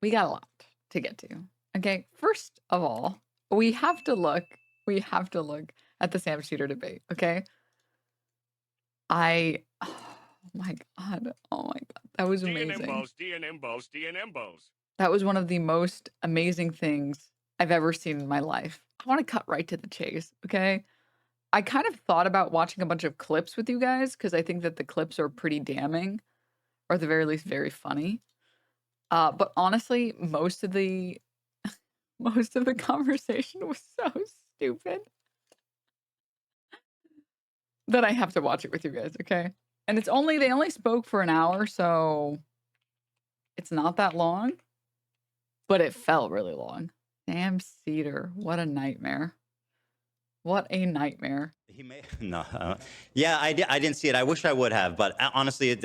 we got a lot to get to. Okay, first of all, we have to look at the Sam Seder debate, okay? Oh my God. Oh my God. That was amazing. DNMBos. That was one of the most amazing things I've ever seen in my life. I want to cut right to the chase, okay? I kind of thought about watching a bunch of clips with you guys because I think that the clips are pretty damning, or at the very least, very funny. But honestly, most of the conversation was so stupid that I have to watch it with you guys, okay? And they only spoke for an hour, so it's not that long, but it felt really long. Sam Seder, what a nightmare. What a nightmare. He may no, yeah, I didn't see it. I wish I would have, but honestly,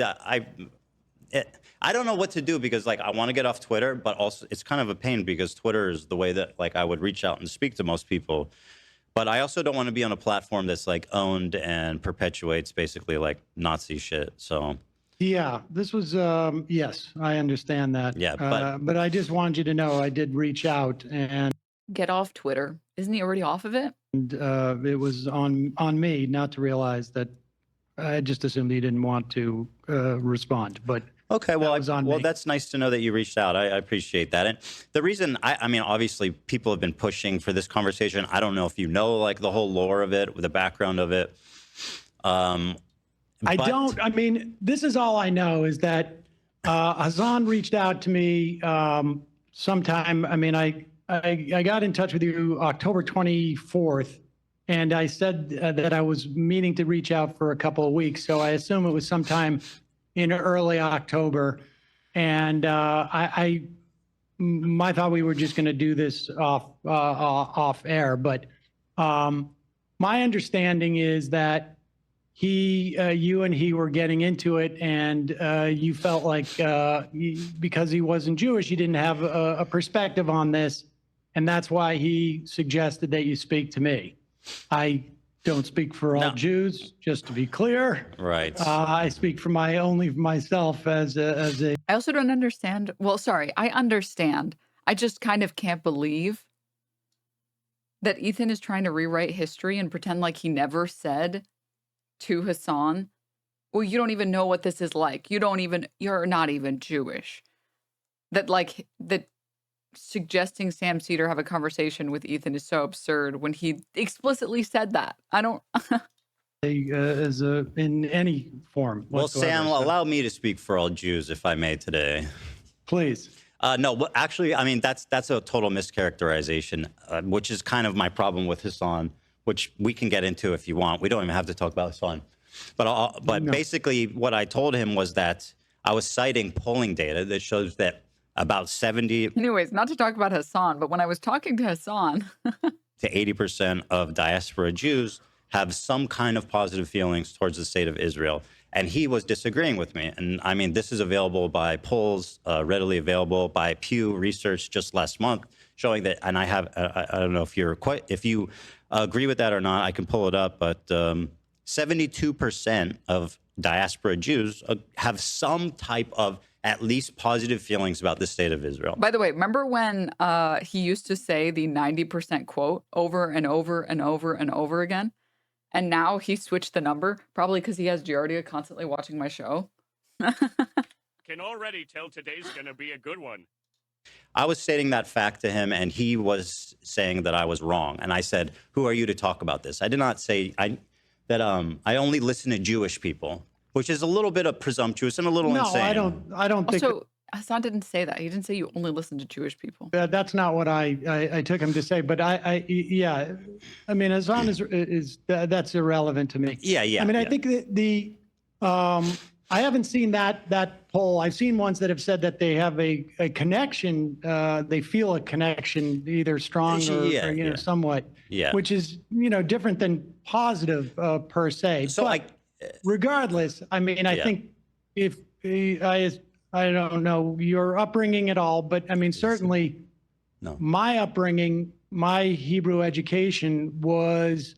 I don't know what to do because like I want to get off Twitter, but also it's kind of a pain because Twitter is the way that like I would reach out and speak to most people. But I also don't want to be on a platform that's like owned and perpetuates basically like Nazi shit. So yeah, this was yes, I understand that. Yeah, but I just wanted you to know I did reach out and Get off Twitter. Isn't he already off of it? it was on me not to realize that. I just assumed he didn't want to respond, but okay, well, me. That's nice to know that you reached out. I appreciate that. And the reason, I mean, obviously, people have been pushing for this conversation. I don't know if you know, like, the whole lore of it, the background of it. I mean, this is all I know is that Hassan reached out to me sometime. I mean, I got in touch with you October 24th. And I said that I was meaning to reach out for a couple of weeks. So I assume it was sometime in early October. And my thought we were just going to do this off air. But my understanding is that you and he were getting into it, and you felt like because he wasn't Jewish, you didn't have a perspective on this. And that's why he suggested that you speak to me. I don't speak for all Jews, just to be clear. Right. I speak for only for myself as a. I also don't understand. Well, sorry, I understand. I just kind of can't believe that Ethan is trying to rewrite history and pretend like he never said to Hassan, well, you don't even know what this is like. You're not even Jewish. That suggesting Sam Seder have a conversation with Ethan is so absurd when he explicitly said that. I don't. In any form. Well, Sam, allow me to speak for all Jews, if I may, today. Please. No, actually, I mean, that's a total mischaracterization, which is kind of my problem with Hassan, which we can get into if you want. We don't even have to talk about Hassan. But basically, what I told him was that I was citing polling data that shows that about 70. Anyways, not to talk about Hassan, but when I was talking to Hassan, to 80% of diaspora Jews have some kind of positive feelings towards the state of Israel. And he was disagreeing with me. And I mean, this is available by polls, readily available by Pew Research just last month, showing that. And I don't know if you agree with that or not. I can pull it up, but 72% of diaspora Jews have some type of at least positive feelings about the state of Israel. By the way, remember when he used to say the 90% quote over and over and over and over again? And now he switched the number, probably because he has Giardia constantly watching my show. Can already tell today's going to be a good one. I was stating that fact to him, and he was saying that I was wrong. And I said, who are you to talk about this? I did not say that I only listen to Jewish people, which is a little bit of presumptuous and a little insane. No, I don't think. Also, Hassan didn't say that. He didn't say you only listen to Jewish people. That's not what I took him to say. But yeah, I mean, Hassan is that's irrelevant to me. Yeah. I mean, I think that I haven't seen that poll. I've seen ones that have said that they have a connection. They feel a connection, either strong or somewhat. Yeah. Which is different than positive per se. So regardless, I mean, I think if I don't know your upbringing at all, but I mean, certainly my upbringing, my Hebrew education was,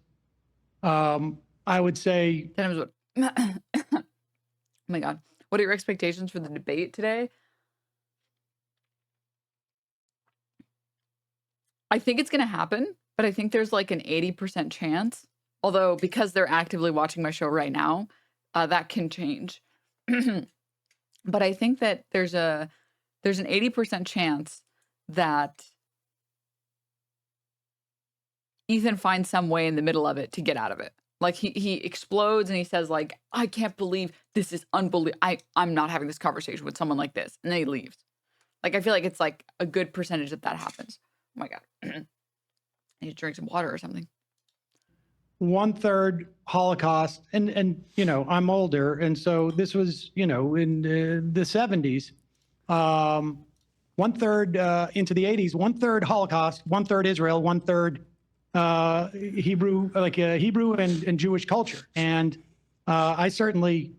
I would say. Oh my God. What are your expectations for the debate today? I think it's going to happen, but I think there's like an 80% chance. Although, because they're actively watching my show right now, that can change. But I think that there's an 80% chance that Ethan finds some way in the middle of it to get out of it. Like he explodes and he says like, I can't believe this is unbelievable. I'm not having this conversation with someone like this. And then he leaves. Like, I feel like it's like a good percentage that happens. Oh my God. I need to drink some water or something. 1/3 Holocaust, and you know, I'm older, and so this was, you know, in the 70s, 1/3 into the 80s, 1/3 Holocaust, 1/3 Israel, 1/3 Hebrew, like Hebrew and Jewish culture, and I certainly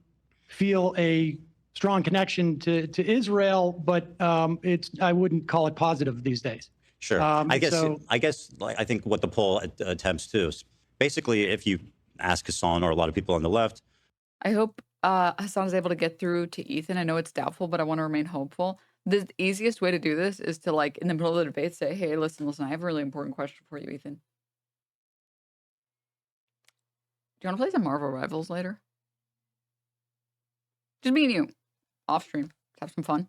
feel a strong connection to Israel, but I wouldn't call it positive these days. Sure. I guess like, I think what the poll attempts to is basically, if you ask Hassan or a lot of people on the left. I hope Hassan is able to get through to Ethan. I know it's doubtful, but I want to remain hopeful. The easiest way to do this is to, like, in the middle of the debate, say, hey, listen, I have a really important question for you, Ethan. Do you want to play some Marvel Rivals later? Just me and you, off stream. Have some fun.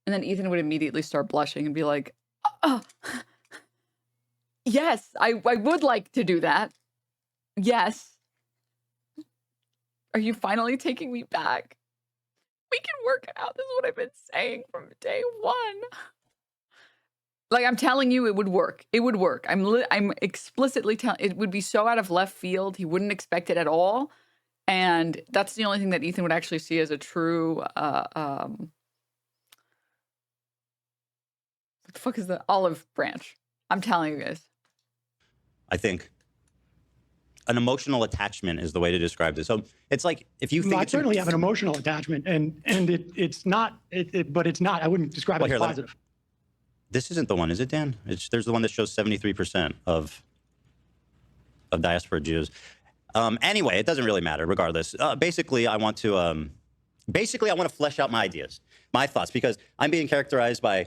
And then Ethan would immediately start blushing and be like, yes, I would like to do that. Yes. Are you finally taking me back? We can work it out. This is what I've been saying from day one. Like, I'm telling you, it would work. It would work. I'm explicitly telling. It would be so out of left field. He wouldn't expect it at all. And that's the only thing that Ethan would actually see as a true, what the fuck is the olive branch? I'm telling you guys. I think an emotional attachment is the way to describe this. So it's like, if you think I certainly have an emotional attachment, and it's not, but it's not. I wouldn't describe it as positive. This isn't the one, is it, Dan? There's the one that shows 73% of diaspora Jews. Anyway, it doesn't really matter. Regardless, basically, I want to flesh out my ideas, my thoughts, because I'm being characterized by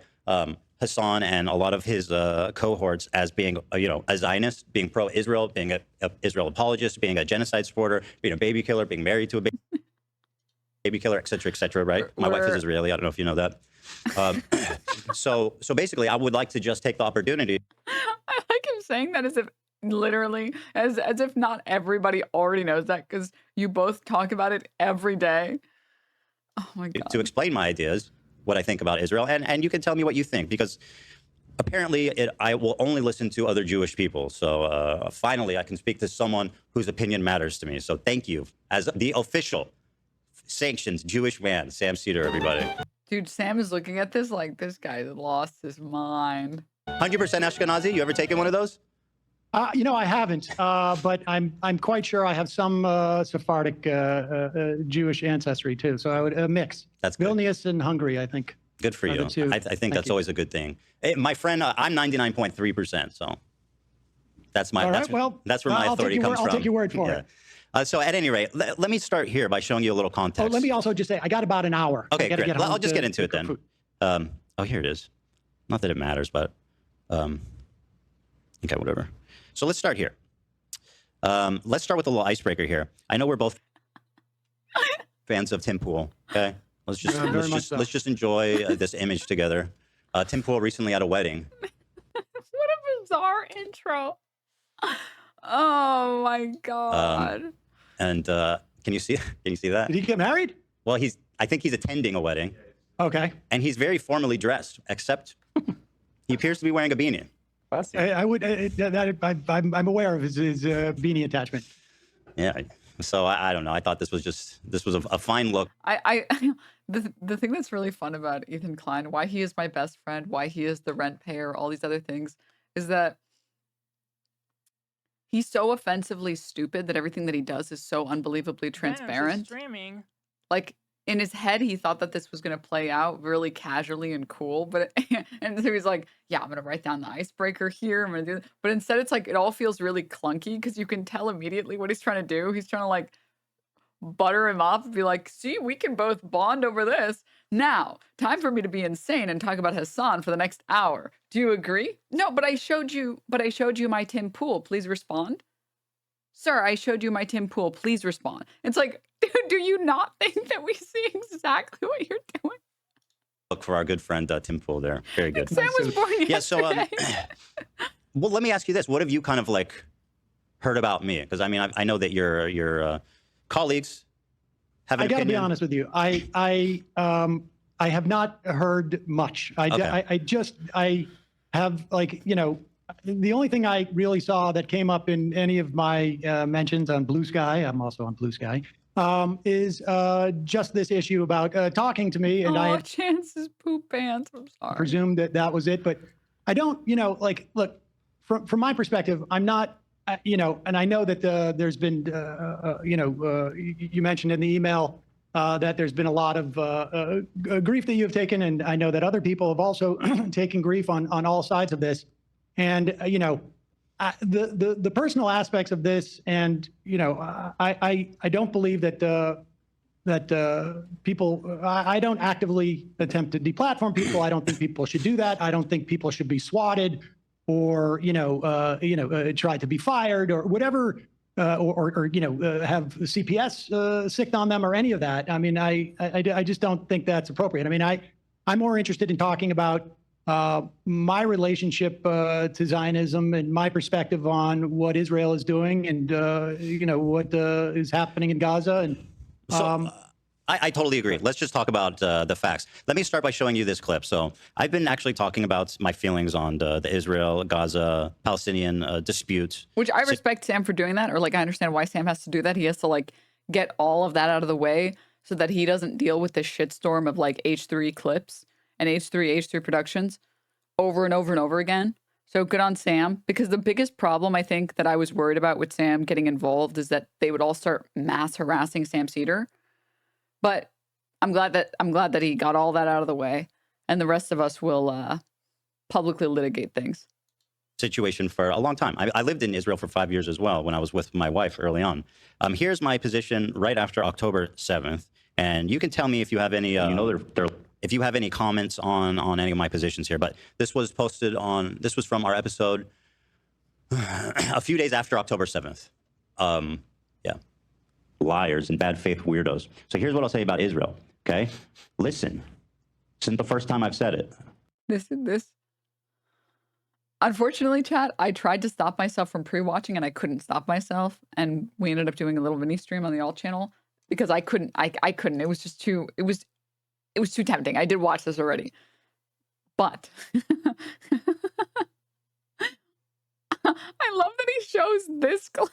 Hassan and a lot of his cohorts as being, a Zionist, being pro-Israel, being a Israel apologist, being a genocide supporter, being a baby killer, being married to a baby killer, et cetera, right? My wife is Israeli. I don't know if you know that. So basically, I would like to just take the opportunity. I like him saying that as if literally, as if not everybody already knows that, because you both talk about it every day. Oh my God. To explain my ideas, what I think about Israel, and you can tell me what you think, because apparently I will only listen to other Jewish people. So finally, I can speak to someone whose opinion matters to me. So thank you, as the official sanctioned Jewish man, Sam Seder, everybody. Dude, Sam is looking at this like this guy lost his mind. 100% Ashkenazi. You ever taken one of those? I haven't, but I'm quite sure I have some Sephardic Jewish ancestry too. So I would mix. That's good. Vilnius and Hungary, I think. Good for you. I think that's always a good thing. Hey, my friend, I'm 99.3%. So that's my. That's where my authority comes from. I'll take your word for it. So at any rate, let me start here by showing you a little context. Oh, let me also just say, I got about an hour. Okay, great. I'll just get into it then. Oh, here it is. Not that it matters, but okay, whatever. So let's start here. Let's start with a little icebreaker here. I know we're both fans of Tim Pool. Okay, let's just enjoy this image together. Tim Pool recently at a wedding. What a bizarre intro. Oh my God. And can you see that? Did he get married? Well, I think he's attending a wedding. Okay. And he's very formally dressed, except he appears to be wearing a beanie. I'm aware of his beanie attachment. Yeah. So I don't know. I thought this was a fine look. The thing that's really fun about Ethan Klein, why he is my best friend, why he is the rent payer, all these other things, is that he's so offensively stupid that everything that he does is so unbelievably transparent. Streaming. Like, in his head, he thought that this was going to play out really casually and cool. And so he's like, yeah, I'm going to write down the icebreaker here. I'm going to do this. But instead, it's like, it all feels really clunky because you can tell immediately what he's trying to do. He's trying to like butter him up and be like, see, we can both bond over this. Now, time for me to be insane and talk about Hassan for the next hour. Do you agree? No, but I showed you my Tim Pool. Please respond. Sir, I showed you my Tim Pool. Please respond. It's like, dude, do you not think that we see exactly what you're doing? Look for our good friend Tim Pool there. Very good. Sam was born yesterday. Yeah, so well, let me ask you this. What have you kind of like heard about me? Because I mean, I know that your colleagues have an I got to be opinion. honest with you. I have not heard much. I have, like, you know, the only thing I really saw that came up in any of my mentions on Blue Sky, I'm also on Blue Sky, is just this issue about talking to me. And I had Chance's poop pants. I'm sorry. presumed that that was it. But I don't, you know, like, look, from my perspective, I'm not, you know, and I know that there's been, you know, you mentioned in the email that there's been a lot of grief that you have taken. And I know that other people have also taken grief on all sides of this. And, you know, the personal aspects of this, and, you know, I don't believe that people, I don't actively attempt to deplatform people. I don't think people should do that. I don't think people should be swatted or, try to be fired or whatever, or have CPS sicked on them or any of that. I mean, I just don't think that's appropriate. I mean, I'm more interested in talking about my relationship to Zionism and my perspective on what Israel is doing and, what is happening in Gaza. And I totally agree. Let's just talk about the facts. Let me start by showing you this clip. So I've been actually talking about my feelings on the Israel-Gaza Palestinian dispute. Which I respect Sam for doing that, or like I understand why Sam has to do that. He has to like get all of that out of the way so that he doesn't deal with the shitstorm of like H3 clips and H3 Productions over and over and over again. So good on Sam, because the biggest problem I think that I was worried about with Sam getting involved is that they would all start mass harassing Sam Seder. But I'm glad that he got all that out of the way, and the rest of us will publicly litigate things. Situation for a long time. I lived in Israel for 5 years as well when I was with my wife early on. Here's my position right after October 7th, and you can tell me if you have any if you have any comments on any of my positions here. But this was posted on. This was from our episode a few days after October 7th. Yeah. Liars and bad faith weirdos. So here's what I'll say about Israel. Okay, listen. This isn't the first time I've said it. This. Unfortunately, chat, I tried to stop myself from pre-watching and I couldn't stop myself. And we ended up doing a little mini stream on the alt channel because I couldn't. I couldn't. It was just too. It was too tempting. I did watch this already, but I love that he shows this clip.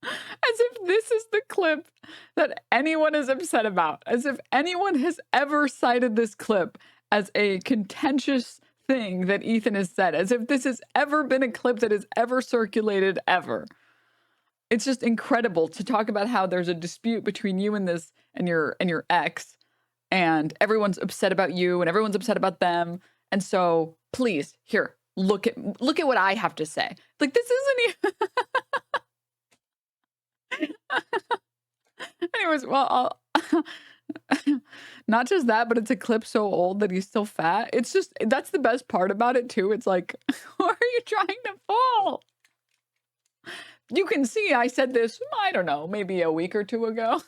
As if this is the clip that anyone is upset about. As if anyone has ever cited this clip as a contentious thing that Ethan has said. As if this has ever been a clip that has ever circulated ever. It's just incredible to talk about how there's a dispute between you and this and your ex, and everyone's upset about you and everyone's upset about them. And so please, here, look at what I have to say. Like, this isn't even Anyways, well, not just that, but it's a clip so old that he's still fat. It's just, that's the best part about it too. It's like, where are you trying to fall? You can see I said this, I don't know, maybe a week or two ago.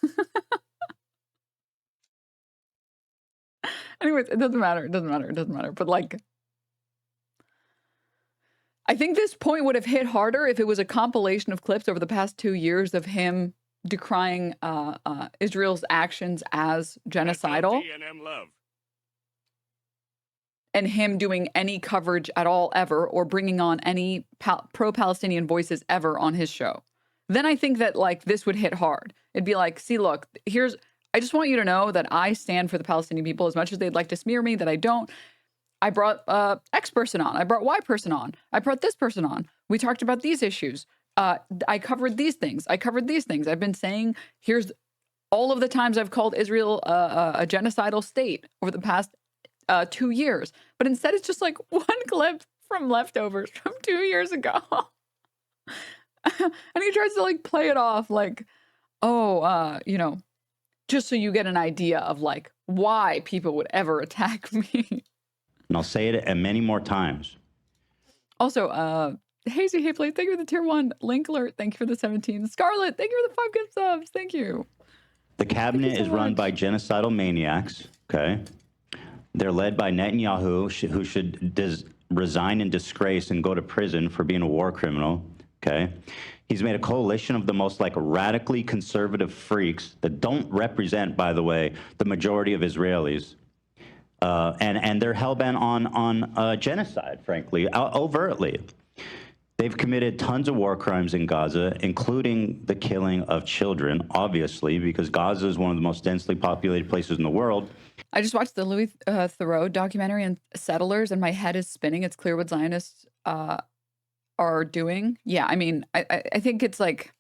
Anyways, it doesn't matter. But like, I think this point would have hit harder if it was a compilation of clips over the past 2 years of him decrying Israel's actions as genocidal and him doing any coverage at all ever or bringing on any pro-Palestinian voices ever on his show. Then I think that like this would hit hard. It'd be like, see, look, I just want you to know that I stand for the Palestinian people as much as they'd like to smear me, that I don't. I brought X person on. I brought Y person on. I brought this person on. We talked about these issues. I covered these things. I've been saying, here's all of the times I've called Israel a genocidal state over the past 2 years. But instead, it's just like one clip from leftovers from 2 years ago. And he tries to like play it off like, oh, Just so you get an idea of like why people would ever attack me. And I'll say it and many more times. Also, Hazy Hayplay, thank you for the tier 1. Link alert, thank you for the 17. Scarlet, thank you for the 5 gift subs. Thank you. The cabinet is run by genocidal maniacs, okay? They're led by Netanyahu, who should resign in disgrace and go to prison for being a war criminal, okay? He's made a coalition of the most like radically conservative freaks that don't represent, by the way, the majority of Israelis. And they're hell-bent on genocide, frankly, overtly. They've committed tons of war crimes in Gaza, including the killing of children, obviously, because Gaza is one of the most densely populated places in the world. I just watched the Louis Theroux documentary on settlers, and my head is spinning. It's clear what Zionists are doing. Yeah, I mean, I think it's like,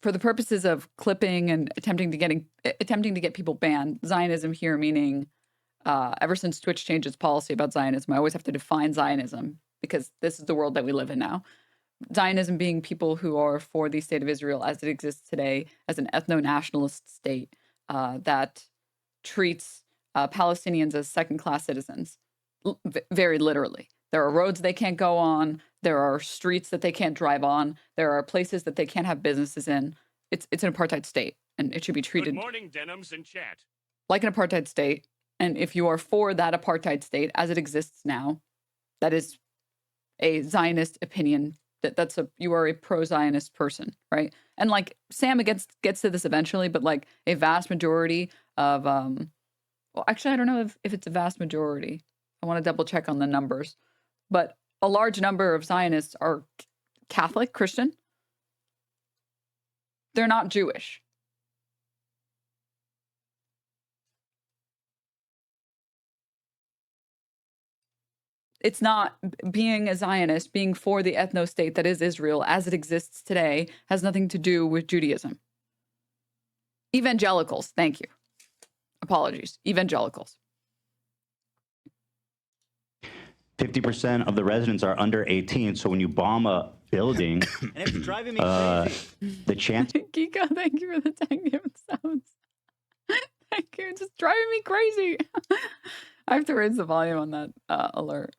for the purposes of clipping and attempting to get people banned, Zionism here meaning ever since Twitch changed its policy about Zionism, I always have to define Zionism because this is the world that we live in now. Zionism being people who are for the state of Israel as it exists today as an ethno-nationalist state that treats Palestinians as second-class citizens, very literally. There are roads they can't go on. There are streets that they can't drive on. There are places that they can't have businesses in. It's an apartheid state, and it should be treated Good morning, Denims in chat. like an apartheid state. And if you are for that apartheid state as it exists now, that is a Zionist opinion. You are a pro-Zionist person, right? And like Sam gets to this eventually, but like a vast majority of well, actually I don't know if it's a vast majority. I want to double check on the numbers, but a large number of Zionists are Catholic, Christian. They're not Jewish. It's not being a Zionist, being for the ethno-state that is Israel as it exists today has nothing to do with Judaism. Evangelicals, thank you. Apologies, evangelicals. 50% of the residents are under 18, so when you bomb a building, and it's driving me crazy. The chance. Kiko, thank you for the 10 gift subs. Thank you, it's just driving me crazy. I have to raise the volume on that alert.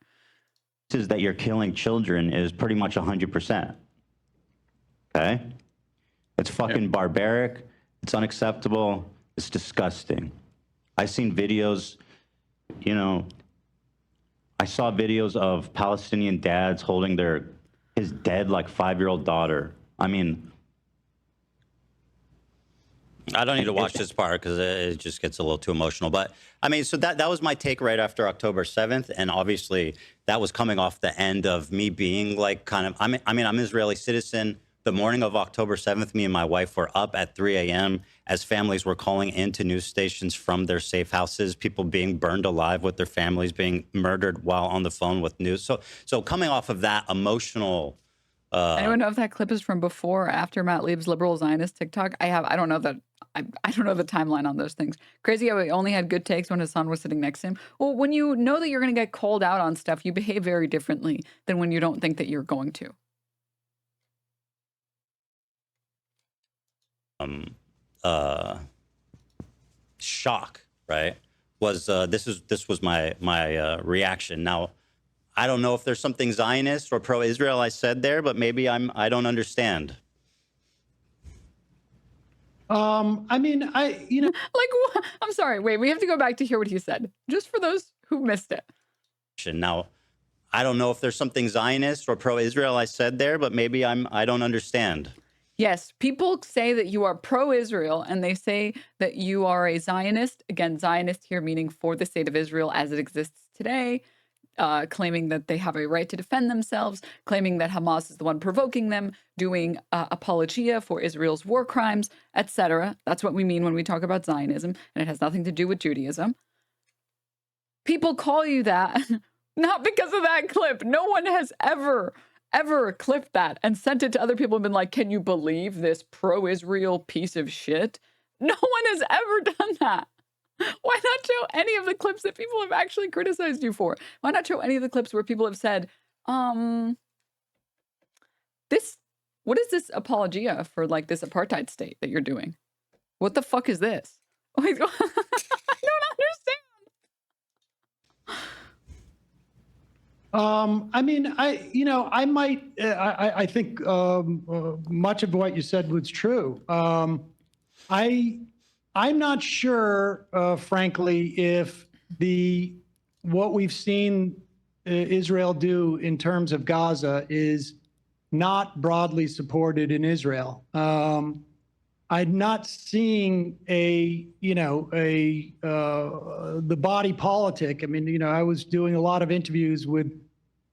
Is that you're killing children is pretty much 100%. Okay? It's fucking barbaric. It's unacceptable. It's disgusting. I've seen videos, you know, I saw videos of Palestinian dads holding his dead like 5-year-old daughter. I mean, I don't need to watch this part because it just gets a little too emotional. But I mean, so that was my take right after October 7th. And obviously that was coming off the end of me being like kind of, I mean, I'm an Israeli citizen. The morning of October 7th, me and my wife were up at 3 a.m. as families were calling into news stations from their safe houses, people being burned alive with their families being murdered while on the phone with news. So coming off of that emotional. Anyone know if that clip is from before or after Matt Lieb's liberal Zionist TikTok? I don't know that. I don't know the timeline on those things. Crazy how he only had good takes when his son was sitting next to him. Well, when you know that you're going to get called out on stuff, you behave very differently than when you don't think that you're going to. Shock, right? This was my reaction. Now, I don't know if there's something Zionist or pro-Israel I said there, but maybe I don't understand. I mean, like, I'm sorry. Wait, we have to go back to hear what he said, just for those who missed it. Now, I don't know if there's something Zionist or pro-Israel I said there, but maybe I don't understand. Yes, people say that you are pro-Israel, and they say that you are a Zionist. Again, Zionist here meaning for the state of Israel as it exists today. Claiming that they have a right to defend themselves, claiming that Hamas is the one provoking them, doing apologia for Israel's war crimes, etc. That's what we mean when we talk about Zionism, and it has nothing to do with Judaism. People call you that not because of that clip. No one has ever clipped that and sent it to other people and been like, can you believe this pro-Israel piece of shit? No one has ever done that. Why not show any of the clips that people have actually criticized you for? Why not show any of the clips where people have said, this What is this apologia for like this apartheid state that you're doing? What the fuck is this? Like, I don't understand. I mean, I think much of what you said was true. I'm not sure, frankly, if what we've seen Israel do in terms of Gaza is not broadly supported in Israel. I'm not seeing the body politic. I mean, I was doing a lot of interviews with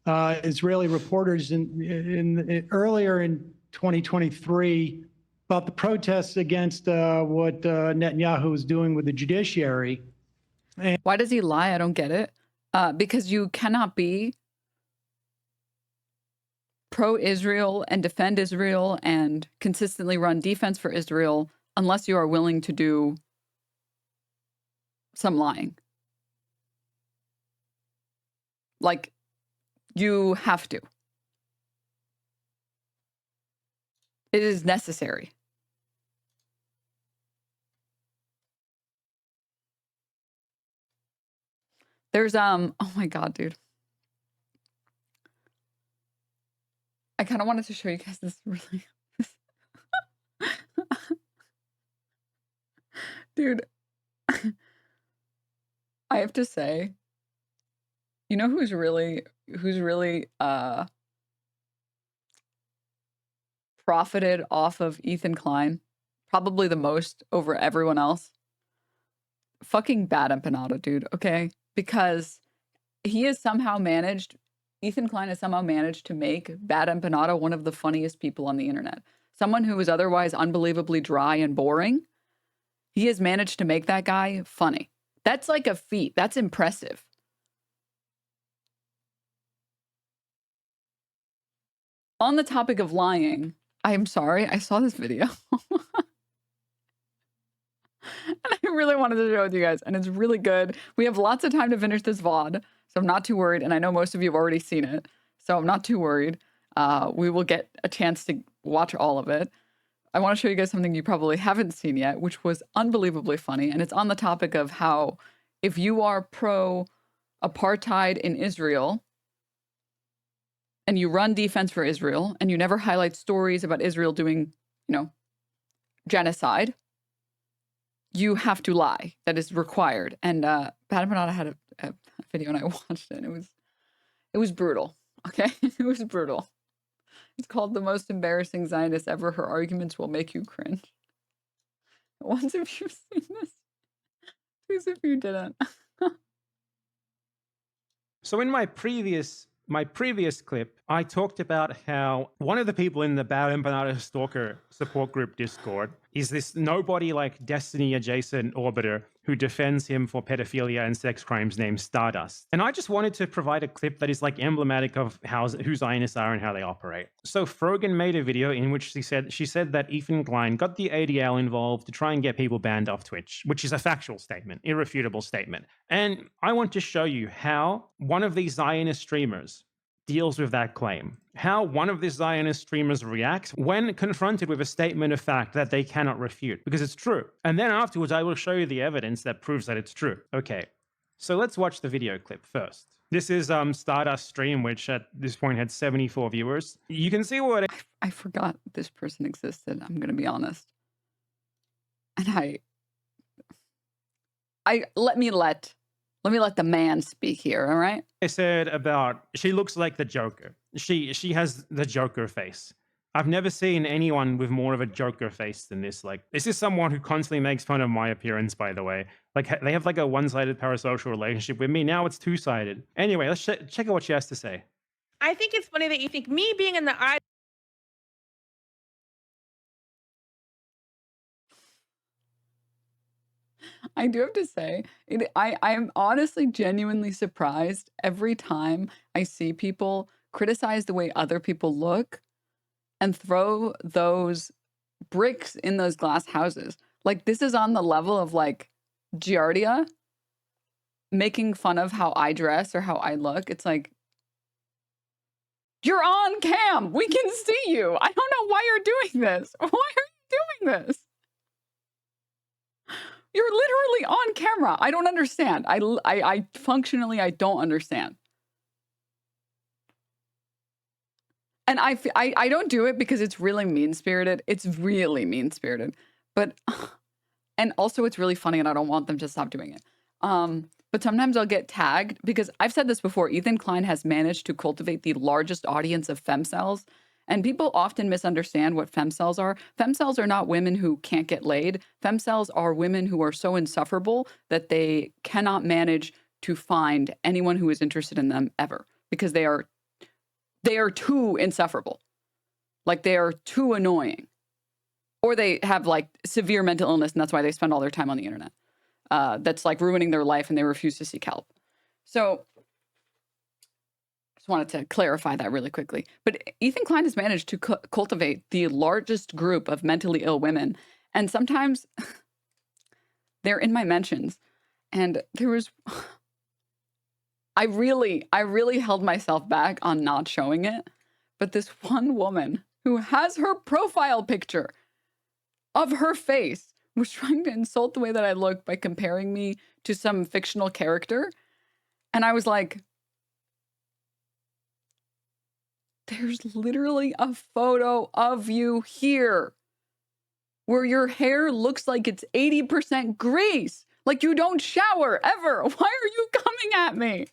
Israeli reporters earlier in 2023 about the protests against what Netanyahu was doing with the judiciary. Why does he lie? I don't get it. Because you cannot be pro-Israel and defend Israel and consistently run defense for Israel unless you are willing to do some lying. Like, you have to. It is necessary. There's, oh my God, dude. I kind of wanted to show you guys this really, dude, I have to say, you know who's really profited off of Ethan Klein? Probably the most over everyone else. Fucking bad Empanada, dude, okay? Because he has somehow managed, Ethan Klein has somehow managed to make Bad Empanada one of the funniest people on the internet. Someone who is otherwise unbelievably dry and boring, he has managed to make that guy funny. That's like a feat. That's impressive. On the topic of lying, I'm sorry, I saw this video. And I really wanted to share it with you guys, and it's really good. We have lots of time to finish this VOD, so I'm not too worried, and I know most of you have already seen it, so I'm not too worried. We will get a chance to watch all of it. I want to show you guys something you probably haven't seen yet, which was unbelievably funny, and it's on the topic of how if you are pro-apartheid in Israel, and you run defense for Israel, and you never highlight stories about Israel doing, genocide, you have to lie. That is required. And Bad Empanada had a video, and I watched it, and it was brutal. Okay? It was brutal. It's called The Most Embarrassing Zionist Ever. Her arguments will make you cringe. Once if you've seen this, please if you didn't. So in my previous clip, I talked about how one of the people in the Bad Empanada Stalker support group Discord is this nobody like Destiny adjacent orbiter who defends him for pedophilia and sex crimes named Stardust. And I just wanted to provide a clip that is like emblematic of who Zionists are and how they operate. So Frogan made a video in which she said that Ethan Klein got the ADL involved to try and get people banned off Twitch, which is a factual statement, irrefutable statement. And I want to show you how one of these Zionist streamers deals with that claim, how one of the Zionist streamers reacts when confronted with a statement of fact that they cannot refute, because it's true. And then afterwards, I will show you the evidence that proves that it's true. Okay, so let's watch the video clip first. This is Stardust stream, which at this point had 74 viewers. You can see what... I forgot this person existed, I'm going to be honest. And let me let the man speak here, all right? I said about she looks like the Joker. She has the Joker face. I've never seen anyone with more of a Joker face than this. Like, this is someone who constantly makes fun of my appearance, by the way. Like, they have like a one-sided parasocial relationship with me. Now it's two-sided. Anyway, let's check out what she has to say. I think it's funny that you think me being in the eye. I do have to say, I am honestly genuinely surprised every time I see people criticize the way other people look and throw those bricks in those glass houses. Like, this is on the level of like Giardia making fun of how I dress or how I look. It's like, You're on cam. We can see you. I don't know why you're doing this. Why are you doing this? You're literally on camera. I don't understand. I functionally, I don't understand. And I don't do it because it's really mean-spirited. It's really mean-spirited. But, and also it's really funny and I don't want them to stop doing it. But sometimes I'll get tagged because I've said this before. Ethan Klein has managed to cultivate the largest audience of femcells. And people often misunderstand what femcells are. Femcells are not women who can't get laid. Femcells are women who are so insufferable that they cannot manage to find anyone who is interested in them ever because they are too insufferable. Like they are too annoying. Or they have like severe mental illness and that's why they spend all their time on the internet. That's like ruining their life and they refuse to seek help. So just wanted to clarify that really quickly. But Ethan Klein has managed to cultivate the largest group of mentally ill women. And sometimes they're in my mentions. And there was, I really held myself back on not showing it. But this one woman who has her profile picture of her face was trying to insult the way that I look by comparing me to some fictional character. And I was like, there's literally a photo of you here where your hair looks like it's 80% grease. Like you don't shower ever. Why are you coming at me?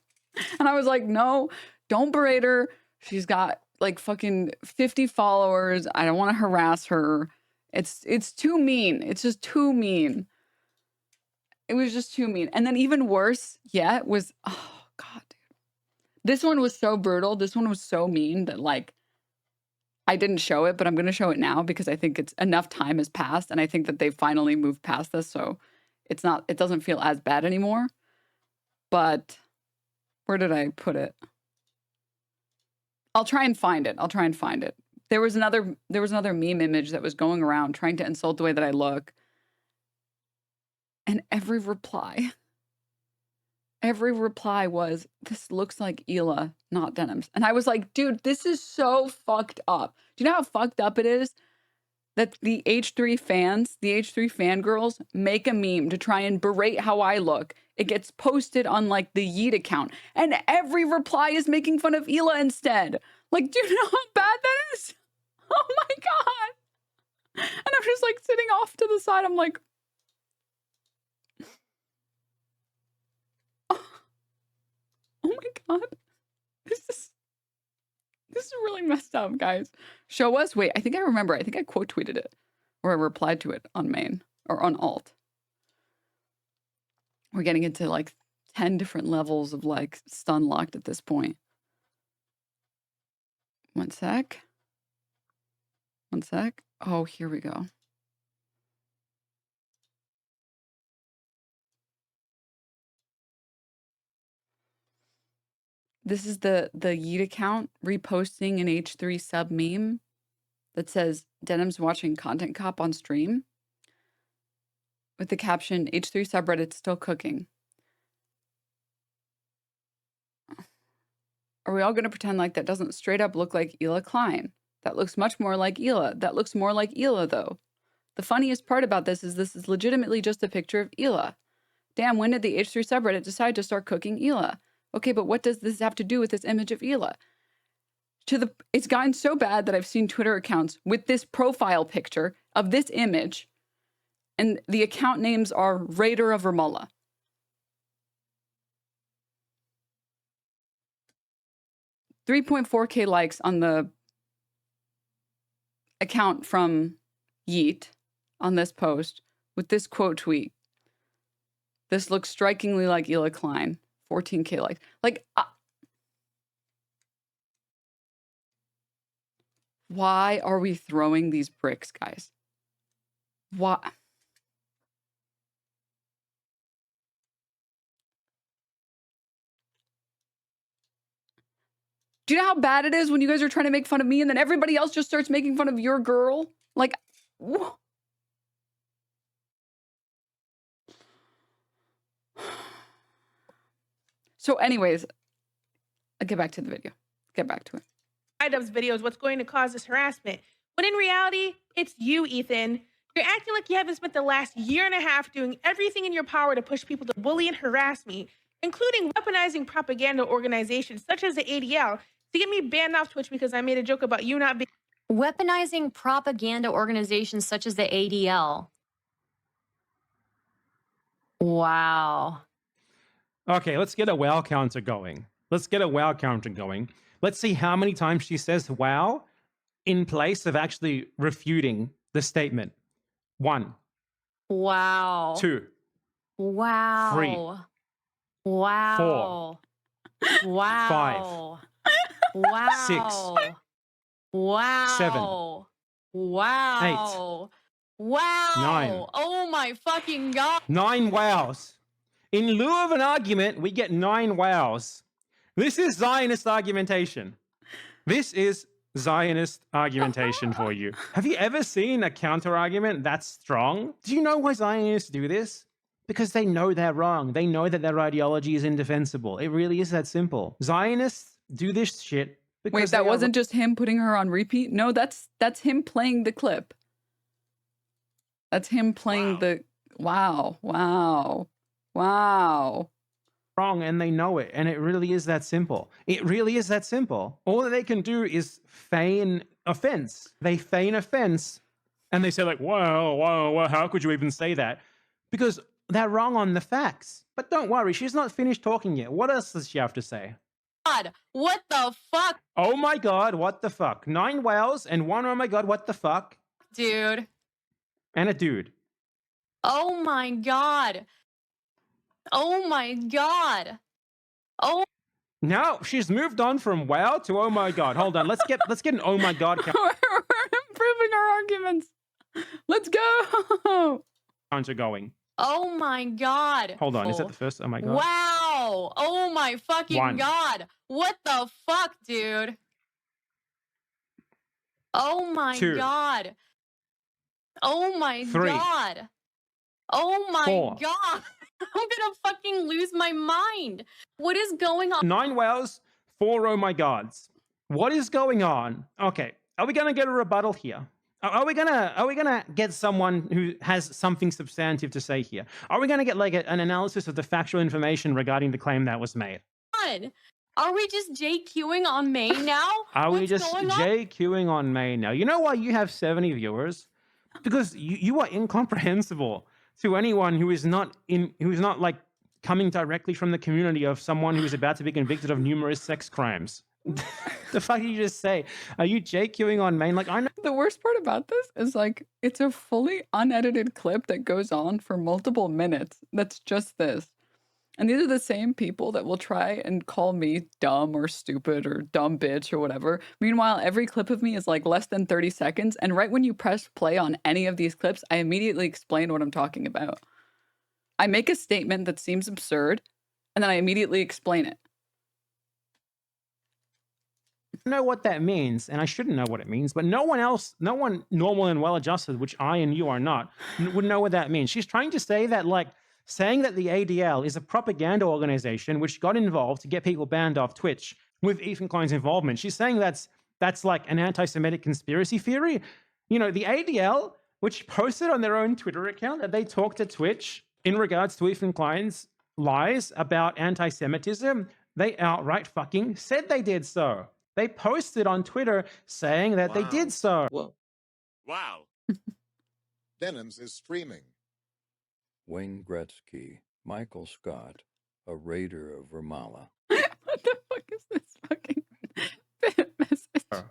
And I was like, no, don't berate her. She's got like fucking 50 followers. I don't want to harass her. It's too mean. It's just too mean. It was just too mean. And then even worse yet was, oh God, dude. This one was so brutal. This one was so mean that like, I didn't show it, but I'm going to show it now because I think it's enough time has passed. And I think that they've finally moved past this. So it doesn't feel as bad anymore. But where did I put it? I'll try and find it. There was another meme image that was going around trying to insult the way that I look. And every reply was, this looks like Hila, not Denims. And I was like, dude, this is so fucked up. Do you know how fucked up it is that the H3 fans, the H3 fangirls make a meme to try and berate how I look? It gets posted on like the Yeet account. And every reply is making fun of Hila instead. Like, do you know how bad that is? Oh my God. And I'm just like sitting off to the side. I'm like, oh my God. This is really messed up, guys. Show us. Wait, I think I remember. I think I quote tweeted it or I replied to it on main or on alt. We're getting into like 10 different levels of like stun locked at this point. One sec. Oh, here we go. This is the Yeet account reposting an H3 sub meme that says Denims watching Content Cop on stream with the caption, H3 subreddit still cooking. Are we all going to pretend like that doesn't straight up look like Hila Klein? That looks much more like Hila. That looks more like Hila, though. The funniest part about this is legitimately just a picture of Hila. Damn, when did the H3 subreddit decide to start cooking Hila? Okay, but what does this have to do with this image of Hila? It's gotten so bad that I've seen Twitter accounts with this profile picture of this image, and the account names are Raider of Vermala. $3.4K likes on the account from Yeet on this post with this quote tweet. This looks strikingly like Hila Klein. 14K likes. Like, why are we throwing these bricks, guys? Why? Do you know how bad it is when you guys are trying to make fun of me and then everybody else just starts making fun of your girl? Like, so anyways, I'll get back to the video. Get back to it. IDubbbz videos what's going to cause this harassment. When in reality, it's you, Ethan. You're acting like you haven't spent the last year and a half doing everything in your power to push people to bully and harass me, including weaponizing propaganda organizations such as the ADL to get me banned off Twitch because I made a joke about you not being Weaponizing propaganda organizations such as the ADL. Wow. Okay, let's get a wow counter going. Let's get a wow counter going. Let's see how many times she says wow in place of actually refuting the statement. 1. Wow. 2. Wow. 3. Wow. 4. Wow. 5. 6. Wow. Wow. 7. Wow. 8. Wow. 9. Oh my fucking God. 9 wows. In lieu of an argument, we get 9 wows. This is Zionist argumentation. This is Zionist argumentation for you. Have you ever seen a counter-argument that's strong? Do you know why Zionists do this? Because they know they're wrong. They know that their ideology is indefensible. It really is that simple. Zionists do this shit because Wait, that wasn't just him putting her on repeat? No, that's him playing the clip. That's him playing the wow. wrong, and they know it, and it really is that simple. It really is that simple. All that they can do is feign offense. They feign offense, and they say like, wow, how could you even say that? Because they're wrong on the facts. But don't worry, she's not finished talking yet. What else does she have to say? God, what the fuck? Oh my God, what the fuck? 9 wows and 1 oh my God, what the fuck? Dude. And a dude. Oh my God. Oh my God. Oh. Now she's moved on from wow to oh my God. Hold on, let's get an oh my God We're improving our arguments. Let's go. counter going. Oh my God. Hold on, is that the first oh my God? Wow. Oh my fucking 1. God. What the fuck, dude? Oh my 2. God. Oh my 3. God. Oh my 4. God. I'm gonna fucking lose my mind. What is going on? 9 wows, 4 oh my gods. What is going on? Okay, are we gonna get a rebuttal here? Are we gonna get someone who has something substantive to say here? Are we gonna get like an analysis of the factual information regarding the claim that was made? Are we just JQing on May now? Are we What's just going on? JQing on May now? You know why you have 70 viewers? Because you are incomprehensible to anyone who is not like coming directly from the community of someone who is about to be convicted of numerous sex crimes. The fuck did you just say? Are you JQing on Maine? Like, I know. The worst part about this is like it's a fully unedited clip that goes on for multiple minutes. That's just this. And these are the same people that will try and call me dumb or stupid or dumb bitch or whatever. Meanwhile, every clip of me is like less than 30 seconds. And right when you press play on any of these clips, I immediately explain what I'm talking about. I make a statement that seems absurd, and then I immediately explain it. Know what that means, and I shouldn't know what it means, but no one normal and well-adjusted, which I and you are not, would know what that means. She's trying to say that, like, saying that the ADL is a propaganda organization which got involved to get people banned off Twitch with Ethan Klein's involvement. She's saying that's like an anti-Semitic conspiracy theory. You know, the ADL, which posted on their own Twitter account that they talked to Twitch in regards to Ethan Klein's lies about anti-Semitism, they outright fucking said they did so. They posted on Twitter saying that they did so. Whoa. Wow. Denims is streaming. Wayne Gretzky, Michael Scott, a raider of Vermala. What the fuck is this fucking message?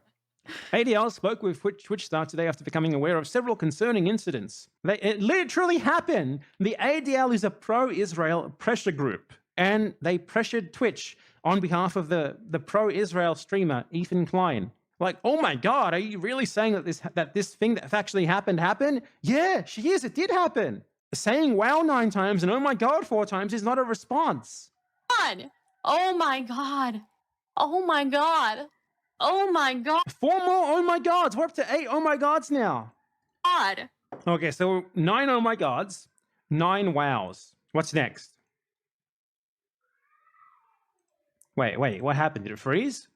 ADL spoke with Twitch staff today after becoming aware of several concerning incidents. It literally happened. The ADL is a pro-Israel pressure group, and they pressured Twitch on behalf of the pro-Israel streamer, Ethan Klein. Like, oh my God, are you really saying that this thing that actually happened? Yeah, she is. It did happen. Saying wow 9 times and oh my God 4 times is not a response. Oh my God. Oh my God. Oh my God. 4 more oh my gods. We're up to 8 oh my gods now. God. Okay, so 9 oh my gods, 9 wows. What's next? Wait, what happened? Did it freeze?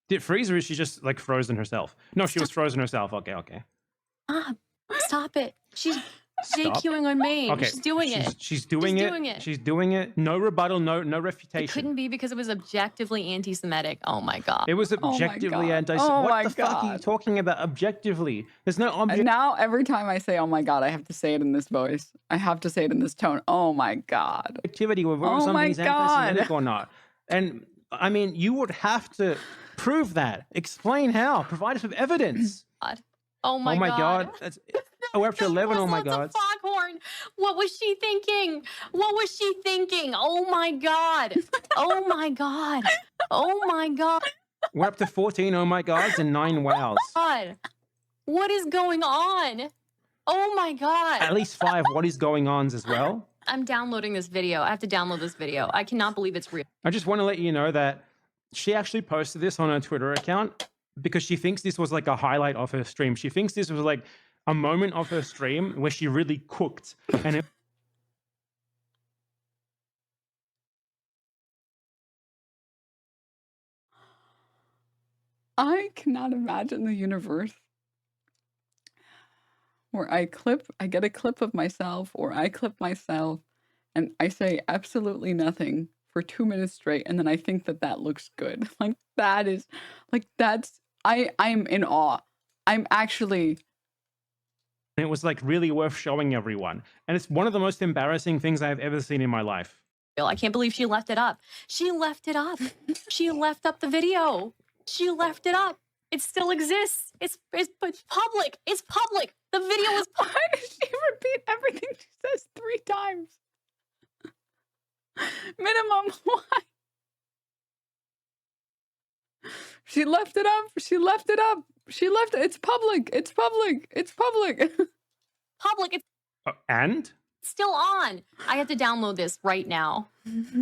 Did it freeze, or is she just like frozen herself? No, she was frozen herself. Okay. Stop it. She's Stop. JQing on me. Okay, She's doing it. She's doing it. She's doing it. No rebuttal. No It refutation. couldn't be because it was objectively anti-Semitic. Oh my God. It was objectively God. anti-Semitic. Oh What my the fuck are you God. talking about? Objectively, there's no And object. now every time I say, oh my God, I have to say it in this voice. I have to say it in this tone. Oh my God. Activity with whether Oh something my is anti-Semitic or not. And I mean, you would have to prove that. Explain how. Provide us with evidence. Oh my God. That's, we're up to 11. Oh my Whistle, God. it's a foghorn. What was she thinking? What was she thinking? Oh my God. Oh my God. Oh my God. We're up to 14 oh my gods and 9 wows. God. What is going on? Oh my God. At least 5 what is going ons as well. I'm downloading this video. I have to download this video. I cannot believe it's real. I just want to let you know that she actually posted this on her Twitter account because she thinks this was like a highlight of her stream. She thinks this was like a moment of her stream where she really cooked. And it I cannot imagine the universe where I get a clip of myself, or I clip myself, and I say absolutely nothing for 2 minutes straight, and then I think that that looks good. Like that is, like that's, I'm in awe. I'm actually. it was like really worth showing everyone. And it's one of the most embarrassing things I've ever seen in my life. I can't believe she left it up. She left it up. She left up the video. She left it up. It still exists. It's public. It's public. The video is public. Why does she repeat everything she says 3 times? Minimum. Why? She left it up. She left it up. She left it. It's public. It's public. It's public. Public. It's And? still on. I have to download this right now.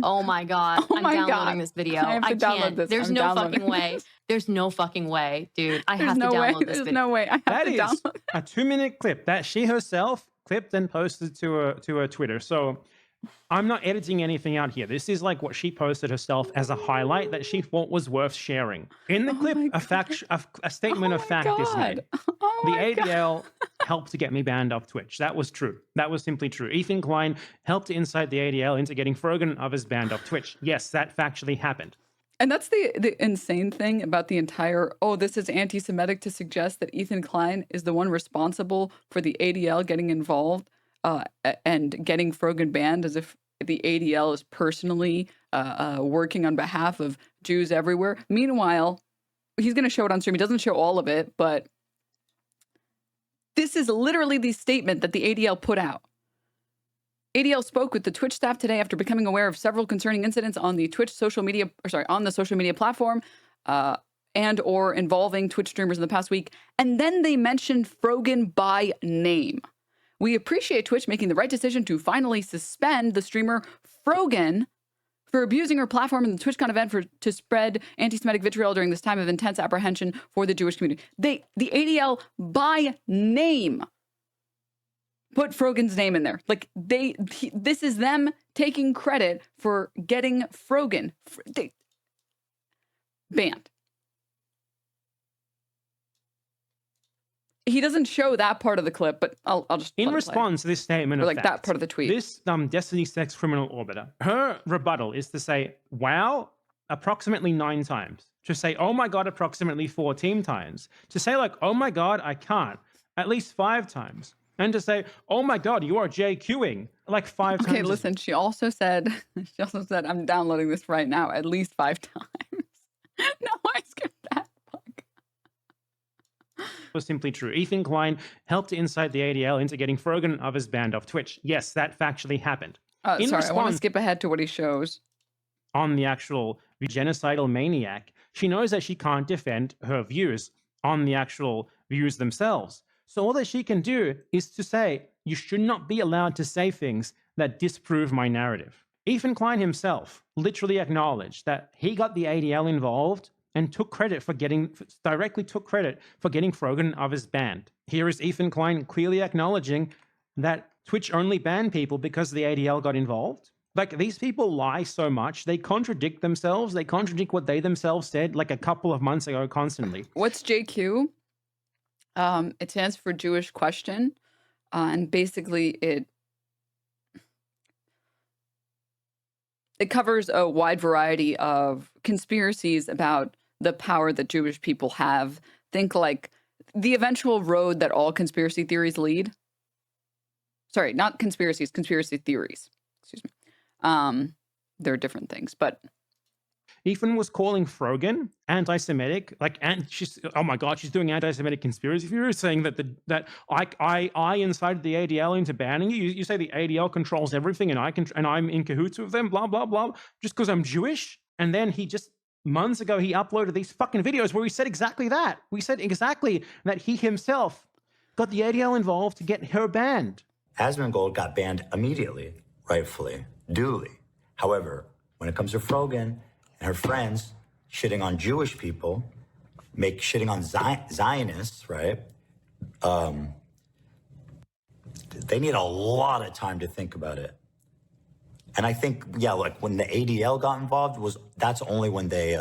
Oh my God. Oh I'm my downloading God. this video. I have to download can't. this. There's I'm no downloading fucking way. this. There's no fucking way, dude. I There's have no to way. download this There's video. no way. I have That to is download. a 2-minute clip that she herself clipped and posted to her Twitter. So I'm not editing anything out here. This is like what she posted herself as a highlight that she thought was worth sharing. In the Oh clip, my a statement Oh of my fact is made. God. Oh The my God. ADL helped to get me banned off Twitch. That was true. That was simply true. Ethan Klein helped to incite the ADL into getting Frogan and others banned off Twitch. Yes, that factually happened. And that's the insane thing about the entire, oh, this is anti-Semitic to suggest that Ethan Klein is the one responsible for the ADL getting involved and getting Frogan banned, as if the ADL is personally working on behalf of Jews everywhere. Meanwhile, he's going to show it on stream. He doesn't show all of it, but this is literally the statement that the ADL put out. ADL spoke with the Twitch staff today after becoming aware of several concerning incidents on the Twitch social media, on the social media platform, and or involving Twitch streamers in the past week. And then they mentioned Frogan by name. We appreciate Twitch making the right decision to finally suspend the streamer Frogan for abusing her platform in the TwitchCon event to spread anti-Semitic vitriol during this time of intense apprehension for the Jewish community. The ADL by name put Frogan's name in there. Like this is them taking credit for getting Frogan banned. He doesn't show that part of the clip, but I'll just In let it play. response to this statement Or of like fact, that part of the tweet. This Destiny sex criminal orbiter, her rebuttal is to say, wow, approximately 9 times. To say, oh my God, approximately 14 times. To say like, oh my God, I can't, at least 5 times. And to say, oh my God, you are JQing, like 5 times. Okay, listen, she also said, I'm downloading this right now at least 5 times. No, I skipped that. Was simply true. Ethan Klein helped to incite the ADL into getting Frogan and others banned off Twitch. Yes, that factually happened. In Sorry, I want to response- skip ahead to what he shows. On the actual genocidal maniac, she knows that she can't defend her views on the actual views themselves. So all that she can do is to say, you should not be allowed to say things that disprove my narrative. Ethan Klein himself literally acknowledged that he got the ADL involved and directly took credit for getting Frogan and others banned. Here is Ethan Klein clearly acknowledging that Twitch only banned people because the ADL got involved. Like, these people lie so much, they contradict themselves, they contradict what they themselves said like a couple of months ago constantly. What's JQ? It stands for Jewish Question, and basically it covers a wide variety of conspiracies about the power that Jewish people have. Think like the eventual road that all conspiracy theories lead. Sorry, not conspiracies, conspiracy theories. Excuse me. They're different things, but Ethan was calling Frogan anti-Semitic, like, and she's, oh my god, she's doing anti-Semitic conspiracy theories, saying that I incited the ADL into banning you. You say the ADL controls everything, and I'm in cahoots with them, blah blah blah, just because I'm Jewish. And then he just months ago he uploaded these fucking videos where we said exactly that. We said exactly that he himself got the ADL involved to get her banned. Asmongold got banned immediately, rightfully, duly. However, when it comes to Frogan and her friends shitting on Jewish people, shitting on Zionists, right? They need a lot of time to think about it. And I think, yeah, like when the ADL got involved, that's only when they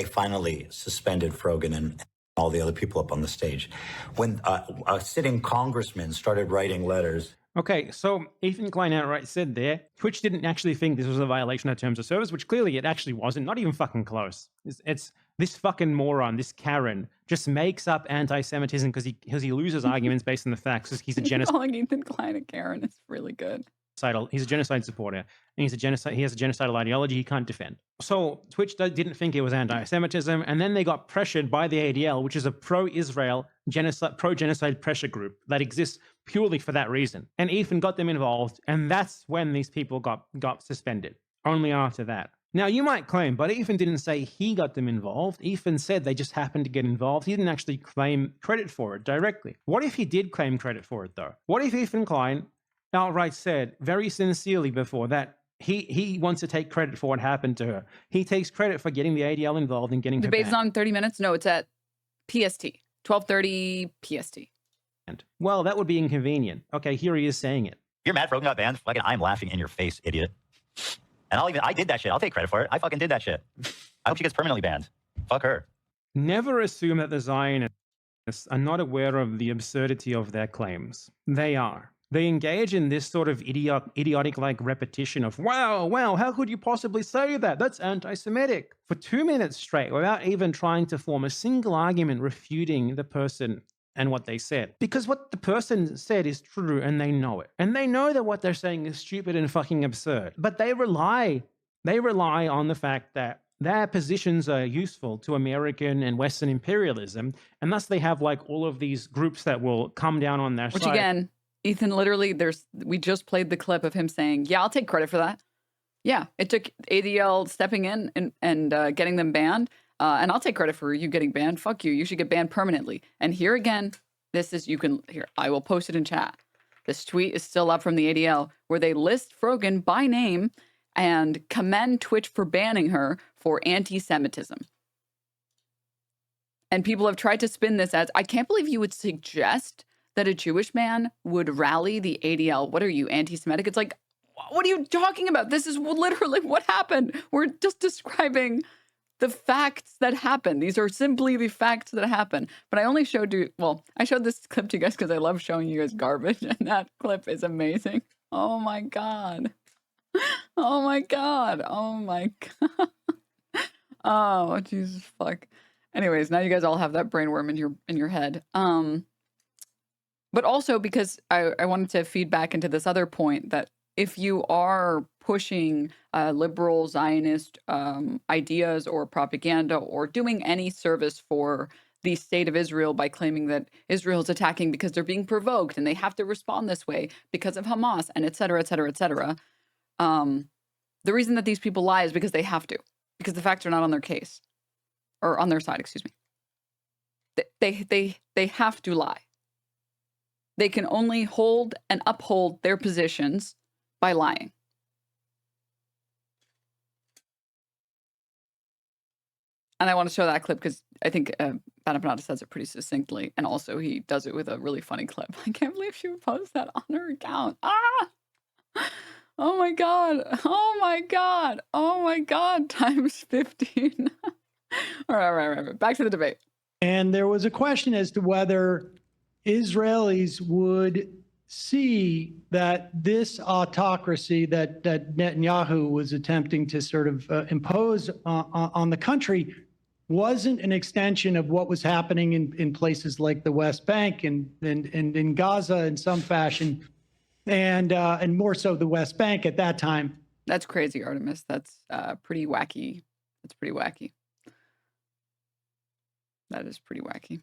finally suspended Frogan and all the other people up on the stage. When a sitting congressman started writing letters. Okay, so Ethan Klein outright said there, Twitch didn't actually think this was a violation of terms of service, which clearly it actually wasn't, not even fucking close. It's this fucking moron, this Karen, just makes up anti-Semitism because he loses arguments based on the facts, because he's a genocide. Calling Ethan Klein a Karen is really good. He's a genocide supporter, and he has a genocidal ideology he can't defend. So Twitch didn't think it was anti-Semitism, and then they got pressured by the ADL, which is a pro-Israel pro-genocide pressure group that exists purely for that reason. And Ethan got them involved, and that's when these people got suspended. Only after that. Now, you might claim, but Ethan didn't say he got them involved. Ethan said they just happened to get involved. He didn't actually claim credit for it directly. What if he did claim credit for it, though? What if Ethan Klein outright said very sincerely before that he wants to take credit for what happened to her? He takes credit for getting the ADL involved and getting Debate's on 30 minutes? No, it's at PST. 12:30 PST. Well, that would be inconvenient. Okay, here he is saying it. You're mad Frogan got banned? Fucking I'm laughing in your face, idiot. And I did that shit. I'll take credit for it. I fucking did that shit. I hope she gets permanently banned. Fuck her. Never assume that the Zionists are not aware of the absurdity of their claims. They are. They engage in this sort of idiotic like repetition of, wow, how could you possibly say that? That's anti-Semitic. For 2 minutes straight, without even trying to form a single argument refuting the person and what they said. Because what the person said is true, and they know it. And they know that what they're saying is stupid and fucking absurd. But they rely on the fact that their positions are useful to American and Western imperialism, and thus they have like all of these groups that will come down on their side. Which again, Ethan, literally, we just played the clip of him saying, yeah, I'll take credit for that. Yeah, it took ADL stepping in and getting them banned. And I'll take credit for you getting banned. Fuck you. You should get banned permanently. And here again, I will post it in chat. This tweet is still up from the ADL where they list Frogan by name and commend Twitch for banning her for anti-Semitism. And people have tried to spin this as, I can't believe you would suggest that a Jewish man would rally the ADL. What are you, anti-Semitic? It's like, what are you talking about? This is literally what happened. We're just describing the facts that happen. These are simply the facts that happen. But I only showed you, I showed this clip to you guys because I love showing you guys garbage. And that clip is amazing. Oh my God. Oh my God. Oh my God. Oh, Jesus fuck. Anyways, now you guys all have that brainworm in your head. But also because I wanted to feed back into this other point that if you are pushing liberal Zionist ideas or propaganda or doing any service for the state of Israel by claiming that Israel is attacking because they're being provoked and they have to respond this way because of Hamas and et cetera, et cetera, et cetera. The reason that these people lie is because they have to, because the facts are not on their case or on their side, excuse me. They have to lie. They can only hold and uphold their positions by lying. And I want to show that clip because I think Empanada says it pretty succinctly. And also he does it with a really funny clip. I can't believe she would post that on her account. Ah! Oh my God. Oh my God. Oh my God. Times 15. All right. Back to the debate. And there was a question as to whether Israelis would see that this autocracy that Netanyahu was attempting to sort of impose on the country wasn't an extension of what was happening in places like the West Bank and in Gaza in some fashion, and more so the West Bank at that time. That's crazy, Artemis. That's pretty wacky. That's pretty wacky. That is pretty wacky.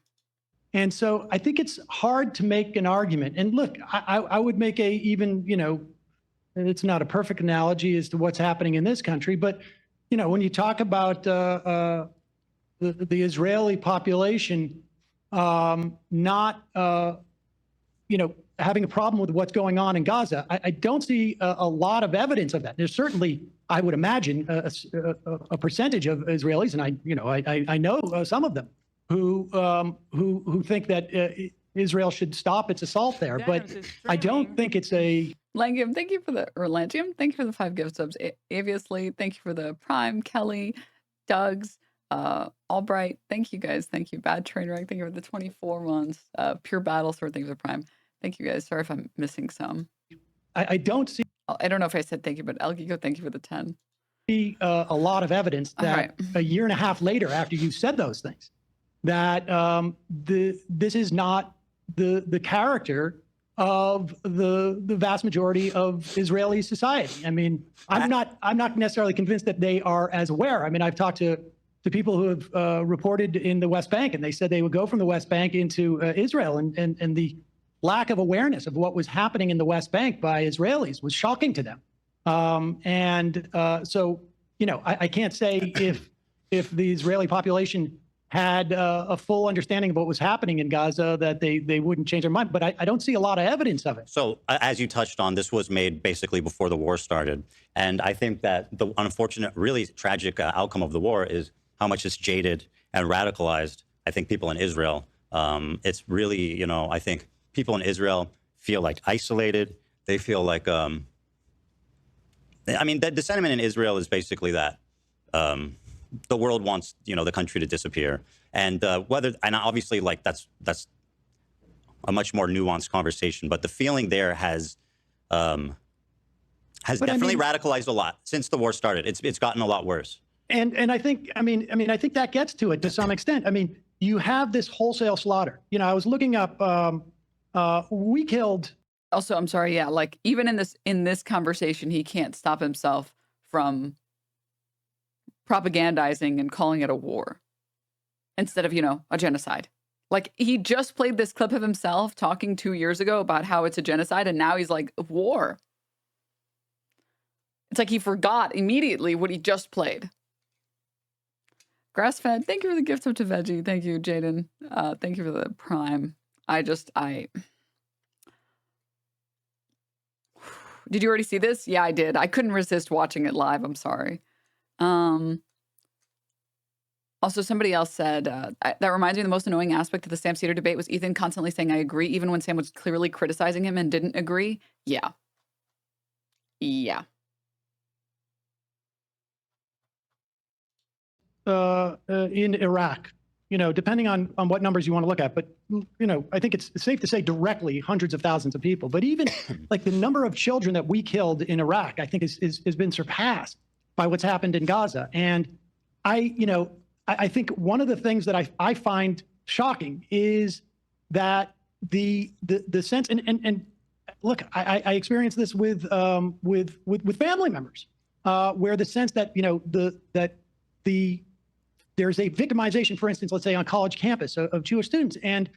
And so I think it's hard to make an argument. And look, I would make it's not a perfect analogy as to what's happening in this country, but, when you talk about the Israeli population not, having a problem with what's going on in Gaza, I don't see a lot of evidence of that. There's certainly, I would imagine, a percentage of Israelis, and I know some of them, who think that Israel should stop its assault there, but I don't think it's a. Langium, thank you for the Langium, thank you for the 5 gift subs. Obviously, thank you for the Prime. Kelly, Doug's, Albright, thank you guys. Thank you. Bad Train Wreck, thank you for the 24 months. Pure Battle Sword, thank you for the Prime. Thank you guys. Sorry if I'm missing some. I don't see. I don't know if I said thank you, but El Gigo, thank you for the 10. A lot of evidence that a year and a half later, after you said those things, that this is not the character of the vast majority of Israeli society. I mean, I'm not necessarily convinced that they are as aware. I mean, I've talked to people who have reported in the West Bank, and they said they would go from the West Bank into Israel, and the lack of awareness of what was happening in the West Bank by Israelis was shocking to them. So, I can't say if the Israeli population had a full understanding of what was happening in Gaza, that they wouldn't change their mind. But I don't see a lot of evidence of it. So as you touched on, this was made basically before the war started. And I think that the unfortunate, really tragic outcome of the war is how much it's jaded and radicalized, I think, people in Israel. It's really, I think people in Israel feel like isolated. They feel like, the sentiment in Israel is basically that. The world wants, the country to disappear, and obviously, like that's a much more nuanced conversation. But the feeling there has definitely radicalized a lot since the war started. It's gotten a lot worse. And I think, I think that gets to it to some extent. I mean, you have this wholesale slaughter. I was looking up. We killed. Also, I'm sorry. Yeah, like even in this conversation, he can't stop himself from propagandizing and calling it a war instead of, a genocide. Like, he just played this clip of himself talking 2 years ago about how it's a genocide, and now he's like, war. It's like he forgot immediately what he just played. Grass-fed, thank you for the gift of to veggie. Thank you, Jaden. Thank you for the Prime. Did you already see this? Yeah, I did. I couldn't resist watching it live. I'm sorry. Also, somebody else said, that reminds me of the most annoying aspect of the Sam Seder debate was Ethan constantly saying, I agree, even when Sam was clearly criticizing him and didn't agree. Yeah. In Iraq, depending on what numbers you want to look at, but, I think it's safe to say directly hundreds of thousands of people, but even like the number of children that we killed in Iraq, I think has been surpassed by what's happened in Gaza. And I think one of the things that I find shocking is that the sense, and look, I experienced this with family members, where the sense that, there's a victimization, for instance, let's say on college campus of Jewish students. And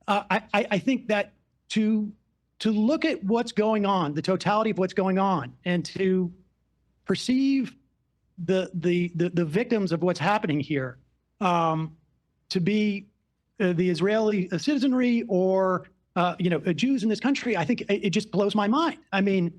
I think that to look at what's going on, the totality of what's going on, and to perceive the victims of what's happening here to be the Israeli citizenry or Jews in this country, I think it just blows my mind. I mean,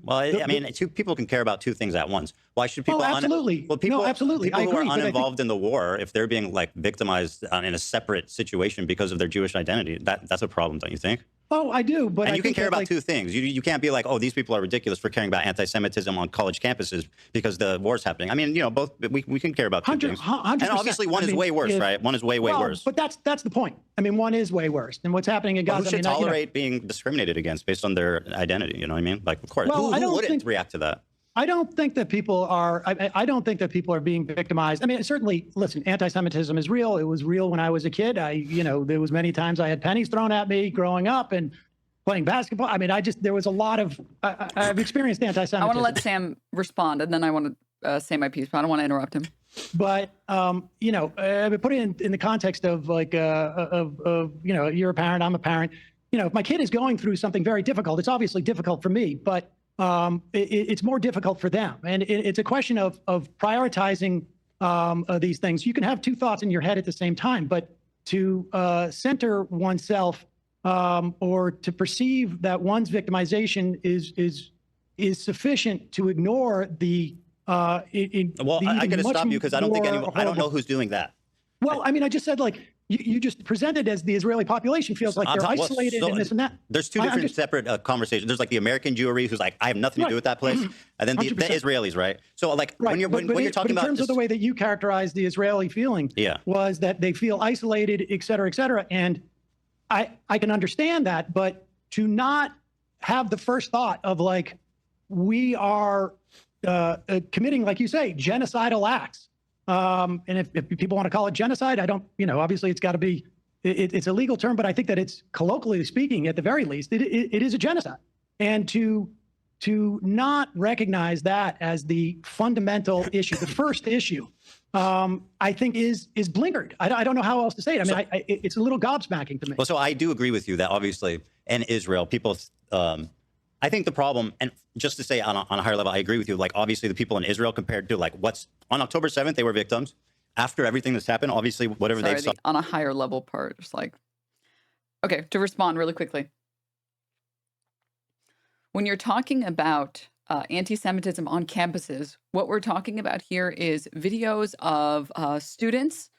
two people can care about two things at once. Why should people? Absolutely. Absolutely. People who are uninvolved in the war, if they're being like victimized in a separate situation because of their Jewish identity, that's a problem, don't you think? Oh, I do, but And I you can think care that, about like, two things. You can't be like, oh, these people are ridiculous for caring about anti-Semitism on college campuses because the war's happening. I mean, both we can care about two things. 100%. And obviously one is way worse, right? One is way worse. But that's the point. I mean, one is way worse. And what's happening in But Gaza, who should tolerate being discriminated against based on their identity? You know what I mean? Like, of course, Well, who wouldn't react to that? I don't think that people are. I don't think that people are being victimized. I mean, certainly, listen, anti-Semitism is real. It was real when I was a kid. There was many times I had pennies thrown at me growing up and playing basketball. I mean, there was a lot of. I've experienced anti-Semitism. I want to let Sam respond, and then I want to say my piece, but I don't want to interrupt him. But I mean, put it in the context of like you're a parent, I'm a parent. If my kid is going through something very difficult, it's obviously difficult for me, but it's more difficult for them. And it's a question of prioritizing these things. You can have two thoughts in your head at the same time, but to center oneself or to perceive that one's victimization is sufficient to ignore the. I got to stop you because I don't think I don't know who's doing that. Well, I mean, I just said like. You just presented as the Israeli population feels like they're isolated and this and that. There's two different separate conversations. There's like the American Jewry who's like, I have nothing to do with that place. And then the Israelis, right? So like when you're talking about. In terms of the way that you characterized the Israeli feeling was that they feel isolated, et cetera, and I can understand that, but to not have the first thought of like, we are committing, like you say, genocidal acts. And if people want to call it genocide, I don't, obviously it's got to be, it's a legal term, but I think that it's colloquially speaking, at the very least, it is a genocide. And to not recognize that as the fundamental issue, the first issue, I think is blinkered. I don't know how else to say it. I mean, it's a little gobsmacking to me. Well, so I do agree with you that obviously in Israel, people, I think the problem, and just to say on a higher level, I agree with you. Like, obviously, the people in Israel compared to like what's on October 7th, they were victims. After everything that's happened, obviously, whatever they've saw. On a higher level part, just like, okay, to respond really quickly. When you're talking about anti-Semitism on campuses, what we're talking about here is videos of students,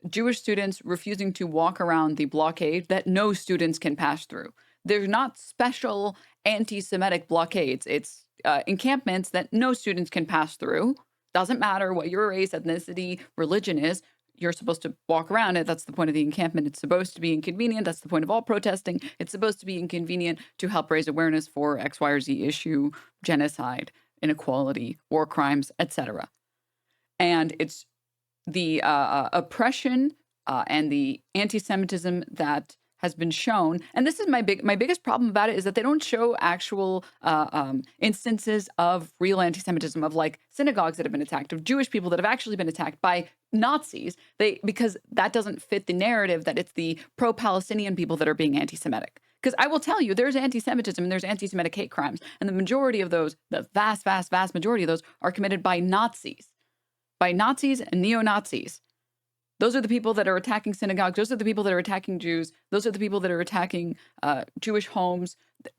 Jewish students, refusing to walk around the blockade that no students can pass through. They're not special anti-Semitic blockades. It's encampments that no students can pass through. Doesn't matter what your race, ethnicity, religion is. You're supposed to walk around it. That's the point of the encampment. It's supposed to be inconvenient. That's the point of all protesting. It's supposed to be inconvenient to help raise awareness for X, Y, or Z issue, genocide, inequality, war crimes, etc. And it's the oppression and the anti-Semitism that has been shown, and this is my biggest problem about it, is that they don't show actual instances of real anti-Semitism, of like synagogues that have been attacked, of Jewish people that have actually been attacked by Nazis. Because that doesn't fit the narrative that it's the pro-Palestinian people that are being anti-Semitic. Because I will tell you, there's anti-Semitism and there's anti-Semitic hate crimes, and the majority of those, the vast, vast, vast majority of those, are committed by Nazis and neo-Nazis. Those are the people that are attacking synagogues. Those are the people that are attacking Jews. Those are the people that are attacking Jewish homes.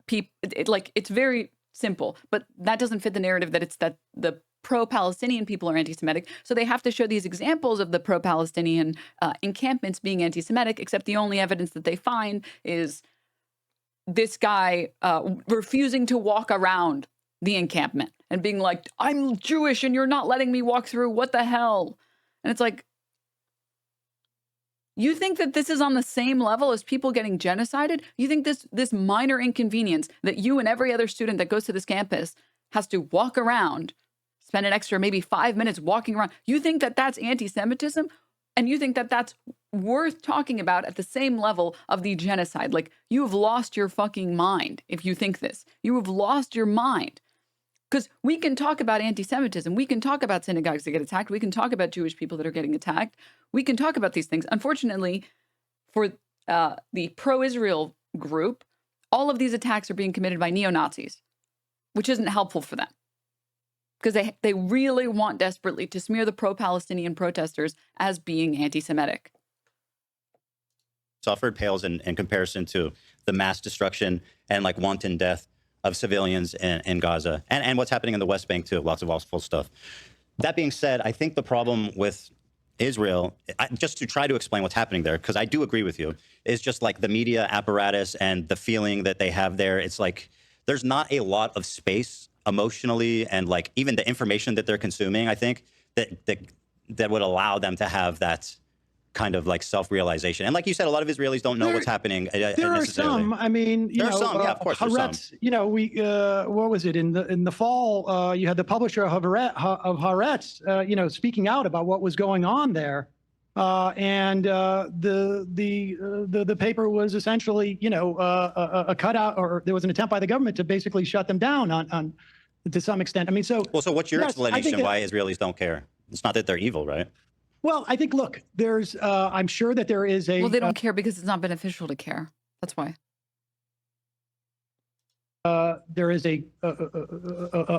It's very simple, but that doesn't fit the narrative that the pro-Palestinian people are anti-Semitic. So they have to show these examples of the pro-Palestinian encampments being anti-Semitic, except the only evidence that they find is this guy refusing to walk around the encampment and being like, I'm Jewish and you're not letting me walk through. What the hell? And it's like, you think that this is on the same level as people getting genocided? You think this minor inconvenience that you and every other student that goes to this campus has to walk around, spend an extra maybe 5 minutes walking around, you think that that's anti-Semitism? And you think that that's worth talking about at the same level of the genocide? Like, you have lost your fucking mind if you think this. You have lost your mind. Because we can talk about anti-Semitism. We can talk about synagogues that get attacked. We can talk about Jewish people that are getting attacked. We can talk about these things. Unfortunately, for the pro-Israel group, all of these attacks are being committed by neo-Nazis, which isn't helpful for them. Because they really want desperately to smear the pro-Palestinian protesters as being anti-Semitic. Suffered pales in comparison to the mass destruction and like wanton death of civilians in Gaza and what's happening in the West Bank too, lots of awful stuff. That being said, I think the problem with Israel, just to try to explain what's happening there, because I do agree with you, is just like the media apparatus and the feeling that they have there. It's like there's not a lot of space emotionally, and like even the information that they're consuming, I think that would allow them to have that kind of like self-realization. And like you said, a lot of Israelis don't know what's happening. There are some. I mean, there are some. Yeah, of course, there's some. Haaretz, you know, what was it in the fall? You had the publisher of Haaretz, you know, speaking out about what was going on there, and the paper was essentially, you know, a cutout, or there was an attempt by the government to basically shut them down on to some extent. I mean, so well, so what's your explanation why Israelis don't care? It's not that they're evil, right? Well, I think, look, there's, I'm sure that there is a... Well, they don't care because it's not beneficial to care. That's why. There is a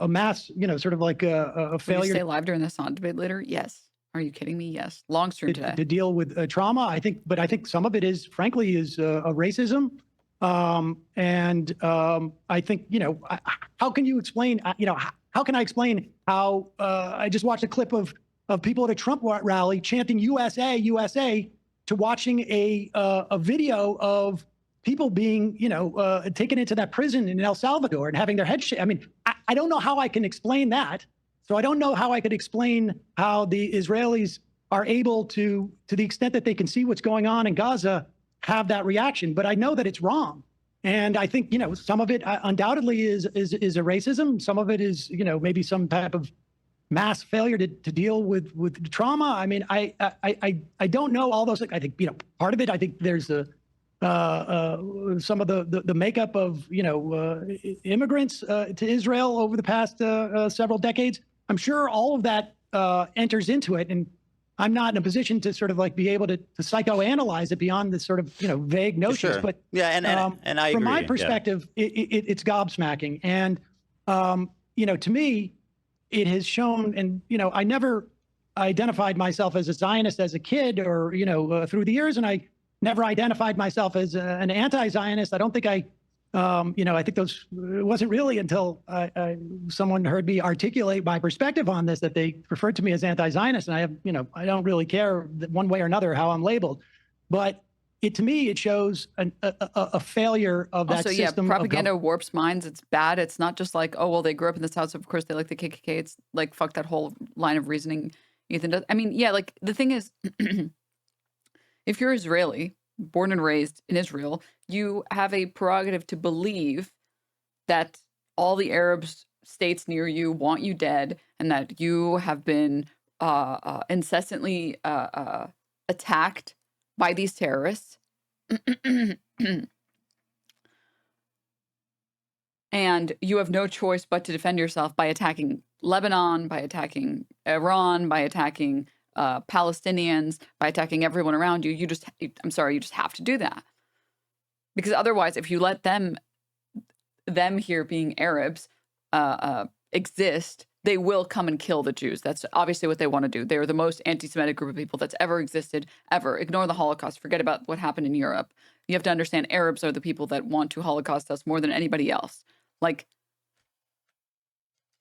mass, you know, sort of like a failure... Will you stay live during the Son debate later? Yes. Are you kidding me? Yes. Long stream today. To deal with trauma, I think, but I think some of it is, frankly, is a racism. I think, you know, how can you explain, you know, how can I explain how I just watched a clip of people at a Trump rally chanting USA, USA, to watching a video of people being, you know, taken into that prison in El Salvador and having their head I mean, I don't know how I can explain that. So I don't know how I could explain how the Israelis are able to the extent that they can see what's going on in Gaza, have that reaction. But I know that it's wrong. And I think, you know, some of it undoubtedly is a racism. Some of it is, you know, maybe some type of mass failure to deal with trauma. I mean, I don't know all those things. I think, you know, part of it, I think there's some of the makeup of, you know, immigrants to Israel over the past several decades. I'm sure all of that enters into it. And I'm not in a position to sort of like be able to psychoanalyze it beyond this sort of, you know, vague notions. Sure. But yeah, and I agree. From my perspective, it's gobsmacking. And, you know, to me, it has shown, and, you know, I never identified myself as a Zionist as a kid or, you know, through the years, and I never identified myself as an anti-Zionist. I don't think I, you know, I think it wasn't really until someone heard me articulate my perspective on this that they referred to me as anti-Zionist. And I have, you know, I don't really care one way or another how I'm labeled. But to me, it shows a failure of that system. Yeah, propaganda warps minds. It's bad. It's not just like, oh, well, they grew up in this house. Of course, they like the KKK. It's like, fuck that whole line of reasoning Ethan does. I mean, yeah, like the thing is, if you're Israeli, born and raised in Israel, you have a prerogative to believe that all the Arab states near you want you dead and that you have been incessantly attacked by these terrorists. And you have no choice but to defend yourself by attacking Lebanon, by attacking Iran, by attacking Palestinians, by attacking everyone around you. I'm sorry, you just have to do that. Because otherwise, if you let them here being Arabs exist, they will come and kill the Jews. That's obviously what they want to do. They're the most anti-Semitic group of people that's ever existed, ever. Ignore the Holocaust. Forget about what happened in Europe. You have to understand Arabs are the people that want to Holocaust us more than anybody else. Like,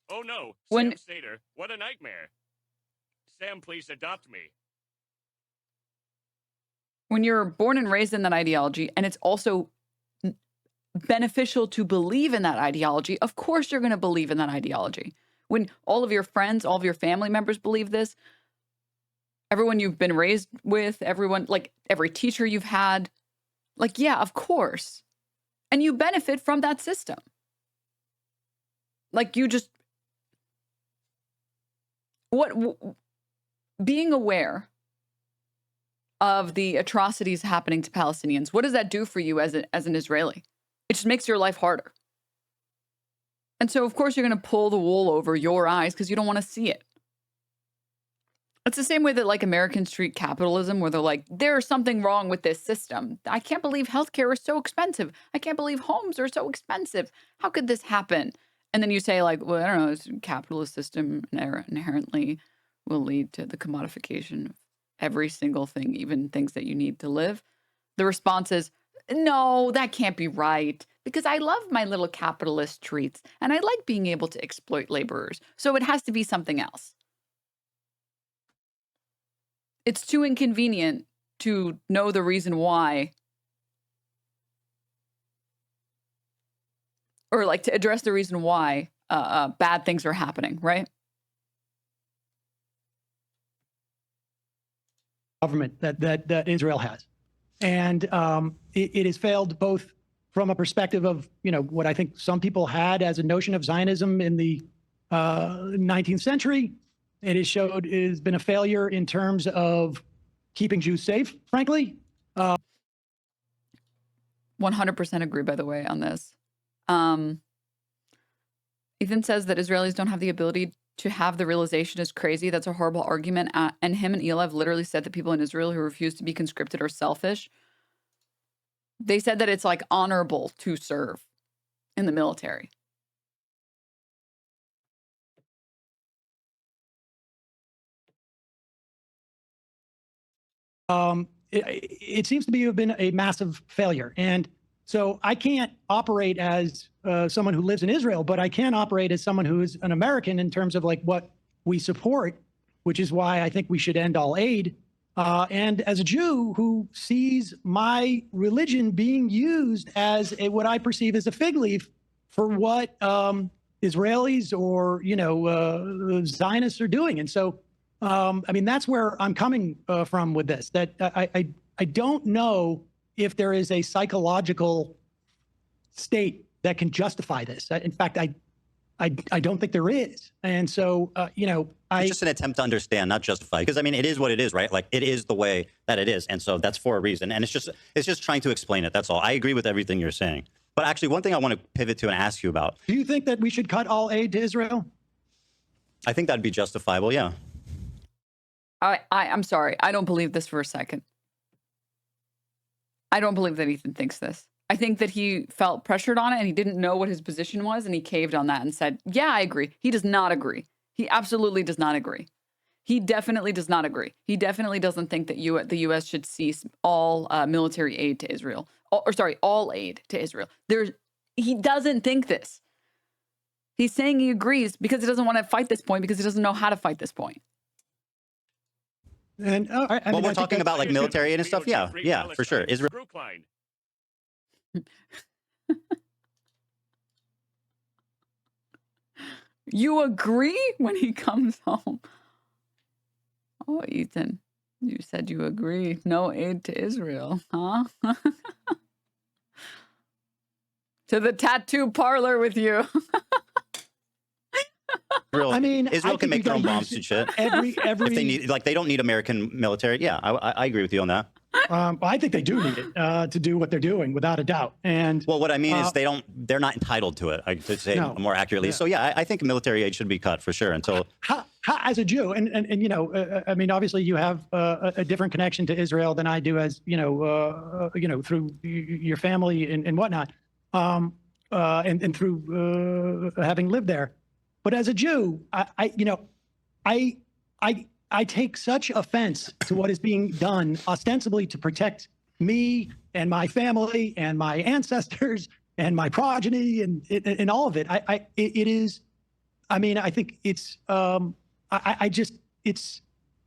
oh no, Sam Seder, what a nightmare. Sam, please adopt me. When you're born and raised in that ideology, and it's also beneficial to believe in that ideology, of course you're going to believe in that ideology. When all of your friends, all of your family members believe this, everyone you've been raised with, everyone, like every teacher you've had, like, yeah, of course. And you benefit from that system. Like you just, being aware of the atrocities happening to Palestinians, what does that do for you as an Israeli? It just makes your life harder. And so, of course, you're going to pull the wool over your eyes because you don't want to see it. It's the same way that, like, Americans treat capitalism, where they're like, there's something wrong with this system. I can't believe healthcare is so expensive. I can't believe homes are so expensive. How could this happen? And then you say, like, well, I don't know, this capitalist system inherently will lead to the commodification of every single thing, even things that you need to live. The response is, no, that can't be right, because I love my little capitalist treats and I like being able to exploit laborers. So it has to be something else. It's too inconvenient to know the reason why, or like to address the reason why bad things are happening, right? Government that Israel has. And it has failed both from a perspective of, what I think some people had as a notion of Zionism in the 19th century. It has been a failure in terms of keeping Jews safe, frankly. 100% agree, by the way, on this. Ethan says that Israelis don't have the ability to have the realization is crazy. That's a horrible argument. And him and Eli have literally said that people in Israel who refuse to be conscripted are selfish. They said that it's like honorable to serve in the military. It seems to have been a massive failure. And so I can't operate as someone who lives in Israel, but I can operate as someone who is an American in terms of like what we support, which is why I think we should end all aid. And as a Jew who sees my religion being used as what I perceive as a fig leaf for what Israelis or, Zionists are doing. And so, that's where I'm coming from with this, that I don't know if there is a psychological state that can justify this. In fact, I don't think there is. And so, it's just an attempt to understand, not justify, because it is what it is, right? Like it is the way that it is. And so that's for a reason. And it's just trying to explain it. That's all. I agree with everything you're saying. But actually, one thing I want to pivot to and ask you about. Do you think that we should cut all aid to Israel? I think that'd be justifiable. Yeah. I'm sorry. I don't believe this for a second. I don't believe that Ethan thinks this. I think that he felt pressured on it and he didn't know what his position was and he caved on that and said, yeah, I agree. He does not agree. He absolutely does not agree. He definitely does not agree. He definitely doesn't think that the U.S. should cease all military aid to Israel. All aid to Israel. He doesn't think this. He's saying he agrees because he doesn't want to fight this point because he doesn't know how to fight this point. And we're talking about like military aid and stuff. Yeah, for sure. Israel. Klein. You agree when he comes home? Oh, Ethan, you said you agree. No aid to Israel, huh? To the tattoo parlor with you. Israel can make their own bombs and shit. If they need, they don't need American military. Yeah, I agree with you on that. I think they do need it to do what they're doing, without a doubt. And well, what I mean is they're not entitled to it. I should say more accurately. Yeah. So yeah, I think military aid should be cut for sure. Until as a Jew, and obviously you have a different connection to Israel than I do, as through your family and whatnot, and through having lived there. But as a Jew, I take such offense to what is being done ostensibly to protect me and my family and my ancestors and my progeny and all of it. I think it's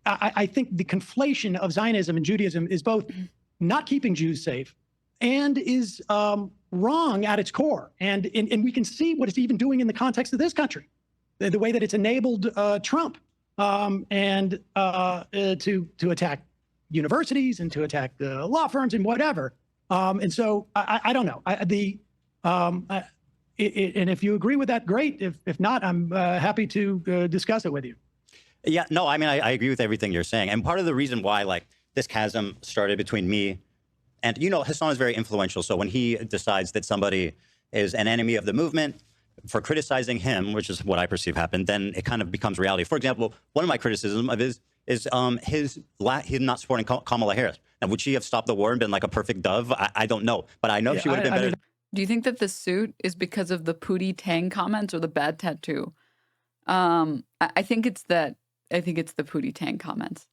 I think the conflation of Zionism and Judaism is both not keeping Jews safe and is wrong at its core. And we can see what it's even doing in the context of this country, the way that it's enabled Trump and to attack universities and to attack law firms and whatever. And so I don't know. And if you agree with that, great. If not, I'm happy to discuss it with you. Yeah, no, I agree with everything you're saying. And part of the reason why this chasm started between me and, Hassan is very influential. So when he decides that somebody is an enemy of the movement, for criticizing him, which is what I perceive happened, then it kind of becomes reality. For example, one of my criticisms of his is him not supporting Kamala Harris. And would she have stopped the war and been like a perfect dove? I don't know, but I know she would have been better. Do you think that the suit is because of the Pootie Tang comments or the bad tattoo? I think it's the Pootie Tang comments.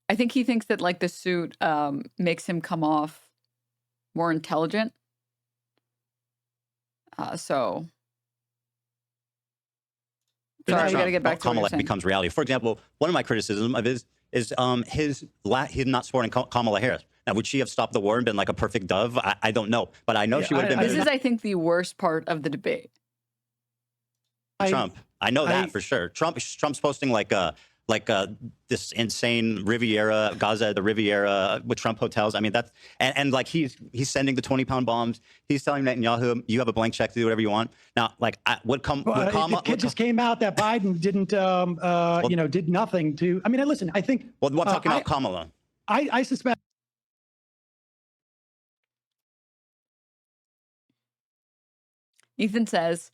I think he thinks that the suit makes him come off more intelligent. Sorry, we got to get back to Kamala becomes reality. For example, one of my criticisms of his is he's not supporting Kamala Harris. Now, would she have stopped the war and been like a perfect dove? I don't know, but I know she would have been. This is, I think, the worst part of the debate. Trump. I know that for sure. Trump's posting like this insane Riviera, Gaza, the Riviera with Trump hotels. I mean, that's and like he's sending the 20-pound bombs. He's telling Netanyahu, you have a blank check to do whatever you want. Now, like it just came out that Biden didn't, did nothing to. I mean, listen, I think. Well, I'm talking about Kamala. I suspect. Ethan says,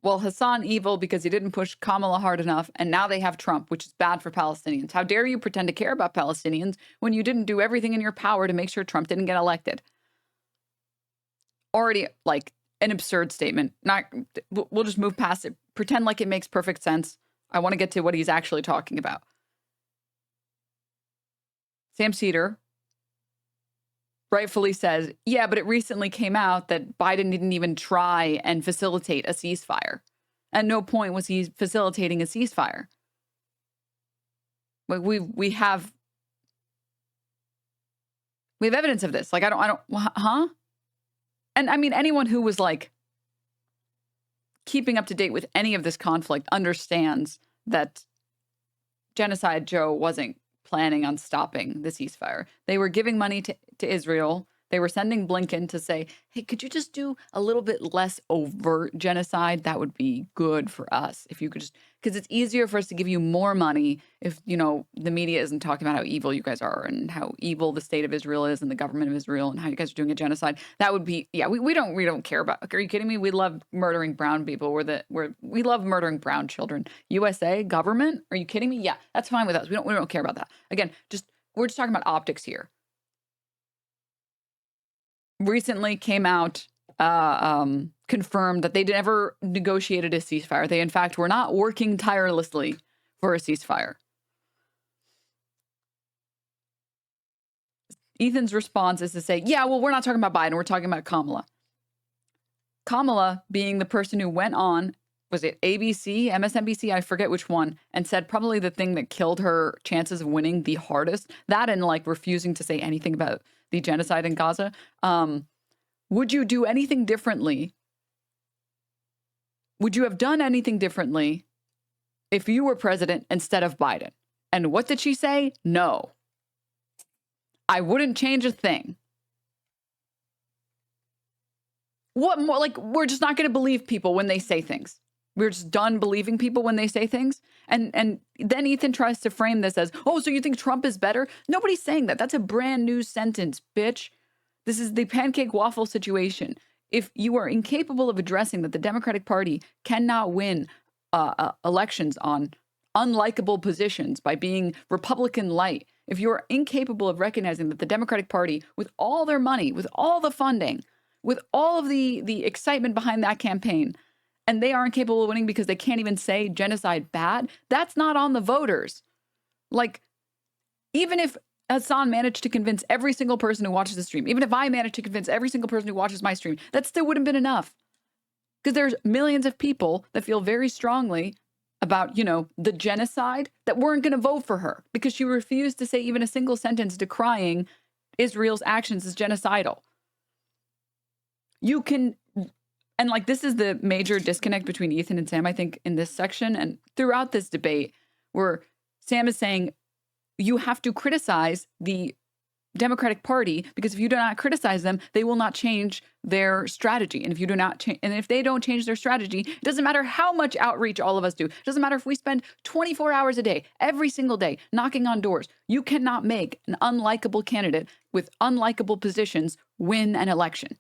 well, Hassan evil because he didn't push Kamala hard enough, and now they have Trump, which is bad for Palestinians. How dare you pretend to care about Palestinians when you didn't do everything in your power to make sure Trump didn't get elected? Already, like, an absurd statement. We'll just move past it. Pretend like it makes perfect sense. I want to get to what he's actually talking about. Sam Seder rightfully says, yeah, but it recently came out that Biden didn't even try and facilitate a ceasefire. At no point was he facilitating a ceasefire. We have evidence of this. Like, I don't, huh? And I mean, anyone who was like keeping up to date with any of this conflict understands that Genocide Joe wasn't planning on stopping the ceasefire. They were giving money to Israel. They were sending Blinken to say, hey, could you just do a little bit less overt genocide? That would be good for us. If you could just, because it's easier for us to give you more money if, the media isn't talking about how evil you guys are and how evil the state of Israel is and the government of Israel and how you guys are doing a genocide. That would be, yeah, we don't care about, are you kidding me? We love murdering brown people. We love murdering brown children. USA government? Are you kidding me? Yeah, that's fine with us. We don't care about that. Again, we're just talking about optics here. Recently came out, confirmed that they never negotiated a ceasefire. They, in fact, were not working tirelessly for a ceasefire. Ethan's response is to say, yeah, well, we're not talking about Biden. We're talking about Kamala. Kamala being the person who went on, was it ABC, MSNBC? I forget which one, and said probably the thing that killed her chances of winning the hardest. That and like refusing to say anything about the genocide in Gaza. Would you do anything differently? Would you have done anything differently if you were president instead of Biden? And what did she say? No. I wouldn't change a thing. What more? Like, we're just not going to believe people when they say things. We're just done believing people when they say things. And then Ethan tries to frame this as, oh, so you think Trump is better? Nobody's saying that. That's a brand new sentence, bitch. This is the pancake waffle situation. If you are incapable of addressing that the Democratic Party cannot win elections on unlikable positions by being Republican light, if you're incapable of recognizing that the Democratic Party, with all their money, with all the funding, with all of the excitement behind that campaign, and they aren't capable of winning because they can't even say genocide bad, that's not on the voters. Like, even if Hassan managed to convince every single person who watches the stream, even if I managed to convince every single person who watches my stream, that still wouldn't have been enough. Because there's millions of people that feel very strongly about, the genocide that weren't going to vote for her because she refused to say even a single sentence decrying Israel's actions as genocidal. You can... And like, this is the major disconnect between Ethan and Sam, I think, in this section and throughout this debate, where Sam is saying you have to criticize the Democratic Party because if you do not criticize them, they will not change their strategy. And if you do not and if they don't change their strategy, it doesn't matter how much outreach all of us do. It doesn't matter if we spend 24 hours a day, every single day, knocking on doors. You cannot make an unlikable candidate with unlikable positions win an election.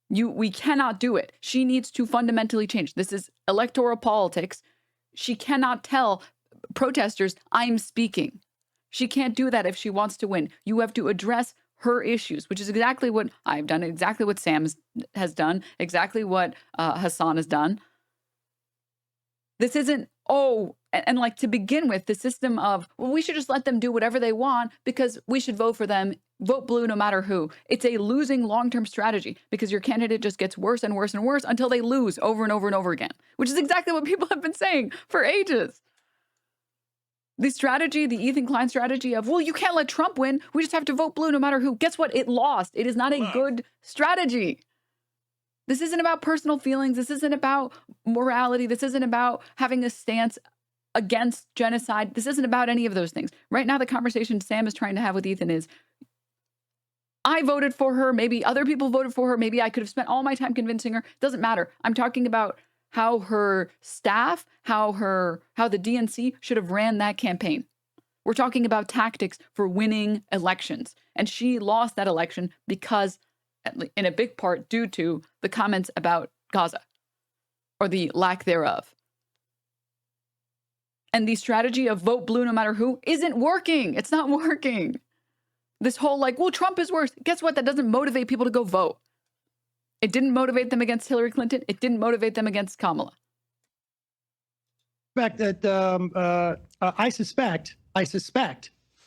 We cannot do it. She needs to fundamentally change. This is electoral politics. She cannot tell protesters, I'm speaking. She can't do that if she wants to win. You have to address her issues, which is exactly what I've done, exactly what Sam has done, exactly what Hassan has done. This isn't, and like to begin with, the system of, well, we should just let them do whatever they want because we should vote for them, vote blue no matter who. It's a losing long-term strategy because your candidate just gets worse and worse and worse until they lose over and over and over again, which is exactly what people have been saying for ages. The strategy, the Ethan Klein strategy of, well, you can't let Trump win. We just have to vote blue no matter who. Guess what? It lost. It is not a good strategy. This isn't about personal feelings. This isn't about morality. This isn't about having a stance against genocide. This isn't about any of those things. Right now, the conversation Sam is trying to have with Ethan is, I voted for her. Maybe other people voted for her. Maybe I could have spent all my time convincing her. Doesn't matter. I'm talking about how her staff, how the DNC should have ran that campaign. We're talking about tactics for winning elections. And she lost that election because, in a big part, due to the comments about Gaza or the lack thereof. And the strategy of vote blue no matter who isn't working. It's not working. This whole like, well, Trump is worse. Guess what? That doesn't motivate people to go vote. It didn't motivate them against Hillary Clinton. It didn't motivate them against Kamala. The fact that I suspect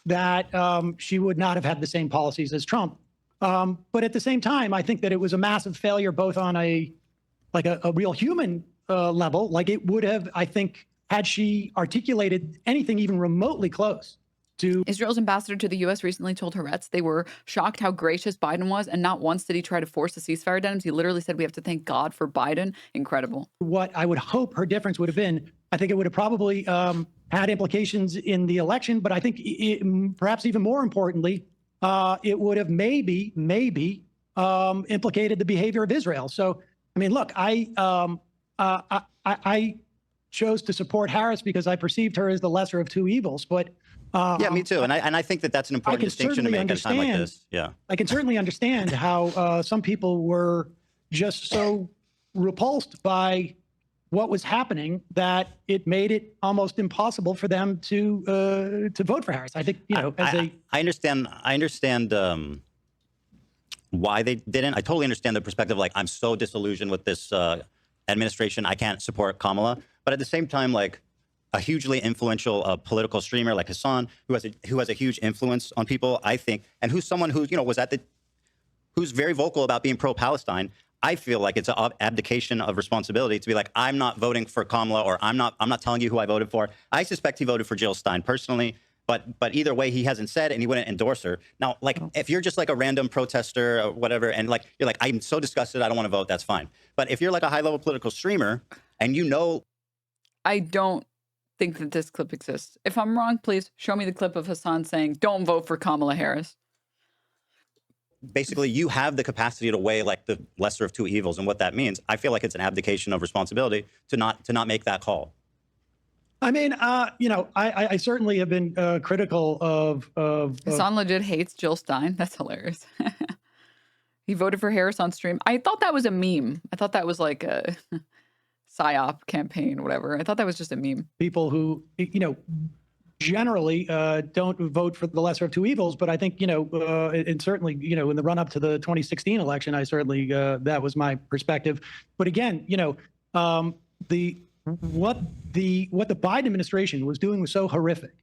that she would not have had the same policies as Trump. But at the same time, I think that it was a massive failure, both on a real human level. Like it would have, I think, had she articulated anything even remotely close to. Israel's ambassador to the U.S. recently told Haaretz they were shocked how gracious Biden was, and not once did he try to force a ceasefire. Denims. He literally said we have to thank God for Biden. Incredible. What I would hope her difference would have been, I think it would have probably had implications in the election, but I think perhaps even more importantly, it would have maybe implicated the behavior of Israel. So, I mean, look, I chose to support Harris because I perceived her as the lesser of two evils. But yeah, me too. And I think that that's an important distinction to make at a time like this. Yeah, I can certainly understand how some people were just so repulsed by what was happening that it made it almost impossible for them to vote for Harris. I think, you know, I understand why they didn't. I totally understand the perspective. Like, I'm so disillusioned with this administration, I can't support Kamala. But at the same time, like a hugely influential political streamer like Hassan, who has a huge influence on people, I think, and who's someone who, you know, who's very vocal about being pro-Palestine. I feel like it's an abdication of responsibility to be like, I'm not voting for Kamala, or I'm not telling you who I voted for. I suspect he voted for Jill Stein personally, but either way, he hasn't said, and he wouldn't endorse her. Now, like, if you're just like a random protester or whatever, and like you're like, I'm so disgusted, I don't want to vote, that's fine. But if you're like a high-level political streamer, and you know, I don't think that this clip exists. If I'm wrong, please show me the clip of Hassan saying, "Don't vote for Kamala Harris." basically you have the capacity to weigh like the lesser of two evils and what that means. I feel like it's an abdication of responsibility to not make that call. I mean, I certainly have been critical of Hassan legit hates Jill Stein. That's hilarious. He voted for Harris on stream. I thought that was a meme. I thought that was like a PSYOP campaign, whatever. I thought that was just a meme. People who, generally don't vote for the lesser of two evils. But I think, and certainly, in the run up to the 2016 election, I certainly, that was my perspective. But again, what the Biden administration was doing was so horrific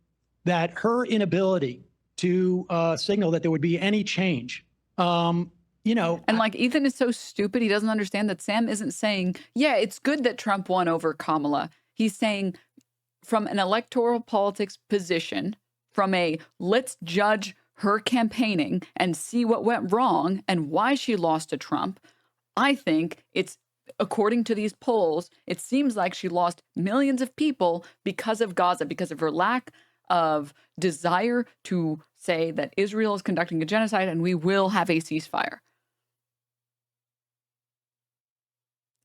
that her inability to signal that there would be any change, and like Ethan is so stupid, he doesn't understand that Sam isn't saying, yeah, it's good that Trump won over Kamala. He's saying from an electoral politics position, from a let's judge her campaigning and see what went wrong and why she lost to Trump. I think it's, according to these polls, it seems like she lost millions of people because of Gaza, because of her lack of desire to say that Israel is conducting a genocide and we will have a ceasefire.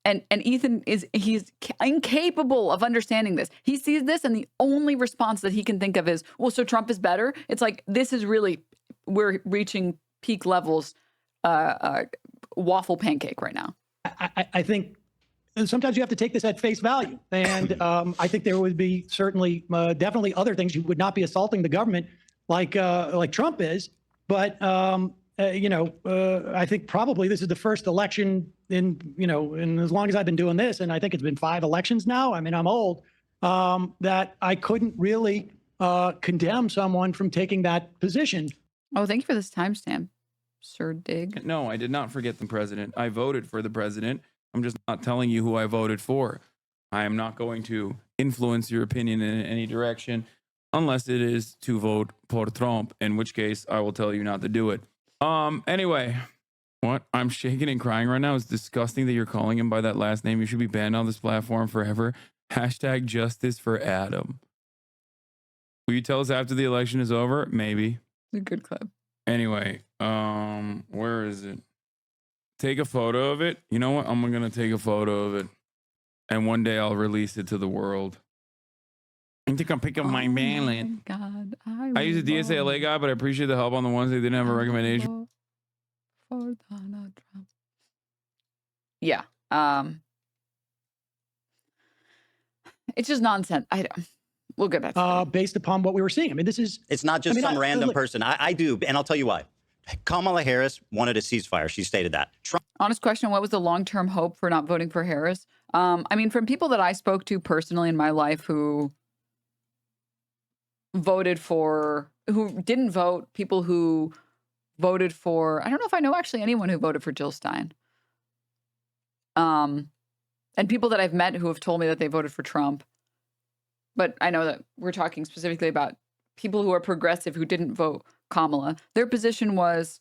And Ethan he's incapable of understanding this. He sees this and the only response that he can think of is, well, so Trump is better. It's like, this is really, we're reaching peak levels, waffle pancake right now. I think sometimes you have to take this at face value. And I think there would be certainly, definitely other things. You would not be assaulting the government like Trump is. But, I think probably this is the first election in as long as I've been doing this, and I think it's been 5 elections now. I mean, I'm old, that I couldn't really condemn someone from taking that position. Oh, thank you for this timestamp, Sir Dig. No, I did not forget the president. I voted for the president. I'm just not telling you who I voted for. I am not going to influence your opinion in any direction. unless it is to vote por Trump, in which case I will tell you not to do it. Anyway, what? I'm shaking and crying right now. It's disgusting that you're calling him by that last name. You should be banned on this platform forever. Hashtag justice for Adam. Will you tell us after the election is over? Maybe. It's a good clip. Anyway, where is it? Take a photo of it. You know what? I'm going to take a photo of it. And one day I'll release it to the world. I think I'll pick up my ballot. God, I use a DSA LA guy, but I appreciate the help on the ones that didn't have a recommendation. For Donald Trump. Yeah. It's just nonsense. We'll get back to based upon what we were seeing. I mean, this is... It's not just some random person. I do, and I'll tell you why. Kamala Harris wanted a ceasefire. She stated that. Trump. Honest question, what was the long-term hope for not voting for Harris? I mean, from people that I spoke to personally in my life who voted for, who didn't vote, people who voted for, I don't know if I know actually anyone who voted for Jill Stein. And people that I've met who have told me that they voted for Trump. But I know that we're talking specifically about people who are progressive who didn't vote Kamala. Their position was,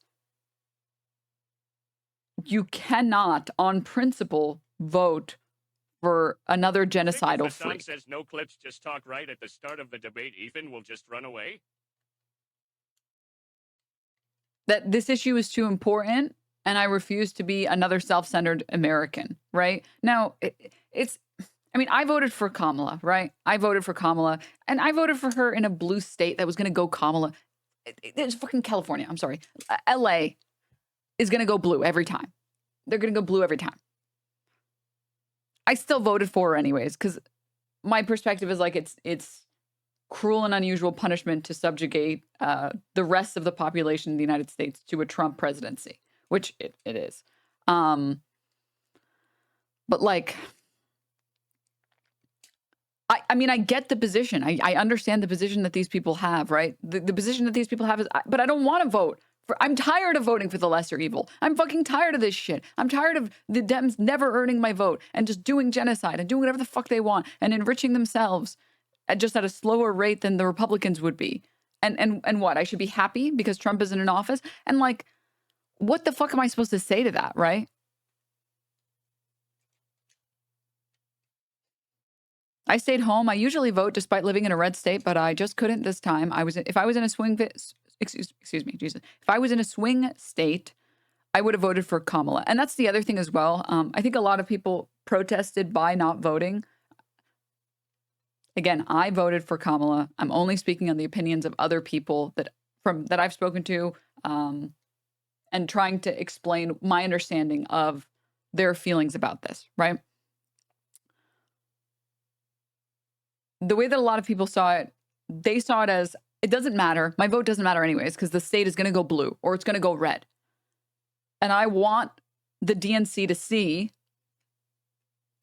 you cannot, on principle, vote for another genocidal Hassan freak. says no clips, just talk right at the start of the debate. Ethan will just run away. That this issue is too important, and I refuse to be another self-centered American, right? Now, I mean, I voted for Kamala, right? I voted for Kamala, and I voted for her in a blue state that was going to go Kamala. It's fucking California. I'm sorry. LA is going to go blue every time. They're going to go blue every time. I still voted for her anyways, because my perspective is like it's cruel and unusual punishment to subjugate the rest of the population of the United States to a Trump presidency, which it is. But like, I mean, I get the position. I understand the position that these people have, right? The position that these people have is, but I don't want to vote for, I'm tired of voting for the lesser evil. I'm fucking tired of this shit. I'm tired of the Dems never earning my vote and just doing genocide and doing whatever the fuck they want and enriching themselves just at a slower rate than the Republicans would be. And what? I should be happy because Trump isn't in office? And like, what the fuck am I supposed to say to that, right? I stayed home. I usually vote despite living in a red state, but I just couldn't this time. If I was in a swing If I was in a swing state, I would have voted for Kamala. And that's the other thing as well. I think a lot of people protested by not voting. Again, I voted for Kamala. I'm only speaking on the opinions of other people that I've spoken to, and trying to explain my understanding of their feelings about this, right? The way that a lot of people saw it, they saw it as, it doesn't matter. My vote doesn't matter anyways, because the state is going to go blue or it's going to go red. And I want the DNC to see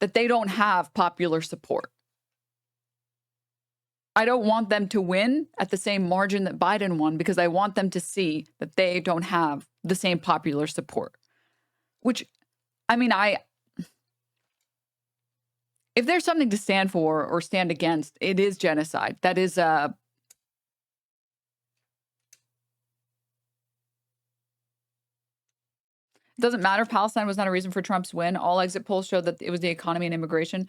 that they don't have popular support. I don't want them to win at the same margin that Biden won, because I want them to see that they don't have the same popular support. Which, I mean, if there's something to stand for or stand against, it is genocide. That is it doesn't matter. Palestine was not a reason for Trump's win. All exit polls showed that it was the economy and immigration.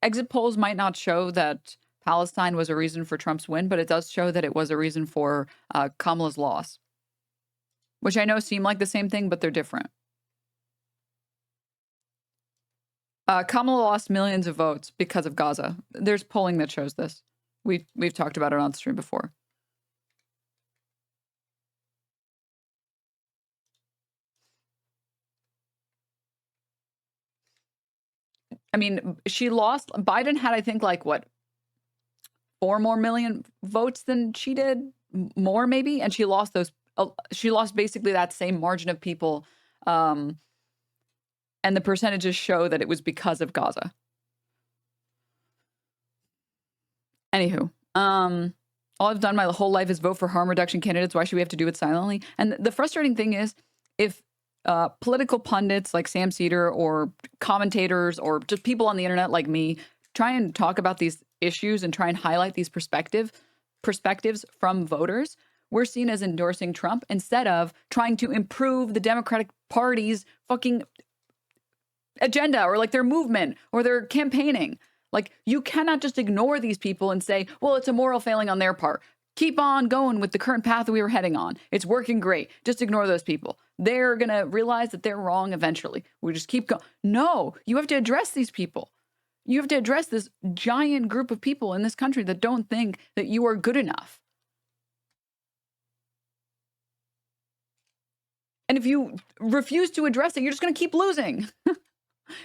Exit polls might not show that Palestine was a reason for Trump's win, but it does show that it was a reason for Kamala's loss, which I know seem like the same thing, but they're different. Kamala lost millions of votes because of Gaza. There's polling that shows this. We've talked about it on stream before. I mean, she lost. Biden had, I think, like, what, 4 more million votes than she did? More, maybe? And she lost those. She lost basically that same margin of people. And the percentages show that it was because of Gaza. Anywho, all I've done my whole life is vote for harm reduction candidates. Why should we have to do it silently? And the frustrating thing is, if political pundits like Sam Seder or commentators or just people on the internet like me try and talk about these issues and try and highlight these perspectives, perspectives from voters, we're seen as endorsing Trump instead of trying to improve the Democratic Party's fucking agenda or like their movement or their campaigning. Like, you cannot just ignore these people and say, well, it's a moral failing on their part. Keep on going with the current path that we were heading on. It's working great. Just ignore those people. They're going to realize that they're wrong eventually. We just keep going. No, you have to address these people. You have to address this giant group of people in this country that don't think that you are good enough. And if you refuse to address it, you're just going to keep losing.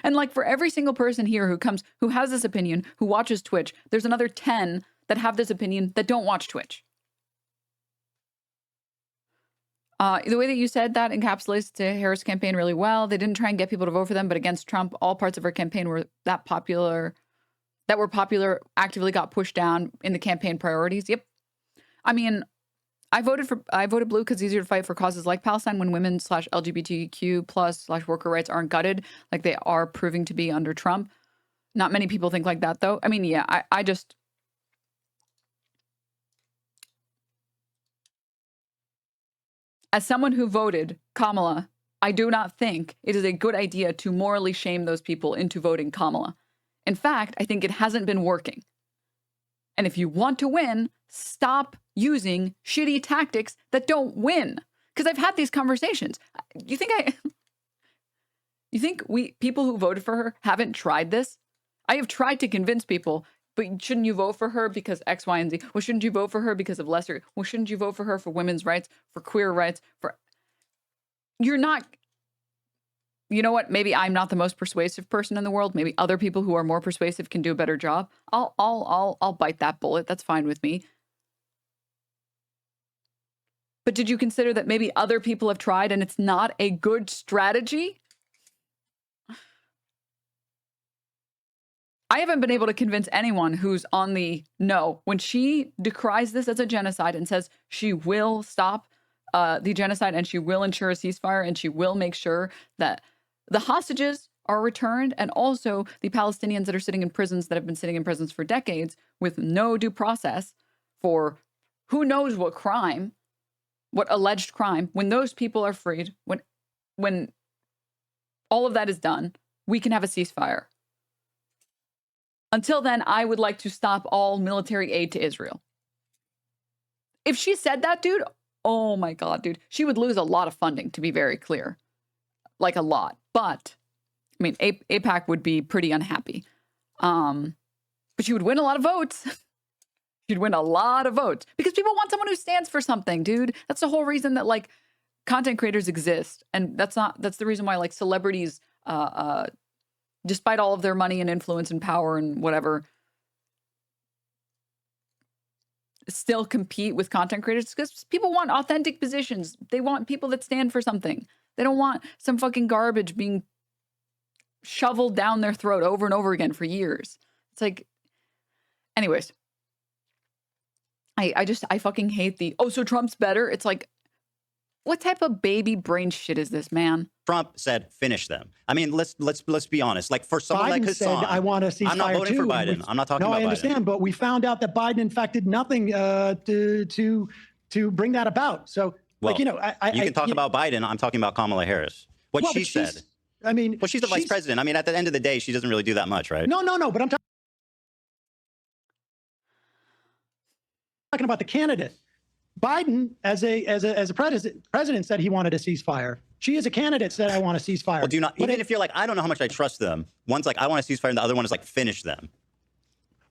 And like, for every single person here who has this opinion, who watches Twitch, there's another 10 that have this opinion that don't watch Twitch. The way that you said that encapsulates the Harris campaign really well. They didn't try and get people to vote for them, but against Trump, all parts of her campaign were popular actively got pushed down in the campaign priorities. Yep. I mean, I voted blue because it's easier to fight for causes like Palestine when women /LGBTQ+/worker rights aren't gutted like they are proving to be under Trump. Not many people think like that, though. I mean, yeah, I just... As someone who voted Kamala, I do not think it is a good idea to morally shame those people into voting Kamala. In fact, I think it hasn't been working. And if you want to win, stop using shitty tactics that don't win. Because I've had these conversations. You think people who voted for her haven't tried this? I have tried to convince people, but shouldn't you vote for her because X, Y, and Z? Well, shouldn't you vote for her because of lesser? Well, shouldn't you vote for her for women's rights, for queer rights, you're not... You know what? Maybe I'm not the most persuasive person in the world. Maybe other people who are more persuasive can do a better job. I'll bite that bullet. That's fine with me. But did you consider that maybe other people have tried and it's not a good strategy? I haven't been able to convince anyone who's on the no. When she decries this as a genocide and says she will stop the genocide and she will ensure a ceasefire and she will make sure that the hostages are returned and also the Palestinians that are sitting in prisons that have been sitting in prisons for decades with no due process for who knows what crime, what alleged crime, when those people are freed, when all of that is done, we can have a ceasefire. Until then, I would like to stop all military aid to Israel. If she said that, dude, oh my God, dude, she would lose a lot of funding, to be very clear. Like a lot. But, I mean, AIPAC would be pretty unhappy. But she would win a lot of votes. She'd win a lot of votes. Because people want someone who stands for something, dude. That's the whole reason that, like, content creators exist. And that's the reason why, like, celebrities, despite all of their money and influence and power and whatever, still compete with content creators, because people want authentic positions. They want people that stand for something. They don't want some fucking garbage being shoveled down their throat over and over again for years. It's like, anyways, I fucking hate so Trump's better. It's like, what type of baby brain shit is this, man? Trump said, finish them. I mean, let's be honest. Like, for someone Biden like said, Hassan, I want to see I'm not voting for Biden. I'm not talking about Biden. No, I understand, but we found out that Biden, in fact, did nothing to bring that about. So, well, like, you know, you can talk about Biden. I'm talking about Kamala Harris. What she said. I mean, well, she's the vice president. I mean, at the end of the day, she doesn't really do that much, right? No, but I'm talking about the candidate. Biden, as a president, said he wanted a ceasefire. She, as a candidate, said, I want a ceasefire. Well, do you not? Even if you're like, I don't know how much I trust them. One's like, I want a ceasefire, and the other one is like, finish them.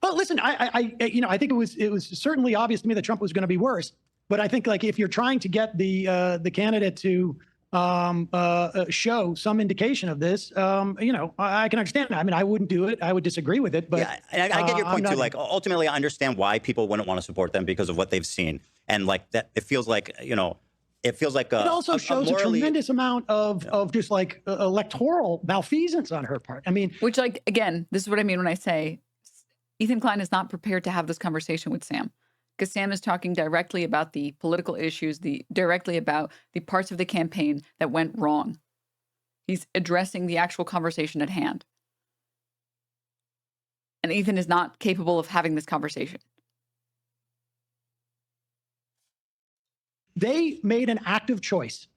Well, listen, I think it was certainly obvious to me that Trump was going to be worse. But I think, like, if you're trying to get the candidate to show some indication of this, I can understand that. I mean, I wouldn't do it. I would disagree with it. But yeah, I get your point too. Like, ultimately, I understand why people wouldn't want to support them because of what they've seen, and like that, it feels like it also shows a tremendous amount of just like electoral malfeasance on her part. I mean, which, like, again, this is what I mean when I say Ethan Klein is not prepared to have this conversation with Sam. Because Sam is talking directly about the political issues, directly about the parts of the campaign that went wrong. He's addressing the actual conversation at hand. And Ethan is not capable of having this conversation. they made an active choice.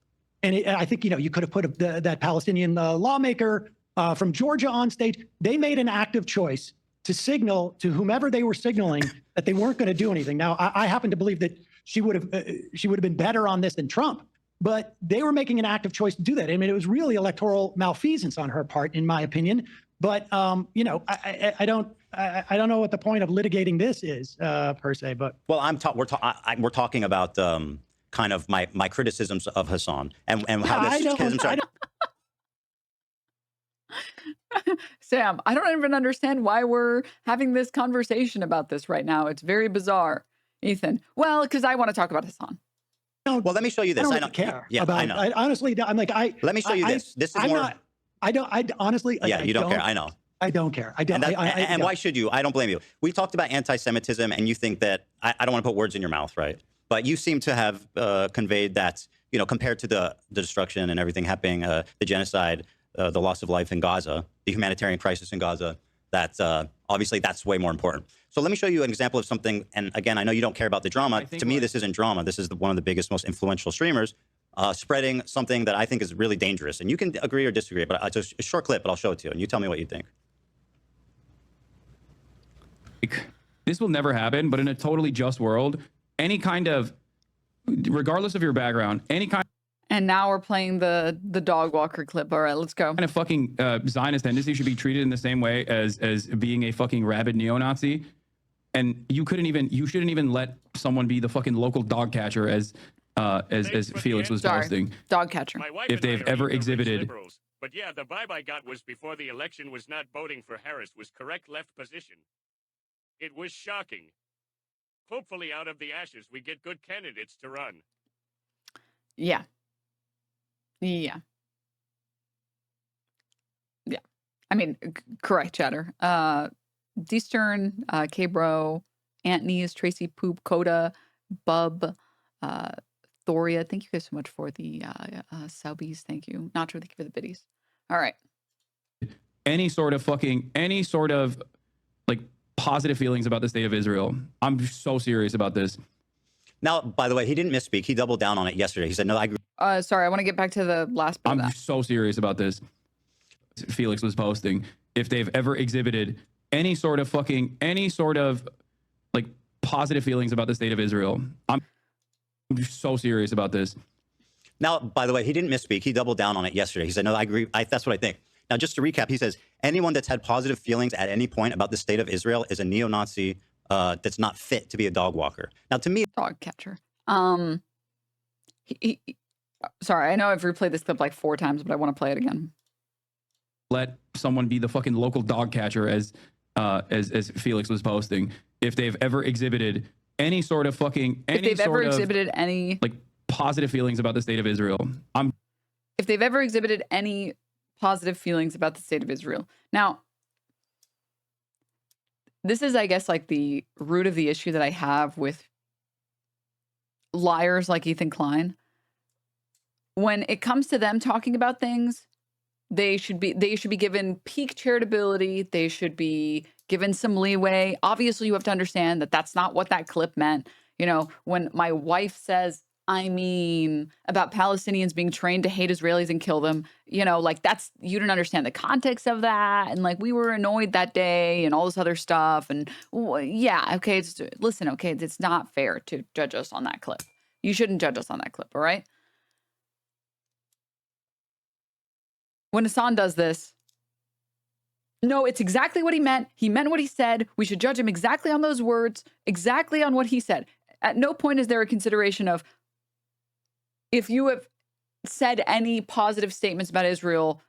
And I think, you could have put that Palestinian lawmaker from Georgia on stage. They made an active choice to signal to whomever they were signaling that they weren't going to do anything. Now, I happen to believe that she would have been better on this than Trump, but they were making an active choice to do that. I mean, it was really electoral malfeasance on her part, in my opinion. But I don't know what the point of litigating this is per se. But well, we're talking about kind of my criticisms of Hassan and how this. Sam, I don't even understand why we're having this conversation about this right now. It's very bizarre. Ethan, well, because I want to talk about Hassan. Well, let me show you this. I don't care. Yeah, about, I know. Honestly, I'm like, let me show you this. This is more. I honestly. Like, yeah, you don't care. I know. I don't care. I don't. And why should you? I don't blame you. We talked about anti-Semitism, and you think that I don't want to put words in your mouth, right? But you seem to have conveyed that, compared to the destruction and everything happening, the genocide, the loss of life in Gaza, the humanitarian crisis in Gaza, that obviously that's way more important. So let me show you an example of something. And again, I know you don't care about the drama. To me, this isn't drama. This is one of the biggest, most influential streamers spreading something that I think is really dangerous. And you can agree or disagree, but it's a short clip, but I'll show it to you. And you tell me what you think. This will never happen, but in a totally just world, any kind of, regardless of your background, any kind. And now we're playing the dog walker clip. All right, let's go. Kind of fucking Zionist tendency should be treated in the same way as being a fucking rabid neo-Nazi. And you shouldn't even let someone be the fucking local dog catcher as Felix was posting. Dog catcher. If they've ever exhibited. Liberals. But yeah, the vibe I got was before the election was not voting for Harris was correct left position. It was shocking. Hopefully out of the ashes, we get good candidates to run. Yeah. Yeah. Yeah. I mean, correct, Chatter. D-Stern, K-Bro, Antonies, Tracy Poop, Coda, Bub, Thoria. Thank you guys so much for the subbies. Thank you. Nacho, thank you for the biddies. All right. Any sort of like positive feelings about the state of Israel. I'm so serious about this. Now, by the way, he didn't misspeak. He doubled down on it yesterday. He said, no, I agree. Sorry, I want to get back to the last bit of that. I'm so serious about this. Felix was posting. If they've ever exhibited any sort of like positive feelings about the state of Israel. I'm so serious about this. Now, by the way, he didn't misspeak. He doubled down on it yesterday. He said, no, I agree. That's what I think. Now, just to recap, he says, anyone that's had positive feelings at any point about the state of Israel is a neo-Nazi that's not fit to be a dog walker. Now, to me... Dog catcher. Sorry, I know I've replayed this clip like 4 times, but I want to play it again. Let someone be the fucking local dog catcher as Felix was posting. If they've ever exhibited any sort of any like positive feelings about the state of Israel. If they've ever exhibited any positive feelings about the state of Israel. Now, this is, I guess, like the root of the issue that I have with liars like Ethan Klein. When it comes to them talking about things, they should be given peak charitability. They should be given some leeway. Obviously, you have to understand that that's not what that clip meant. You know, when my wife says, I mean, about Palestinians being trained to hate Israelis and kill them, you know, like that's, you don't understand the context of that. And like, we were annoyed that day and all this other stuff. And yeah, okay, listen, okay, it's not fair to judge us on that clip. You shouldn't judge us on that clip, all right? When Hassan does this, no, it's exactly what he meant. He meant what he said. We should judge him exactly on those words, exactly on what he said. At no point is there a consideration of, if you have said any positive statements about Israel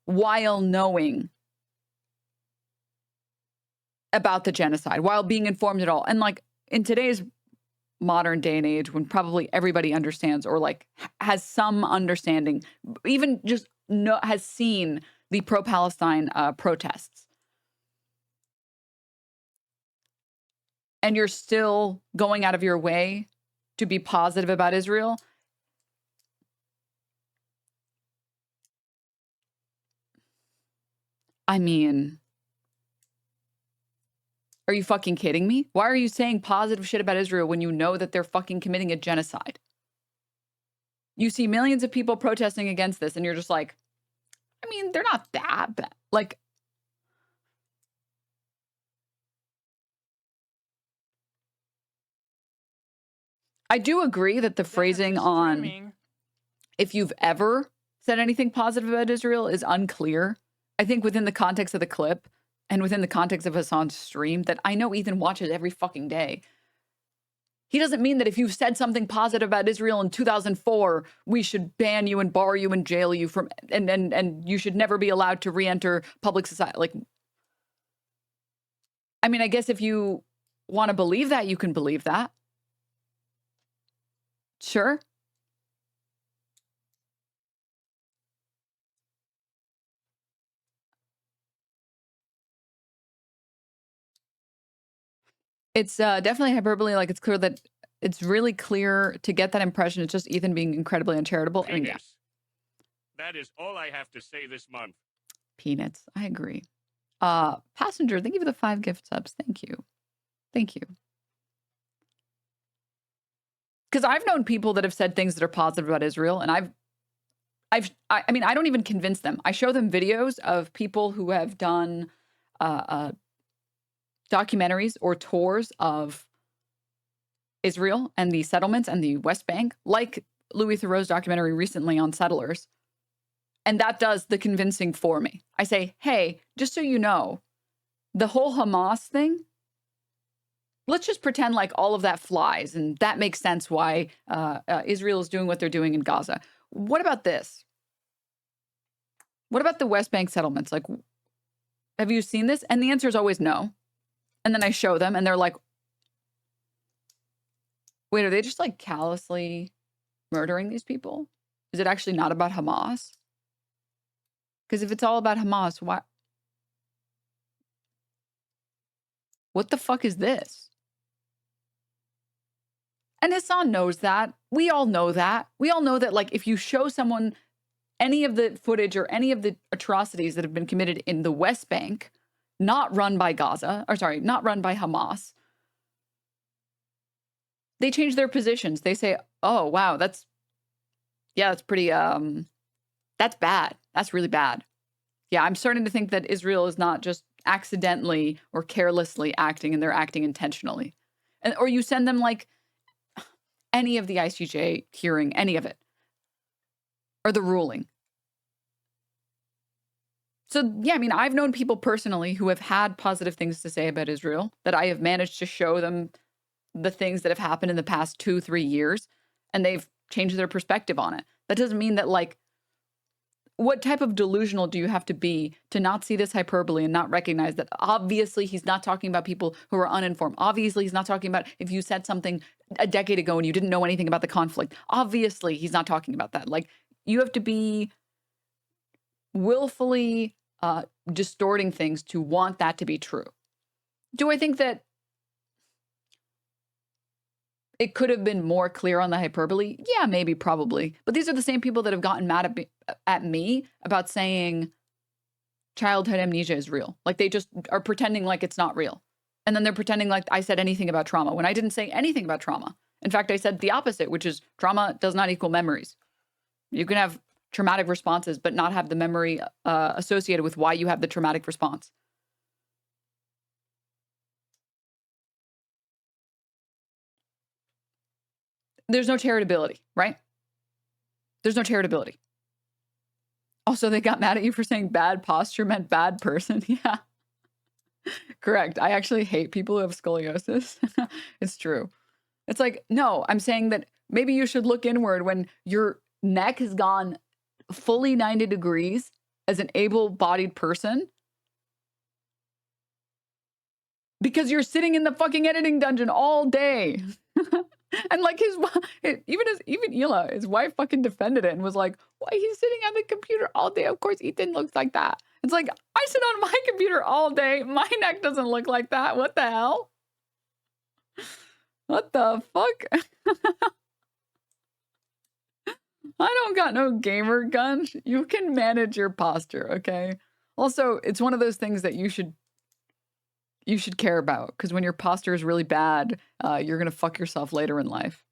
while knowing about the genocide, while being informed at all. And like in today's modern day and age, when probably everybody understands or like has some understanding, even just has seen the pro-Palestine protests. And you're still going out of your way to be positive about Israel. I mean, are you fucking kidding me? Why are you saying positive shit about Israel when you know that they're fucking committing a genocide? You see millions of people protesting against this, and you're just like, I mean, they're not that bad. Like, I do agree that the phrasing on if you've ever said anything positive about Israel is unclear. I think within the context of the clip and within the context of Hassan's stream that I know Ethan watches every fucking day, he doesn't mean that if you've said something positive about Israel in 2004, we should ban you and bar you and jail you from and you should never be allowed to re-enter public society. Like, I mean, I guess if you want to believe that, you can believe that. Sure. It's definitely hyperbole. Like, it's clear that it's really clear to get that impression. It's just Ethan being incredibly uncharitable. I mean, yeah. That is all I have to say this month. Peanuts. I agree. Passenger, thank you for the 5 gift subs. Thank you. Thank you. Because I've known people that have said things that are positive about Israel, and I mean, I don't even convince them. I show them videos of people who have done documentaries or tours of Israel and the settlements and the West Bank, like Louis Theroux's documentary recently on settlers. And that does the convincing for me. I say, hey, just so you know, the whole Hamas thing, let's just pretend like all of that flies, and that makes sense why Israel is doing what they're doing in Gaza. What about this? What about the West Bank settlements? Like, have you seen this? And the answer is always no. And then I show them, and they're like, wait, are they just like callously murdering these people? Is it actually not about Hamas? Because if it's all about Hamas, why? What the fuck is this? And Hassan knows that. We all know that. We all know that, like, if you show someone any of the footage or any of the atrocities that have been committed in the West Bank, not run by Gaza, or sorry, not run by Hamas, they change their positions. They say, oh, wow, that's pretty, that's bad. That's really bad. Yeah, I'm starting to think that Israel is not just accidentally or carelessly acting, and they're acting intentionally. And or you send them like any of the ICJ hearing, any of it, or the ruling. So, yeah, I mean, I've known people personally who have had positive things to say about Israel, that I have managed to show them the things that have happened in the past 2-3 years, and they've changed their perspective on it. That doesn't mean that, like, what type of delusional do you have to be to not see this hyperbole and not recognize that obviously he's not talking about people who are uninformed. Obviously, he's not talking about if you said something a decade ago and you didn't know anything about the conflict. Obviously, he's not talking about that. Like, you have to be willfully distorting things to want that to be true. Do I think that it could have been more clear on the hyperbole? Yeah, maybe, probably. But these are the same people that have gotten mad at me about saying childhood amnesia is real. Like, they just are pretending like it's not real. And then they're pretending like I said anything about trauma when I didn't say anything about trauma. In fact, I said the opposite, which is trauma does not equal memories. You can have traumatic responses, but not have the memory associated with why you have the traumatic response. There's no charitability, right? There's no charitability. Also, they got mad at you for saying bad posture meant bad person. Yeah. Correct. I actually hate people who have scoliosis. It's true. It's like, no, I'm saying that maybe you should look inward when your neck has gone fully 90 degrees as an able-bodied person because you're sitting in the fucking editing dungeon all day. And like even Hila, his wife fucking defended it and was like, why he's sitting at the computer all day? Of course Ethan looks like that. It's like, I sit on my computer all day. My neck doesn't look like that. What the hell? What the fuck? I don't got no gamer gun. You can manage your posture, okay? Also, it's one of those things that you should care about, because when your posture is really bad, you're going to fuck yourself later in life.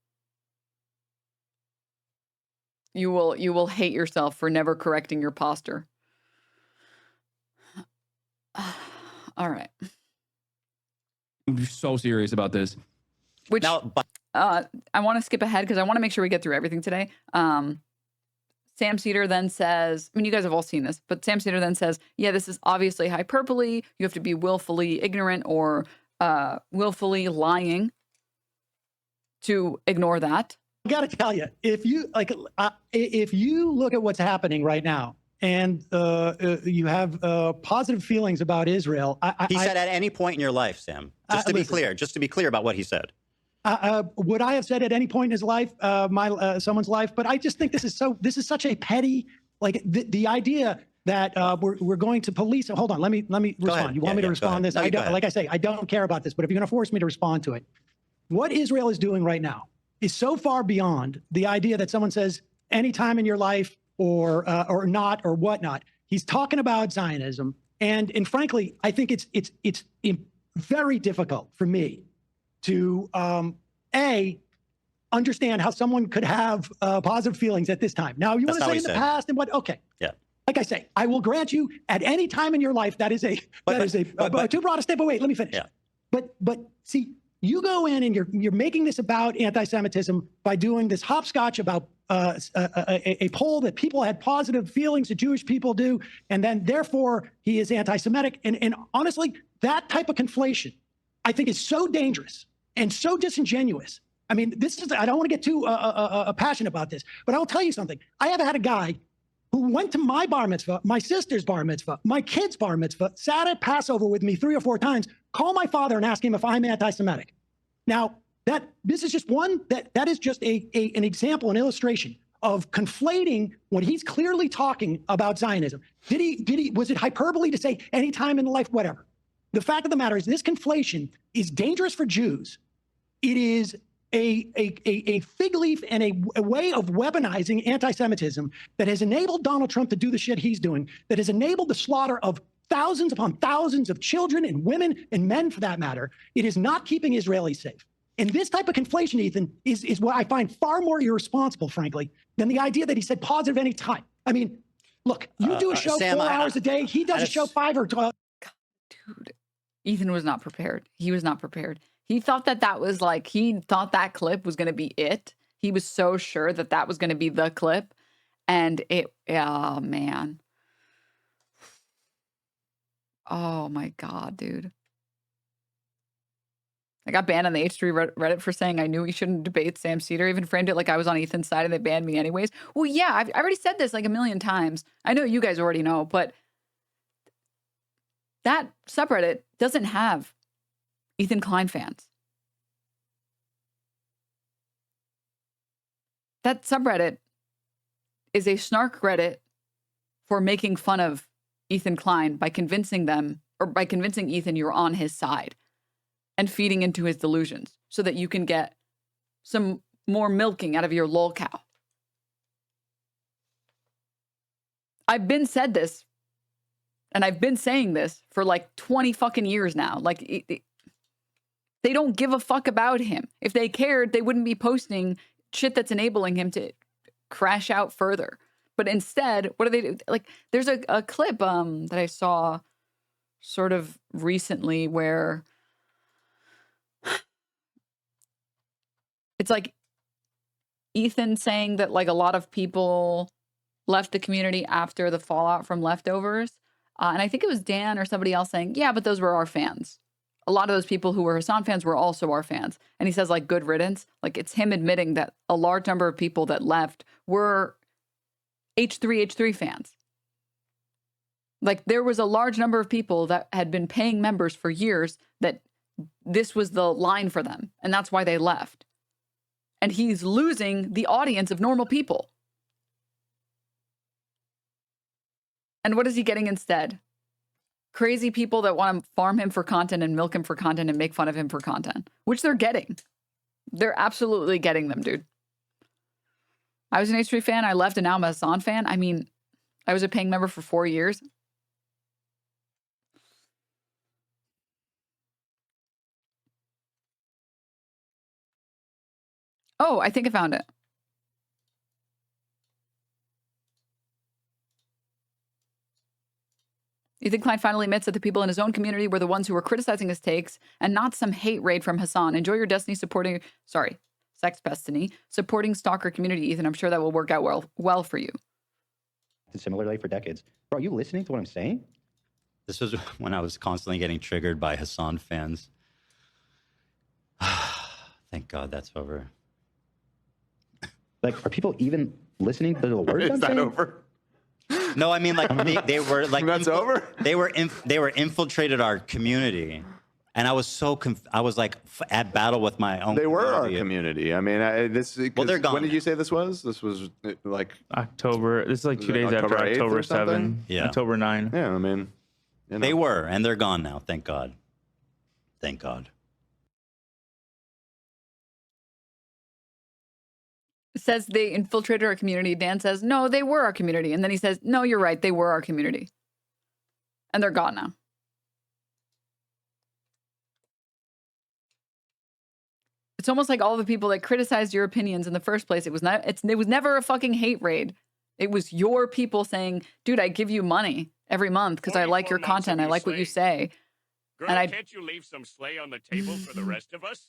You will hate yourself for never correcting your posture. All right. I'm so serious about this. Which Now, I want to skip ahead because I want to make sure we get through everything today. Sam Seder then says, I mean, you guys have all seen this, but Sam Seder then says, yeah, this is obviously hyperbole. You have to be willfully ignorant or willfully lying to ignore that. I got to tell you, if you look at what's happening right now, and you have positive feelings about Israel, he said at any point in your life, Sam. Just to be clear about what he said. Would I have said at any point in his life, someone's life? But I just think this is such a petty, like the idea that we're going to police. Hold on, let me respond. You want me to respond to this? I don't, like I say, I don't care about this, but if you're going to force me to respond to it, what Israel is doing right now is so far beyond the idea that someone says any time in your life or not or whatnot. He's talking about Zionism, and frankly, I think it's very difficult for me to understand how someone could have positive feelings at this time. Now, you want to say in the past and what? Okay. Yeah. Like I say, I will grant you at any time in your life that is too broad a step. But wait, let me finish. Yeah. But see, you go in and you're making this about anti-Semitism by doing this hopscotch about a poll that people had positive feelings that Jewish people do, and then therefore he is anti-Semitic. And honestly, that type of conflation, I think, is so dangerous and so disingenuous. I mean, I don't want to get too passionate about this, but I'll tell you something. I have had a guy who went to my bar mitzvah, my sister's bar mitzvah, my kid's bar mitzvah, sat at Passover with me 3 or 4 times, call my father and ask him if I'm anti-Semitic. Now, this is just one, that is just an example, an illustration of conflating when he's clearly talking about Zionism. Was it hyperbole to say any time in life, whatever? The fact of the matter is this conflation is dangerous for Jews. It is a fig leaf and a way of weaponizing anti-Semitism that has enabled Donald Trump to do the shit he's doing, that has enabled the slaughter of thousands upon thousands of children and women and men, for that matter. It is not keeping Israelis safe. And this type of conflation, Ethan, is what I find far more irresponsible, frankly, than the idea that he said positive any time. I mean, look, you do a show Sam, 4 hours a day. He does a show 5 or 12. God, dude, Ethan was not prepared. He was not prepared. He thought that was like, he thought that clip was going to be it. He was so sure that was going to be the clip. And oh, man. Oh, my God, dude. I got banned on the H3 Reddit for saying I knew we shouldn't debate Sam Seder. Even framed it like I was on Ethan's side and they banned me anyways. Well, yeah, I've already said this like a million times. I know you guys already know, but that subreddit doesn't have Ethan Klein fans. That subreddit is a snark Reddit for making fun of Ethan Klein by convincing Ethan you're on his side and feeding into his delusions so that you can get some more milking out of your lol cow. I've been said this, and I've been saying this for like 20 fucking years now. Like, they don't give a fuck about him. If they cared, they wouldn't be posting shit that's enabling him to crash out further. But instead, what do they do? Like, there's a clip that I saw sort of recently where it's like Ethan saying that like a lot of people left the community after the fallout from leftovers. And I think it was Dan or somebody else saying, yeah, but those were our fans. A lot of those people who were Hassan fans were also our fans. And he says like good riddance. Like it's him admitting that a large number of people that left were H3 fans. Like there was a large number of people that had been paying members for years that this was the line for them. And that's why they left. And he's losing the audience of normal people. And what is he getting instead? Crazy people that want to farm him for content and milk him for content and make fun of him for content, which they're getting. They're absolutely getting them, dude. I was an H3 fan. I left and now I'm a Hassan fan. I mean, I was a paying member for 4 years. Oh, I think I found it. Ethan Klein finally admits that the people in his own community were the ones who were criticizing his takes and not some hate raid from Hassan. Enjoy your destiny supporting, sex destiny, supporting stalker community, Ethan. I'm sure that will work out well for you. Similarly for decades. Bro, are you listening to what I'm saying? This was when I was constantly getting triggered by Hassan fans. Thank God that's over. Like, are people even listening to the words I'm saying? Over? No, I mean, like, they were like, that's over? They were infiltrated our community. And I was I was like at battle with my own. They were our community. I mean, well, they're gone. When did you say this was? This was like October. This is like 2 days after October 7. Yeah. October 9. Yeah, I mean, you know. They were, and they're gone now. Thank God. Thank God. Says they infiltrated our community. Dan says, no, they were our community. And then he says, no, you're right. They were our community. And they're gone now. It's almost like all the people that criticized your opinions in the first place. It was never a fucking hate raid. It was your people saying, dude, I give you money every month because I like your content. I like what you say. Girl, and can't you leave some slay on the table for the rest of us?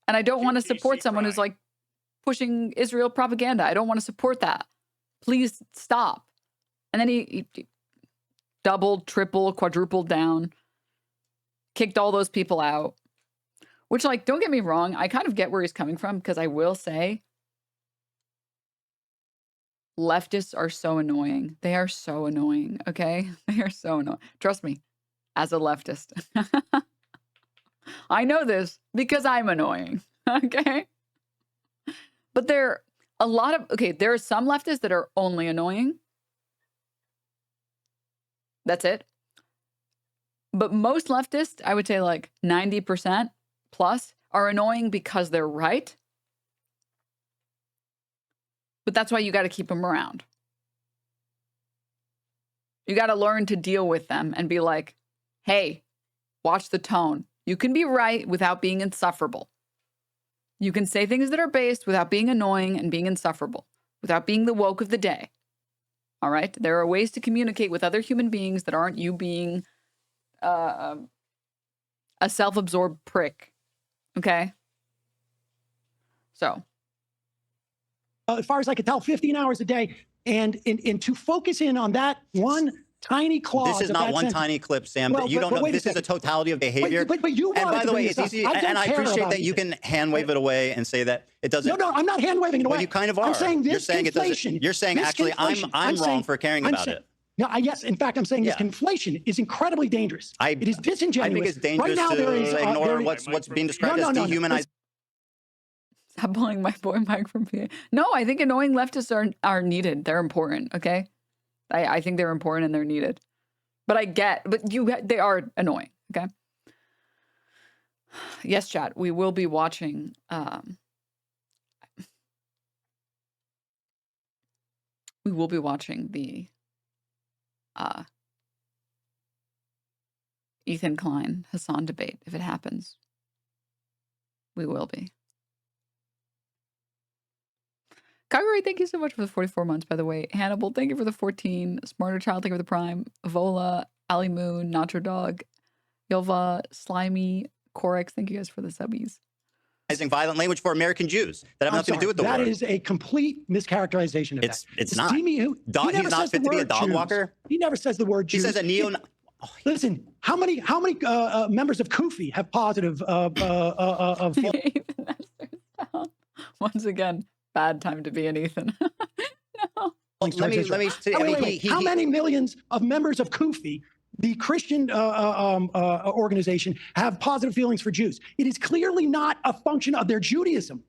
And I don't want to support someone who's like pushing Israel propaganda. I don't want to support that. Please stop. And then he doubled, tripled, quadrupled down, kicked all those people out. Which, like, don't get me wrong, I kind of get where he's coming from, because I will say leftists are so annoying. They are so annoying, okay? They are so annoying. Trust me, as a leftist. I know this because I'm annoying, okay? But there are some leftists that are only annoying. That's it. But most leftists, I would say like 90% plus, are annoying because they're right. But that's why you got to keep them around. You got to learn to deal with them and be like, hey, watch the tone. You can be right without being insufferable. You can say things that are based without being annoying and being insufferable, without being the woke of the day. All right? There are ways to communicate with other human beings that aren't you being a self-absorbed prick. Okay? So. As far as I could tell, 15 hours a day. And to focus in on that one tiny clause. This is not one tiny clip, Sam. Well, you don't know. This is a totality of behavior. But you and by the way, it's up. easy. And I appreciate that you can hand wave it away and say that it doesn't. No, I'm not hand waving it away. Well, you kind of are. I'm saying this you're saying it doesn't. You're saying actually I'm wrong for caring about it. No, yes. In fact, I'm saying this conflation is incredibly dangerous. It is disingenuous. I think it's dangerous right now, to ignore what's being described as dehumanized. Stop pulling my boy Mike from PA. No, I think annoying leftists are needed. They're important, okay? I think they're important and they're needed. But they are annoying, okay? Yes, chat. We will be watching the Ethan Klein Hassan debate if it happens. We will be. Kaguri, thank you so much for the 44 months, by the way. Hannibal, thank you for the 14. Smarter Child, thank you for the prime. Vola, Ali Moon, Nacho Dog, Yova, Slimy, Corex, thank you guys for the subbies. Violent language for American Jews that have nothing to do with the word. That is a complete mischaracterization of that. It's not. He's not fit to be a dog walker. He never says the word Jews. He says a neo. Listen, how many members of Kufi have positive Once again, bad time to be an Ethan. No. Let me say, how many millions of members of Kufi, the Christian organization, have positive feelings for Jews? It is clearly not a function of their Judaism.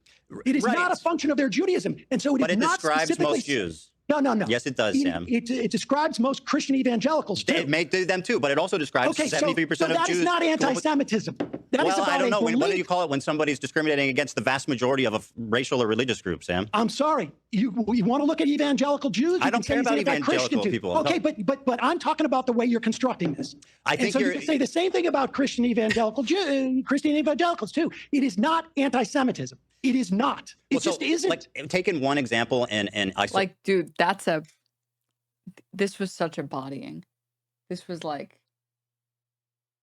It is not a function of their Judaism. And so it describes most Jews. No. Yes, it does, Sam. It describes most Christian evangelicals, too. It may do them, too, but it also describes 73% of Jews. That is not anti-Semitism. I don't know. What do you call it when somebody's discriminating against the vast majority of a racial or religious group, Sam? I'm sorry. You want to look at evangelical Jews? I don't care about evangelical people. Okay, but I'm talking about the way you're constructing this. I think you can say the same thing about Christian evangelicals, too. It is not anti-Semitism. It is not. It just isn't. Like, taking one example and like, dude, this was such a bodying. This was like,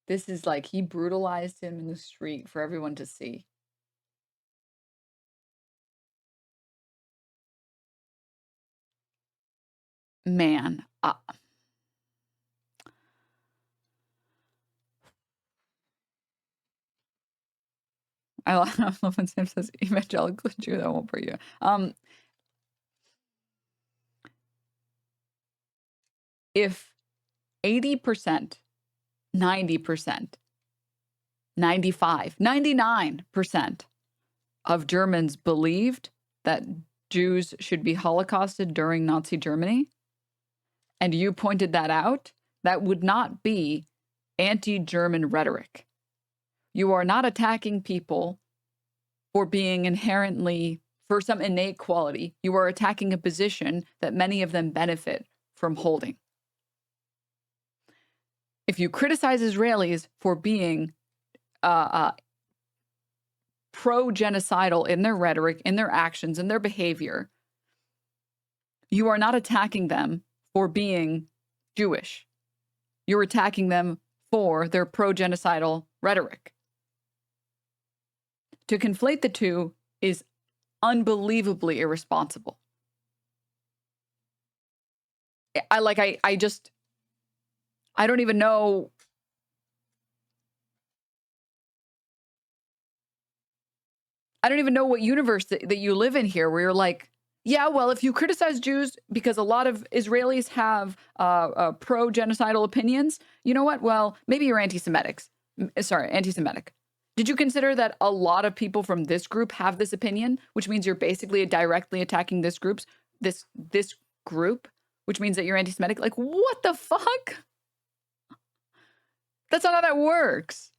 this is like he brutalized him in the street for everyone to see. Man, I love when Sam says evangelical Jew, that won't hurt you. If 80%, 90%, 95, 99% of Germans believed that Jews should be Holocausted during Nazi Germany, and you pointed that out, that would not be anti-German rhetoric. You are not attacking people for being inherently, for some innate quality. You are attacking a position that many of them benefit from holding. If you criticize Israelis for being pro-genocidal in their rhetoric, in their actions, in their behavior, you are not attacking them for being Jewish. You're attacking them for their pro-genocidal rhetoric. To conflate the two is unbelievably irresponsible. I don't even know. I don't even know what universe that you live in here, where you're like, yeah, well, if you criticize Jews because a lot of Israelis have pro-genocidal opinions, you know what? Well, maybe you're anti-Semitic. Did you consider that a lot of people from this group have this opinion, which means you're basically directly attacking this group, which means that you're anti-Semitic? Like, what the fuck? That's not how that works.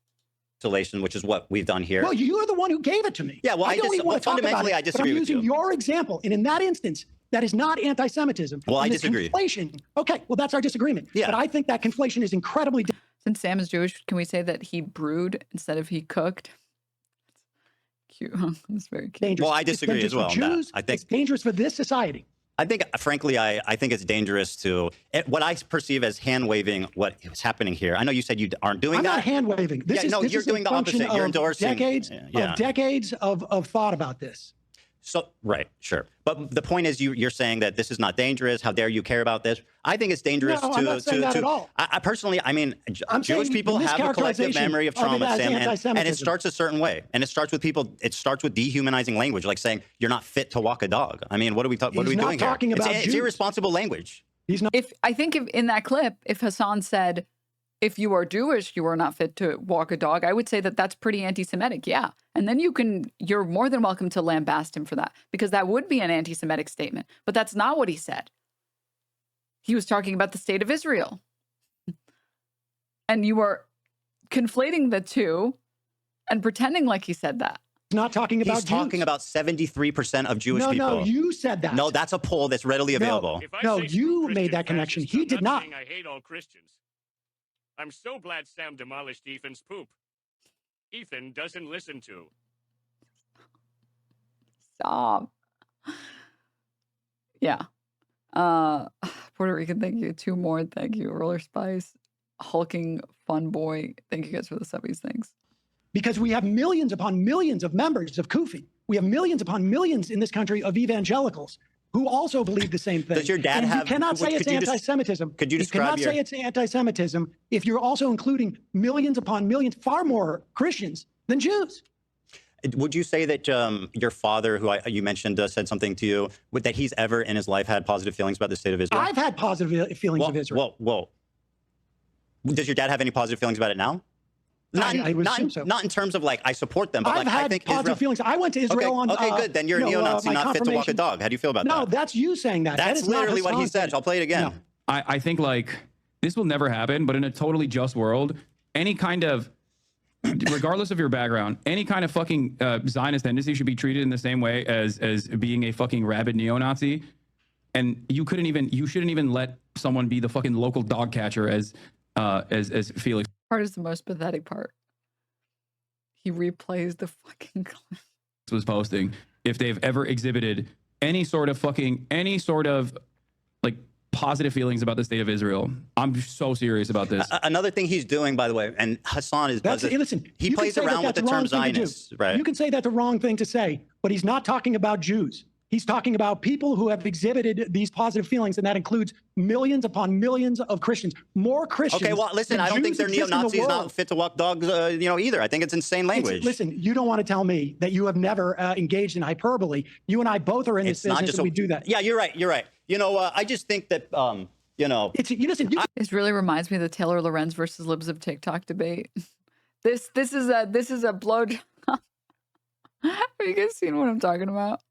Which is what we've done here. Well, you're the one who gave it to me. Yeah, well, I don't even want to talk about it, I disagree but I'm with you. using your example, and in that instance, that is not anti-Semitism. Well, I And this disagree. Conflation. Okay, well, that's our disagreement. Yeah. But I think that conflation is incredibly. Since Sam is Jewish, can we say that he brewed instead of he cooked? Cute. That's very cute. Dangerous. Well, I disagree as well on that. Jews, I think it's dangerous for this society. I think, frankly, I think it's dangerous to what I perceive as hand waving what is happening here. I know you said you aren't doing I'm that. not hand waving. This you're doing the opposite. You're endorsing decades of thought about this. So right, sure, but the point is, you're saying that this is not dangerous. How dare you care about this? I think it's dangerous No, I'm not saying that at all. I personally, I mean, I'm Jewish people have a collective memory of trauma, Sam, and it starts a certain way, and it starts with people. It starts with dehumanizing language, like saying you're not fit to walk a dog. I mean, what are we doing here? It's irresponsible language. He's not. If in that clip, if Hassan said, if you are Jewish, you are not fit to walk a dog, I would say that that's pretty anti-Semitic. Yeah. And then you're more than welcome to lambast him for that, because that would be an anti-Semitic statement. But that's not what he said. He was talking about the state of Israel. And you are conflating the two and pretending like he said that. He's not talking about He's talking about 73% of Jewish people. No, you said that. No, that's a poll that's readily available. No, you made that connection. He did not. I hate all Christians. I'm so glad Sam demolished Ethan's poop. Ethan doesn't listen to. Stop. Yeah. Puerto Rican, thank you. 2 more, thank you. Roller Spice, Hulking Fun Boy, thank you guys for the subbies. Thanks. Because we have millions upon millions of members of Kufi. We have millions upon millions in this country of evangelicals who also believe the same thing. Does your dad have? You cannot say it's anti-Semitism. Could you describe? You cannot say it's anti-Semitism if you're also including millions upon millions, far more Christians than Jews. Would you say that your father, who you mentioned, said something to you, that he's ever in his life had positive feelings about the state of Israel? I've had positive feelings of Israel. Well, does your dad have any positive feelings about it now? I would assume so. Not in terms of like I support them, but I've had I think positive feelings. I went to Israel on. Okay, good. Then you're a neo-Nazi, not fit to walk a dog. How do you feel about that? No, that's you saying that. That's literally what he said. I'll play it again. No. I think like this will never happen, but in a totally just world, any kind of, regardless of your background, any kind of fucking Zionist tendency should be treated in the same way as being a fucking rabid neo-Nazi. And you shouldn't even let someone be the fucking local dog catcher as Felix. Part is the most pathetic part. He replays the fucking clip. Was posting if they've ever exhibited any sort of like positive feelings about the state of Israel. I'm so serious about this. Another thing he's doing, by the way, and Hassan is does this, listen. he You can plays say that around with that's the the wrong term thing to do. Zionists, right? You can say that's the wrong thing to say, but he's not talking about Jews. He's talking about people who have exhibited these positive feelings, and that includes millions upon millions of Christians. More Christians. Okay, well, listen, than I don't think Jews they're exist in the neo-Nazis, not world. fit to walk dogs, either. I think it's insane language. Listen, you don't want to tell me that you have never engaged in hyperbole. You and I both are in this business, and we do that. Yeah, you're right. You're right. I just think that, This really reminds me of the Taylor Lorenz versus Libs of TikTok debate. This is a blowjob. Have you guys seen what I'm talking about?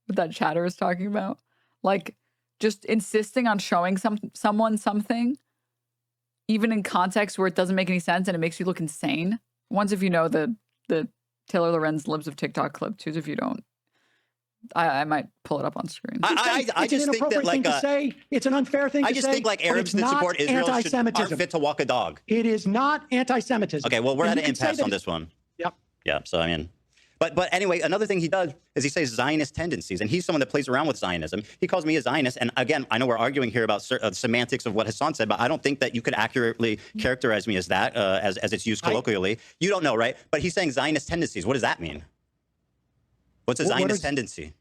What that chatter is talking about? Like, just insisting on showing someone something, even in context where it doesn't make any sense and it makes you look insane. Ones if you know the Taylor Lorenz Libs of TikTok clip. Twos if you don't. I might pull it up on screen. I just think that, like, thing to say. It's an unfair thing to say. I just think, like, Arabs that support Israel aren't fit to walk a dog. It is not anti-Semitism. Okay, well, we're And at you an can say impasse that on this one. Yep. Yeah, so I mean, but anyway, another thing he does is he says Zionist tendencies, and he's someone that plays around with Zionism. He calls me a Zionist, and again, I know we're arguing here about semantics of what Hassan said, but I don't think that you could accurately characterize me as that, as it's used colloquially. You don't know, right? But he's saying Zionist tendencies. What does that mean? What's a Zionist tendency?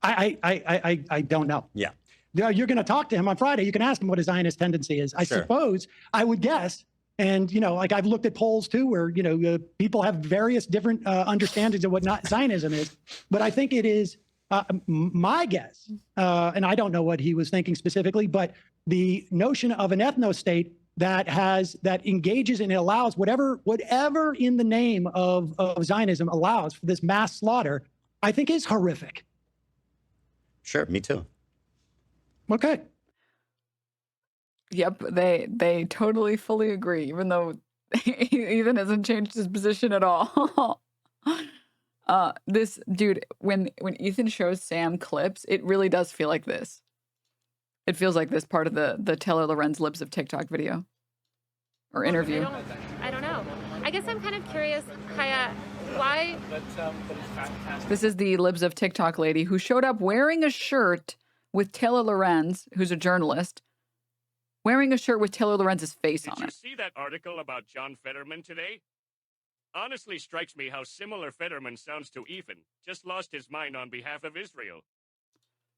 I don't know. Yeah. You're going to talk to him on Friday. You can ask him what a Zionist tendency is. I suppose I would guess. And, like I've looked at polls too, where, people have various different understandings of what Zionism is. But I think it is my guess, and I don't know what he was thinking specifically, but the notion of an ethno-state that engages and allows whatever in the name of Zionism allows for this mass slaughter, I think is horrific. Sure, me too. Okay. Yep, they totally fully agree, even though Ethan hasn't changed his position at all. This dude, when Ethan shows Sam clips, it really does feel like this. It feels like this part of the Taylor Lorenz Libs of TikTok video or interview. I don't know. I guess I'm kind of curious, Kaya, why? This is the Libs of TikTok lady who showed up wearing a shirt with Taylor Lorenz, who's a journalist, wearing a shirt with Taylor Lorenz's face on it. Did you see that article about John Fetterman today? Honestly strikes me how similar Fetterman sounds to Ethan. Just lost his mind on behalf of Israel.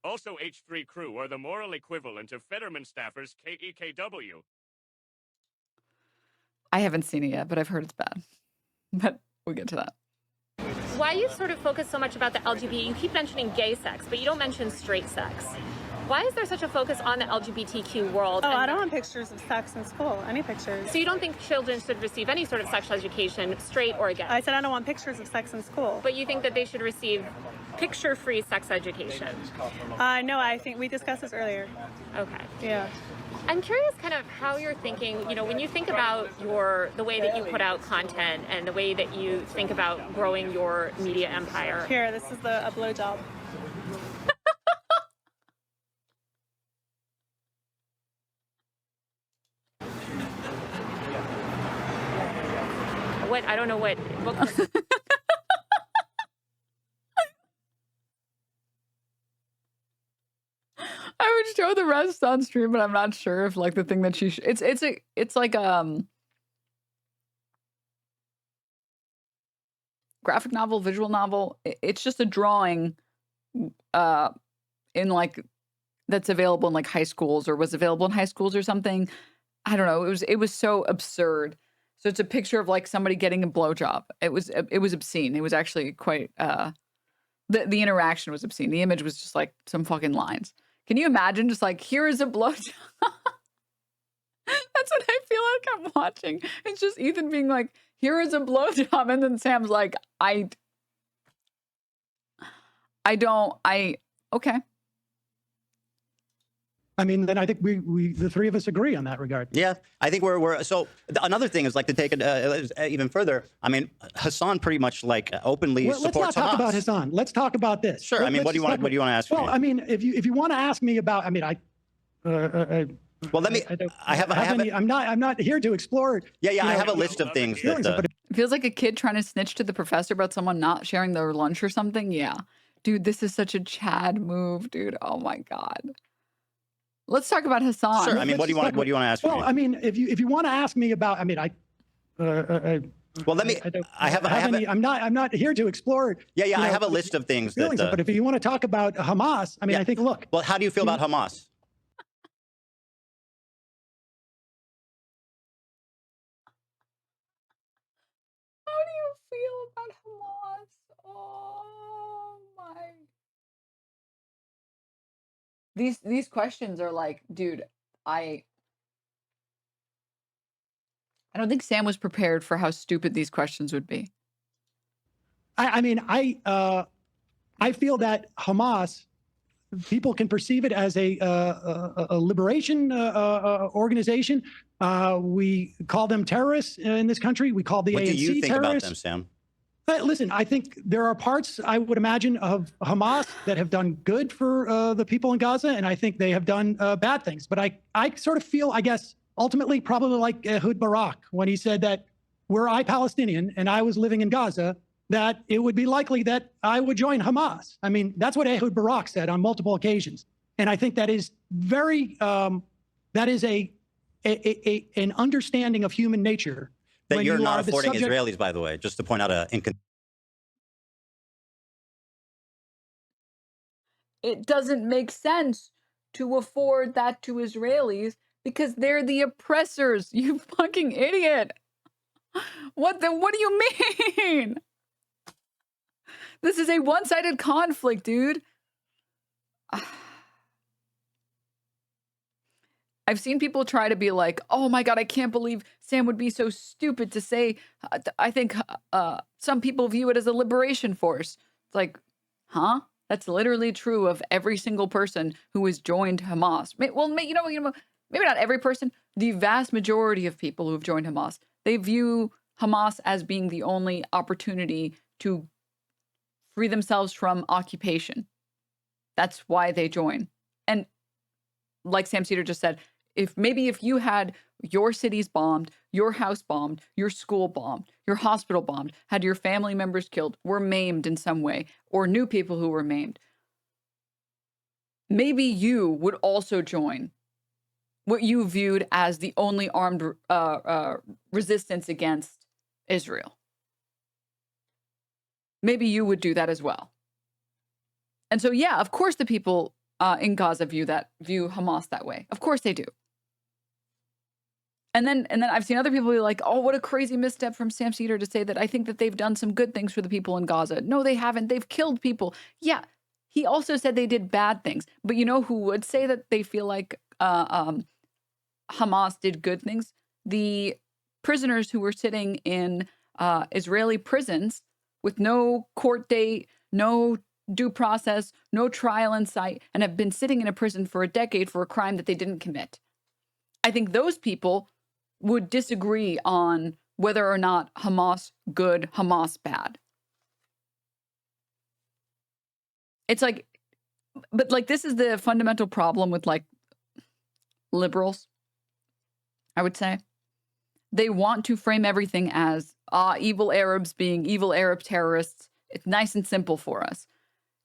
Also, H3 crew are the moral equivalent of Fetterman staffers KEKW. I haven't seen it yet, but I've heard it's bad. But we'll get to that. Why you sort of focus so much about the LGBT? You keep mentioning gay sex, but you don't mention straight sex. Why is there such a focus on the LGBTQ world? Oh, I don't want pictures of sex in school. Any pictures. So you don't think children should receive any sort of sexual education, straight or gay? I said I don't want pictures of sex in school. But you think that they should receive picture-free sex education? No, I think we discussed this earlier. Okay. Yeah. I'm curious kind of how you're thinking, when you think about the way that you put out content and the way that you think about growing your media empire. Here, this is a blowjob. What? I don't know what I would show the rest on stream, but I'm not sure if like the thing that she it's like graphic novel, visual novel. It's just a drawing in like that's available in like high schools or was available in high schools or something. I don't know. It was so absurd. So it's a picture of like somebody getting a blowjob. It was obscene. It was actually quite the interaction was obscene. The image was just like some fucking lines. Can you imagine just like, here is a blowjob? That's what I feel like I'm watching. It's just Ethan being like, here is a blowjob. And then Sam's like, okay. I mean, then I think we the three of us agree on that regard. Yeah, I think we're so another thing is like to take it even further. I mean, Hassan pretty much like openly supports Hamas. Let's not talk about Hassan. Let's talk about this. Sure. I mean, what do you want to ask well, me? I mean, if you want to ask me about, I mean, well, let me. I'm not here to explore. Yeah. I have a list of things that. It feels like a kid trying to snitch to the professor about someone not sharing their lunch or something. Yeah, dude, this is such a Chad move, dude. Oh my god. Let's talk about Hassan. Sure. I mean, what do you want to ask me? Well, I mean, if you want to ask me about, I mean, well, let me. I'm not here to explore. Yeah. I have a list of things that. But if you want to talk about Hamas, I mean, I think, look. Well, how do you feel about Hamas? How do you feel about Hamas? Oh my. These questions are like, dude, I don't think Sam was prepared for how stupid these questions would be. I mean, I feel that Hamas, people can perceive it as a liberation organization. We call them terrorists in this country. We call the ANC terrorists. What do you think about them, Sam? Listen, I think there are parts, I would imagine, of Hamas that have done good for the people in Gaza, and I think they have done bad things. But I sort of feel, I guess, ultimately probably like Ehud Barak when he said that were I Palestinian and I was living in Gaza, that it would be likely that I would join Hamas. I mean, that's what Ehud Barak said on multiple occasions. And I think that is very, that is an understanding of human nature. That you're not affording Israelis, by the way, just to point out it doesn't make sense to afford that to Israelis because they're the oppressors. You fucking idiot. What do you mean? This is a one-sided conflict, dude. I've seen people try to be like, oh my God, I can't believe Sam would be so stupid to say, I think some people view it as a liberation force. It's like, huh? That's literally true of every single person who has joined Hamas. Well, maybe not every person. The vast majority of people who have joined Hamas, they view Hamas as being the only opportunity to free themselves from occupation. That's why they join. And like Sam Seder just said, if you had your cities bombed, your house bombed, your school bombed, your hospital bombed, had your family members killed, were maimed in some way, or knew people who were maimed, maybe you would also join what you viewed as the only armed resistance against Israel. Maybe you would do that as well. And so, yeah, of course the people in Gaza view Hamas that way. Of course they do. And then I've seen other people be like, oh, what a crazy misstep from Sam Seder to say that I think that they've done some good things for the people in Gaza. No, they haven't. They've killed people. Yeah, he also said they did bad things. But you know who would say that they feel like Hamas did good things? The prisoners who were sitting in Israeli prisons with no court date, no due process, no trial in sight, and have been sitting in a prison for a decade for a crime that they didn't commit. I think those people would disagree on whether or not Hamas good, Hamas bad. It's like, but like this is the fundamental problem with like liberals, I would say. They want to frame everything as evil Arabs being evil Arab terrorists. It's nice and simple for us.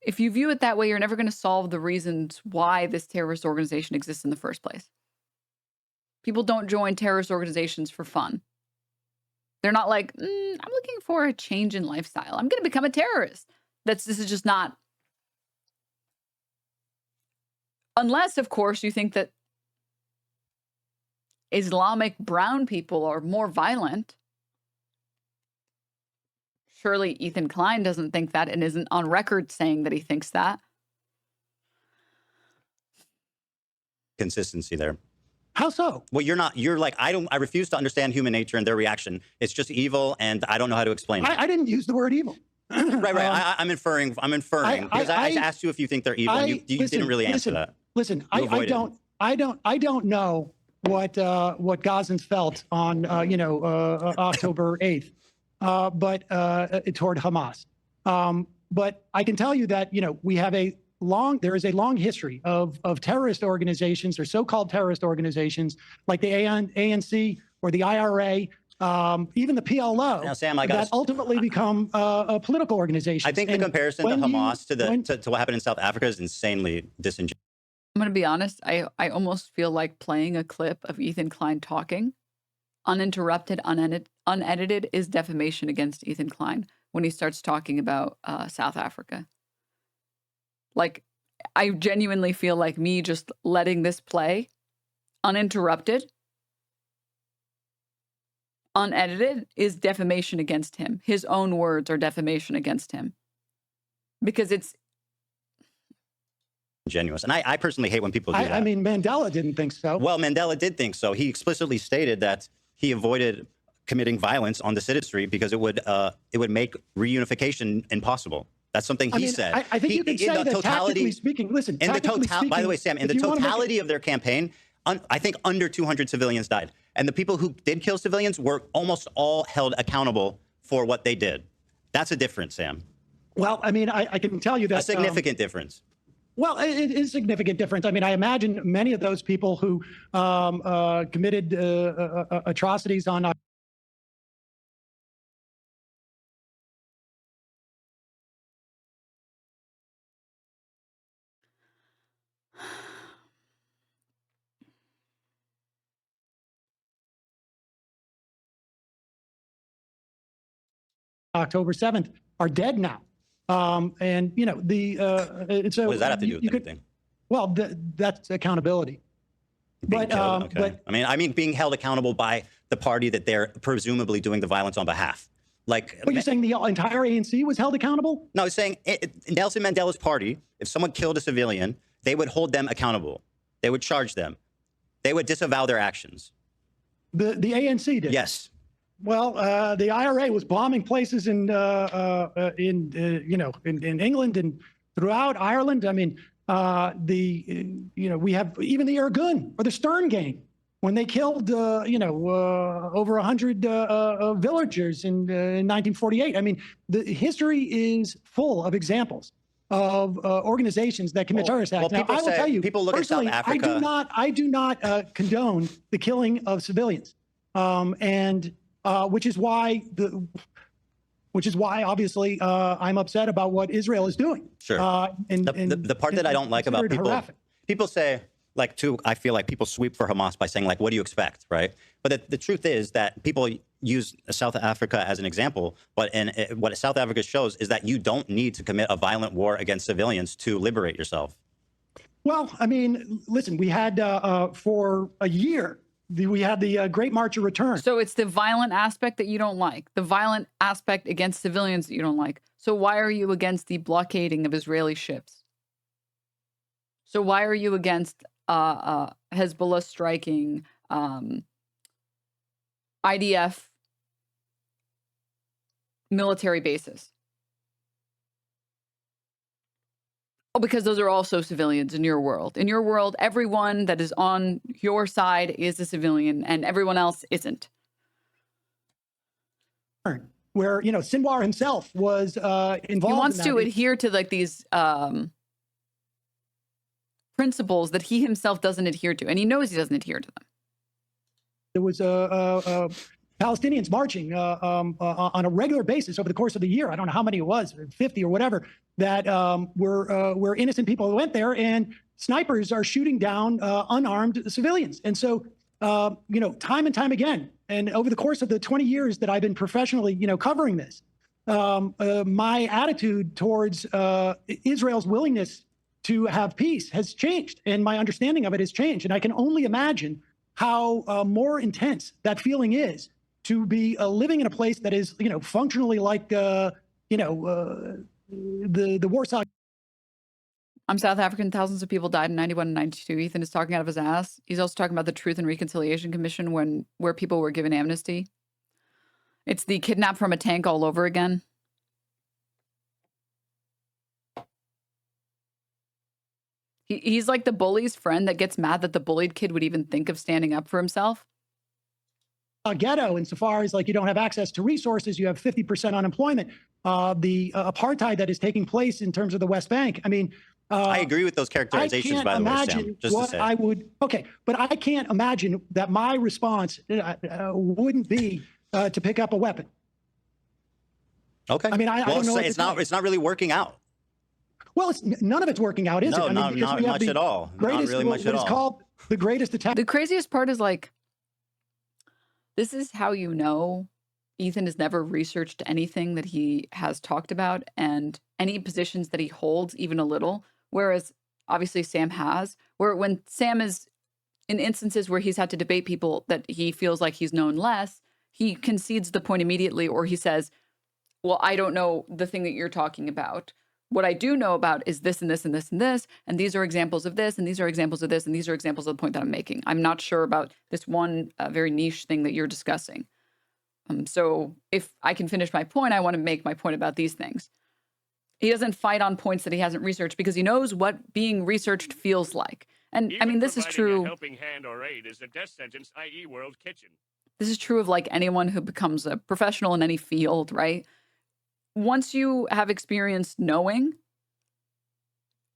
If you view it that way, you're never going to solve the reasons why this terrorist organization exists in the first place. People don't join terrorist organizations for fun. They're not like, I'm looking for a change in lifestyle. I'm going to become a terrorist. This is just not. Unless, of course, you think that Islamic brown people are more violent. Surely Ethan Klein doesn't think that and isn't on record saying that he thinks that. Consistency there. How so? Well, you're like, I refuse to understand human nature and their reaction. It's just evil, and I don't know how to explain it. I didn't use the word evil. Right. I'm inferring because I asked you if you think they're evil. You didn't really answer that. Listen, I don't know what Gazans felt on October 8th, but toward Hamas. But I can tell you that there is a long history of terrorist organizations or so-called terrorist organizations like the ANC or the IRA, even the PLO, now, Sam, that ultimately become political organizations. I think the comparison to Hamas to what happened in South Africa is insanely disingenuous. I'm going to be honest. I almost feel like playing a clip of Ethan Klein talking, uninterrupted, unedited, is defamation against Ethan Klein when he starts talking about South Africa. Like, I genuinely feel like me just letting this play uninterrupted, unedited, is defamation against him. His own words are defamation against him. Because it's ingenuous. And I personally hate when people do that. I mean, Mandela didn't think so. Well, Mandela did think so. He explicitly stated that he avoided committing violence on the citizenry because it would make reunification impossible. That's something he said. I think you can say that tactically speaking, listen, by the way, Sam, in the totality of their campaign, I think under 200 civilians died. And the people who did kill civilians were almost all held accountable for what they did. That's a difference, Sam. Well, I mean, I can tell you that a significant difference. Well, it is a significant difference. I mean, I imagine many of those people who committed atrocities on October 7th are dead now. And, you know, so what does that have to do with anything? Well, that's accountability. But I mean, being held accountable by the party that they're presumably doing the violence on behalf. Like, but you're saying the entire ANC was held accountable? No, it's saying Nelson Mandela's party, if someone killed a civilian, they would hold them accountable. They would charge them. They would disavow their actions. The ANC did? Yes. Well, the IRA was bombing places in England and throughout Ireland. I mean, we have even the Irgun or the Stern Gang when they killed, over 100 villagers in 1948. I mean, the history is full of examples of organizations that commit terrorist acts. Now, I will tell you, people look at South Africa. I do not condone the killing of civilians, which is why obviously I'm upset about what Israel is doing. Sure. The part that I don't like about people say, like, I feel like people sweep for Hamas by saying, like, what do you expect, right? But the truth is that people use South Africa as an example, but what South Africa shows is that you don't need to commit a violent war against civilians to liberate yourself. Well, I mean, listen, we had for a year, we had the Great March of Return. So it's the violent aspect that you don't like, the violent aspect against civilians that you don't like. So why are you against the blockading of Israeli ships? So why are you against Hezbollah striking IDF military bases? Oh, because those are also civilians in your world. In your world, everyone that is on your side is a civilian and everyone else isn't. Where, Sinwar himself was involved. He wants to adhere to like these principles that he himself doesn't adhere to, and he knows he doesn't adhere to them. There was Palestinians marching on a regular basis over the course of the year. I don't know how many it was, 50 or whatever, that were innocent people who went there, and snipers are shooting down unarmed civilians. And so, time and time again, and over the course of the 20 years that I've been professionally, covering this, my attitude towards Israel's willingness to have peace has changed, and my understanding of it has changed. And I can only imagine how more intense that feeling is to be living in a place that is, functionally like, the Warsaw. I'm South African. Thousands of people died in 91 and 92. Ethan is talking out of his ass. He's also talking about the Truth and Reconciliation Commission where people were given amnesty. It's the kidnap from a tank all over again. He's like the bully's friend that gets mad that the bullied kid would even think of standing up for himself. A ghetto, insofar as like you don't have access to resources, you have 50% unemployment. The apartheid that is taking place in terms of the West Bank. I mean, I agree with those characterizations, by the way, Sam. Just to say. But I can't imagine that my response wouldn't be to pick up a weapon. Okay. I mean, I don't know. It's not really working out. Well, none of it's working out, is No, it? I not mean, because we have much the at all. Not greatest, really much what at is all. called the greatest attack. The craziest part is like, this is how you know Ethan has never researched anything that he has talked about and any positions that he holds even a little. Whereas obviously Sam has, where when Sam is in instances where he's had to debate people that he feels like he's known less, he concedes the point immediately, or he says, well, I don't know the thing that you're talking about. What I do know about is this and this and this and this, and these are examples of this, and these are examples of this, and these are examples of the point that I'm making. I'm not sure about this one very niche thing that you're discussing. So if I can finish my point, I want to make my point about these things. He doesn't fight on points that he hasn't researched because he knows what being researched feels like. And I mean, this is true. A helping hand or aid is a death sentence, i.e. world kitchen. This is true of like anyone who becomes a professional in any field, right? Once you have experienced knowing,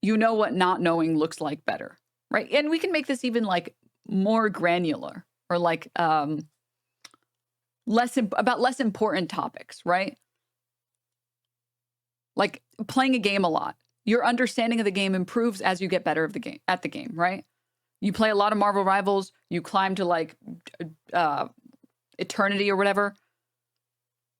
you know what not knowing looks like better, right? And we can make this even like more granular or like less important topics, right? Like playing a game a lot. Your understanding of the game improves as you get better at the game, right? You play a lot of Marvel Rivals, you climb to like eternity or whatever.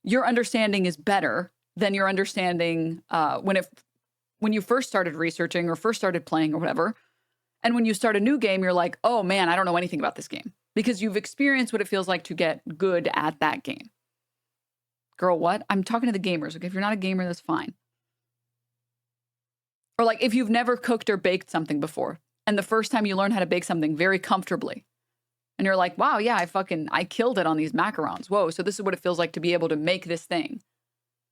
Your understanding is better than your understanding when you first started researching or first started playing or whatever. And when you start a new game, you're like, oh man, I don't know anything about this game because you've experienced what it feels like to get good at that game. Girl, what? I'm talking to the gamers. Okay, if you're not a gamer, that's fine. Or like if you've never cooked or baked something before and the first time you learn how to bake something very comfortably and you're like, wow, yeah, I killed it on these macarons. Whoa, so this is what it feels like to be able to make this thing.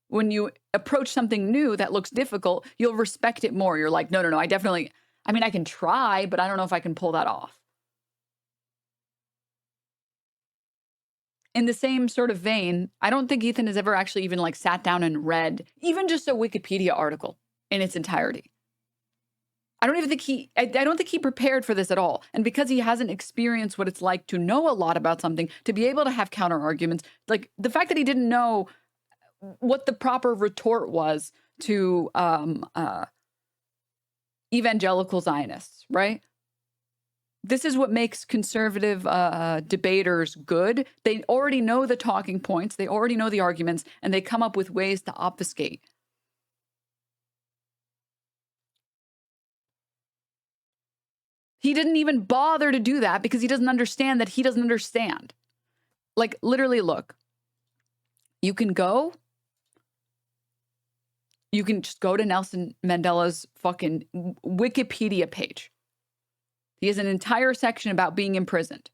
When you approach something new that looks difficult, you'll respect it more. You're like, no, I can try, but I don't know if I can pull that off. In the same sort of vein, I don't think Ethan has ever actually even like sat down and read even just a Wikipedia article in its entirety. I don't think he prepared for this at all. And because he hasn't experienced what it's like to know a lot about something, to be able to have counter arguments, like the fact that he didn't know what the proper retort was to evangelical Zionists, right? This is what makes conservative debaters good. They already know the talking points, they already know the arguments, and they come up with ways to obfuscate. He didn't even bother to do that because he doesn't understand that he doesn't understand. Like, literally, look. You can just go to Nelson Mandela's fucking Wikipedia page. He has an entire section about being imprisoned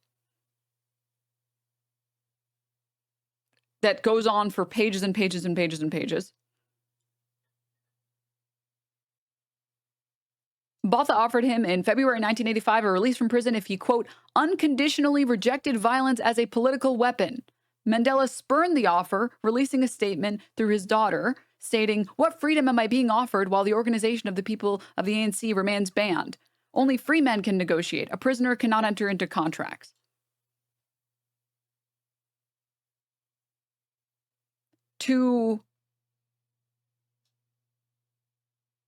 that goes on for pages and pages and pages and pages. Botha offered him in February 1985 a release from prison if he, quote, unconditionally rejected violence as a political weapon. Mandela spurned the offer, releasing a statement through his daughter, stating, what freedom am I being offered while the organization of the people of the ANC remains banned? Only free men can negotiate. A prisoner cannot enter into contracts. To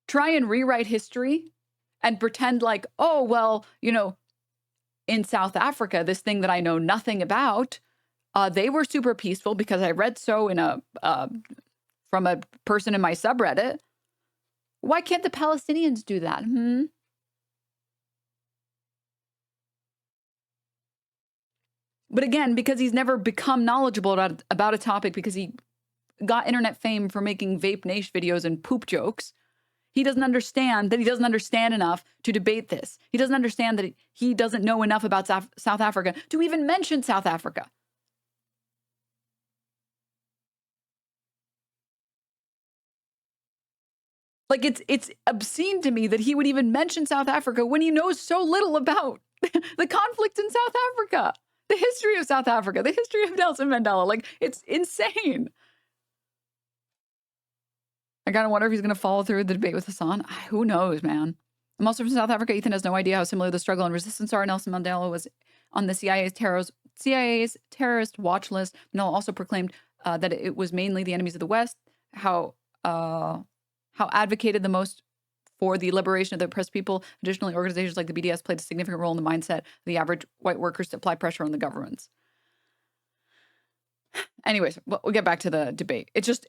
try and rewrite history and pretend like, oh, well, in South Africa, this thing that I know nothing about, they were super peaceful because I read so from a person in my subreddit. Why can't the Palestinians do that? But again, because he's never become knowledgeable about a topic because he got internet fame for making Vape Nation videos and poop jokes, he doesn't understand that he doesn't understand enough to debate this. He doesn't understand that he doesn't know enough about South Africa to even mention South Africa. Like, it's obscene to me that he would even mention South Africa when he knows so little about the conflict in South Africa, the history of South Africa, the history of Nelson Mandela. Like, it's insane. I gotta wonder if he's gonna follow through the debate with Hassan. Who knows, man? I'm also from South Africa. Ethan has no idea how similar the struggle and resistance are. Nelson Mandela was on the CIA's terrorist watch list. Mandela also proclaimed that it was mainly the enemies of the West. How advocated the most for the liberation of the oppressed people. Additionally, organizations like the BDS played a significant role in the mindset of the average white workers to apply pressure on the governments. Anyways, we'll get back to the debate. It's just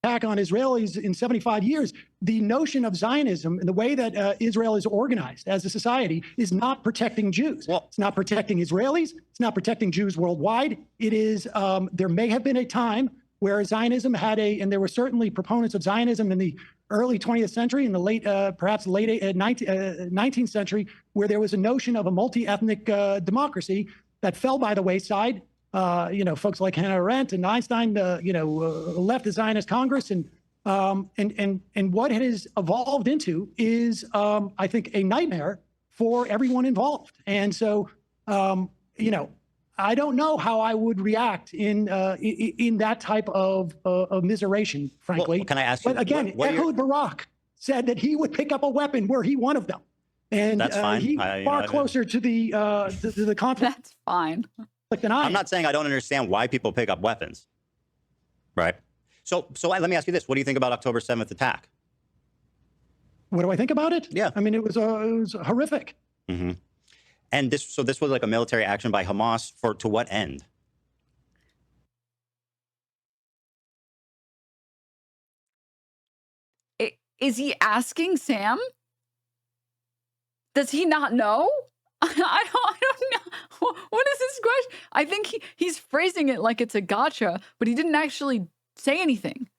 attack on Israelis in 75 years. The notion of Zionism and the way that Israel is organized as a society is not protecting Jews. It's not protecting Israelis. It's not protecting Jews worldwide. It is, there may have been a time where Zionism had and there were certainly proponents of Zionism in the early 20th century, in the late, perhaps late 19th century, where there was a notion of a multi-ethnic democracy that fell by the wayside. Folks like Hannah Arendt and Einstein, left the Zionist Congress, and what it has evolved into is, I think, a nightmare for everyone involved. And so, I don't know how I would react in that type of miseration, frankly. Well, can I ask you? But again, Ehud Barak said that he would pick up a weapon were he one of them, and that's fine. He's far closer to the conflict. That's fine. I'm not saying I don't understand why people pick up weapons, right? So let me ask you this: what do you think about October 7th attack? What do I think about it? Yeah, I mean, it was horrific. Mm-hmm. And this was like a military action by Hamas to what end? Is he asking Sam? Does he not know? I don't know. What is this question? I think he's phrasing it like it's a gotcha, but he didn't actually say anything.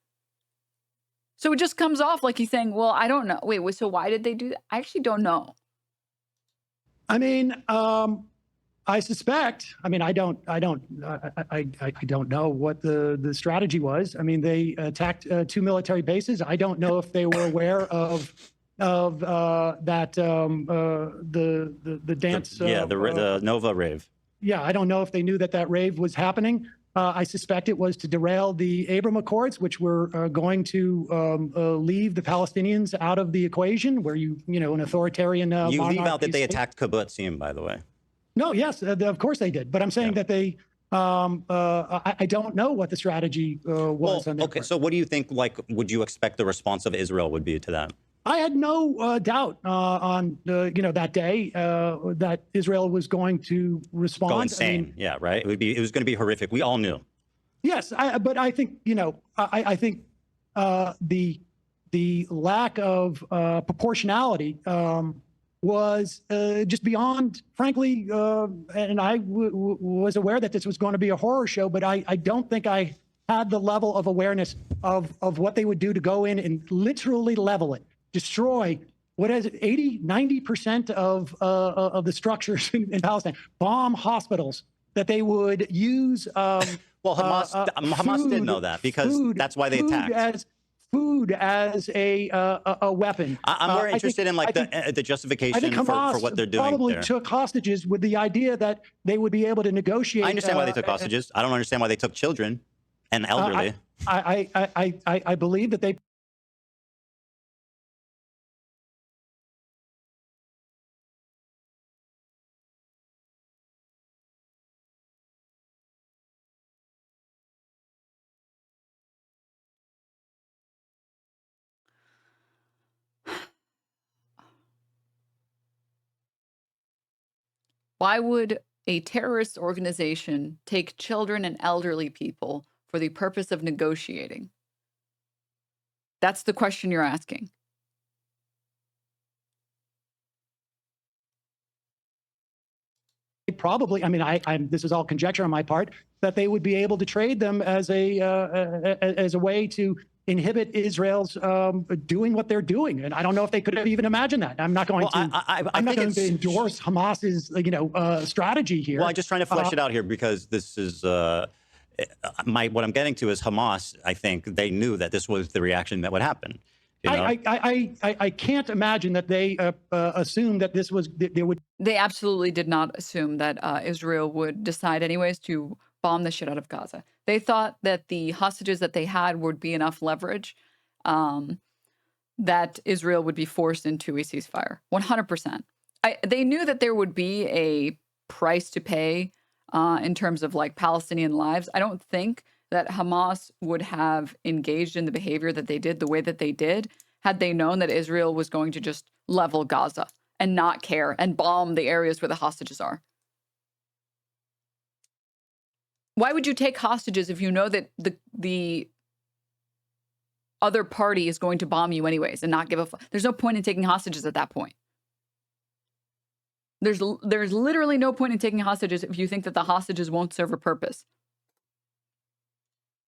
So it just comes off like he's saying, well, I don't know. Wait, so why did they do that? I actually don't know. I mean, I suspect, I mean, I don't know what the strategy was. I mean, they attacked 2 military bases. I don't know if they were aware of that the dance. The Nova rave. Yeah, I don't know if they knew that rave was happening. I suspect it was to derail the Abraham Accords, which were going to leave the Palestinians out of the equation, where an authoritarian you leave out that they state. attacked Kibbutzim, by the way. No, yes, of course they did. But I'm saying that they. I don't know what the strategy was. On okay, so what do you think? Like, would you expect the response of Israel would be to that? I had no doubt on that day that Israel was going to respond. Go insane. I mean, yeah, right. It was going to be horrific. We all knew. Yes, but I think I think the lack of proportionality was just beyond, frankly. And I was aware that this was going to be a horror show, but I don't think I had the level of awareness of what they would do to go in and literally level it. Destroy, what is it, 90% of the structures in Palestine, bomb hospitals, that they would use. Well, Hamas did know that, because that's why they attacked. Food as a weapon. I'm more interested in the justification for what they're doing. Probably took hostages with the idea that they would be able to negotiate. I understand why they took hostages. I don't understand why they took children and elderly. I believe that they. Why would a terrorist organization take children and elderly people for the purpose of negotiating? That's the question you're asking. Probably, I mean, this is all conjecture on my part, that they would be able to trade them as a way to inhibit Israel's doing what they're doing. And I don't know if they could have even imagined that. I'm not going I'm not going to endorse Hamas's strategy here. Well, I'm just trying to flesh it out here, because this is what I'm getting to is Hamas. I think they knew that this was the reaction that would happen. I can't imagine that they assumed that this was there would. They absolutely did not assume that Israel would decide anyways to bomb the shit out of Gaza. They thought that the hostages that they had would be enough leverage that Israel would be forced into a ceasefire. 100%. They knew that there would be a price to pay in terms of like Palestinian lives. I don't think that Hamas would have engaged in the behavior that they did the way that they did had they known that Israel was going to just level Gaza and not care and bomb the areas where the hostages are. Why would you take hostages if you know that the other party is going to bomb you anyways and not give a fuck? There's no point in taking hostages at that point. There's literally no point in taking hostages if you think that the hostages won't serve a purpose.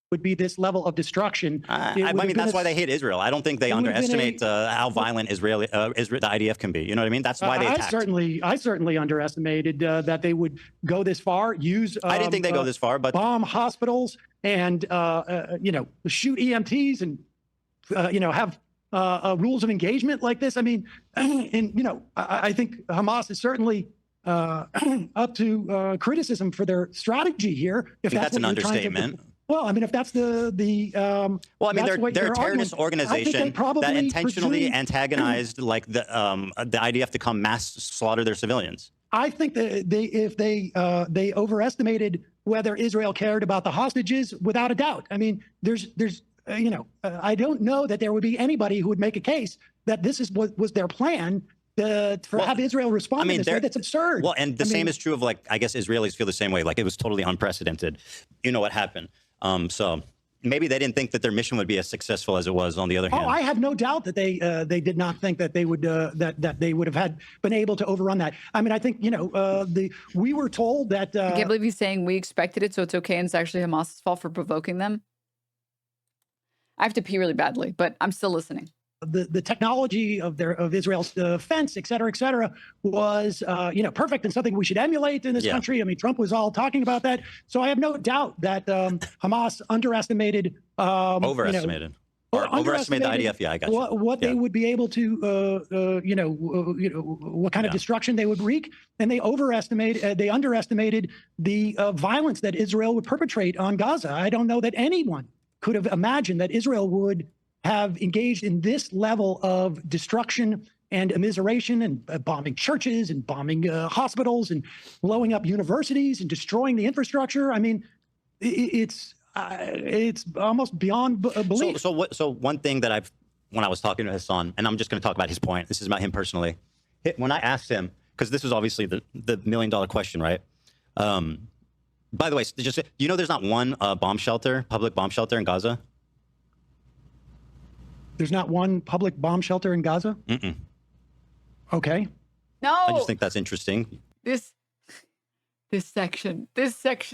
Would be this level of destruction. I mean, that's why they hate Israel. I don't think they underestimate how violent the IDF can be. You know what I mean? That's why they attacked. I certainly underestimated that they would go this far. Use I didn't think they go this far, but bomb hospitals and shoot EMTs and have rules of engagement like this. I mean, and I think Hamas is certainly up to criticism for their strategy here. If that's an understatement. Well, I mean, if that's well, I mean, they're a terrorist organization that intentionally antagonized like the IDF to come mass slaughter their civilians. I think that they overestimated whether Israel cared about the hostages, without a doubt. I mean, there's I don't know that there would be anybody who would make a case that this is what was their plan. Have Israel respond to this way. That's absurd. Well, and the same is true of, like, I guess Israelis feel the same way. Like, it was totally unprecedented. You know what happened. So maybe they didn't think that their mission would be as successful as it was. On the other hand, I have no doubt that they did not think that they would that they would have been able to overrun that. I mean, I think we were told that. I can't believe he's saying we expected it, so it's okay, and it's actually Hamas's fault for provoking them. I have to pee really badly, but I'm still listening. The technology of Israel's defense, et cetera, was perfect and something we should emulate in this country. I mean, Trump was all talking about that. So I have no doubt that Hamas overestimated the IDF. Yeah, I got you. What they would be able to, what kind of destruction they would wreak, and they underestimated the violence that Israel would perpetrate on Gaza. I don't know that anyone could have imagined that Israel would have engaged in this level of destruction and immiseration and bombing churches and bombing hospitals and blowing up universities and destroying the infrastructure. I mean, it's almost beyond belief. So one thing that when I was talking to Hassan, and I'm just going to talk about his point. This is about him personally. When I asked him, because this was obviously the $1 million question, right? By the way, there's not one public bomb shelter in Gaza? There's not one public bomb shelter in Gaza? Mm-mm. Okay. No. I just think that's interesting. This section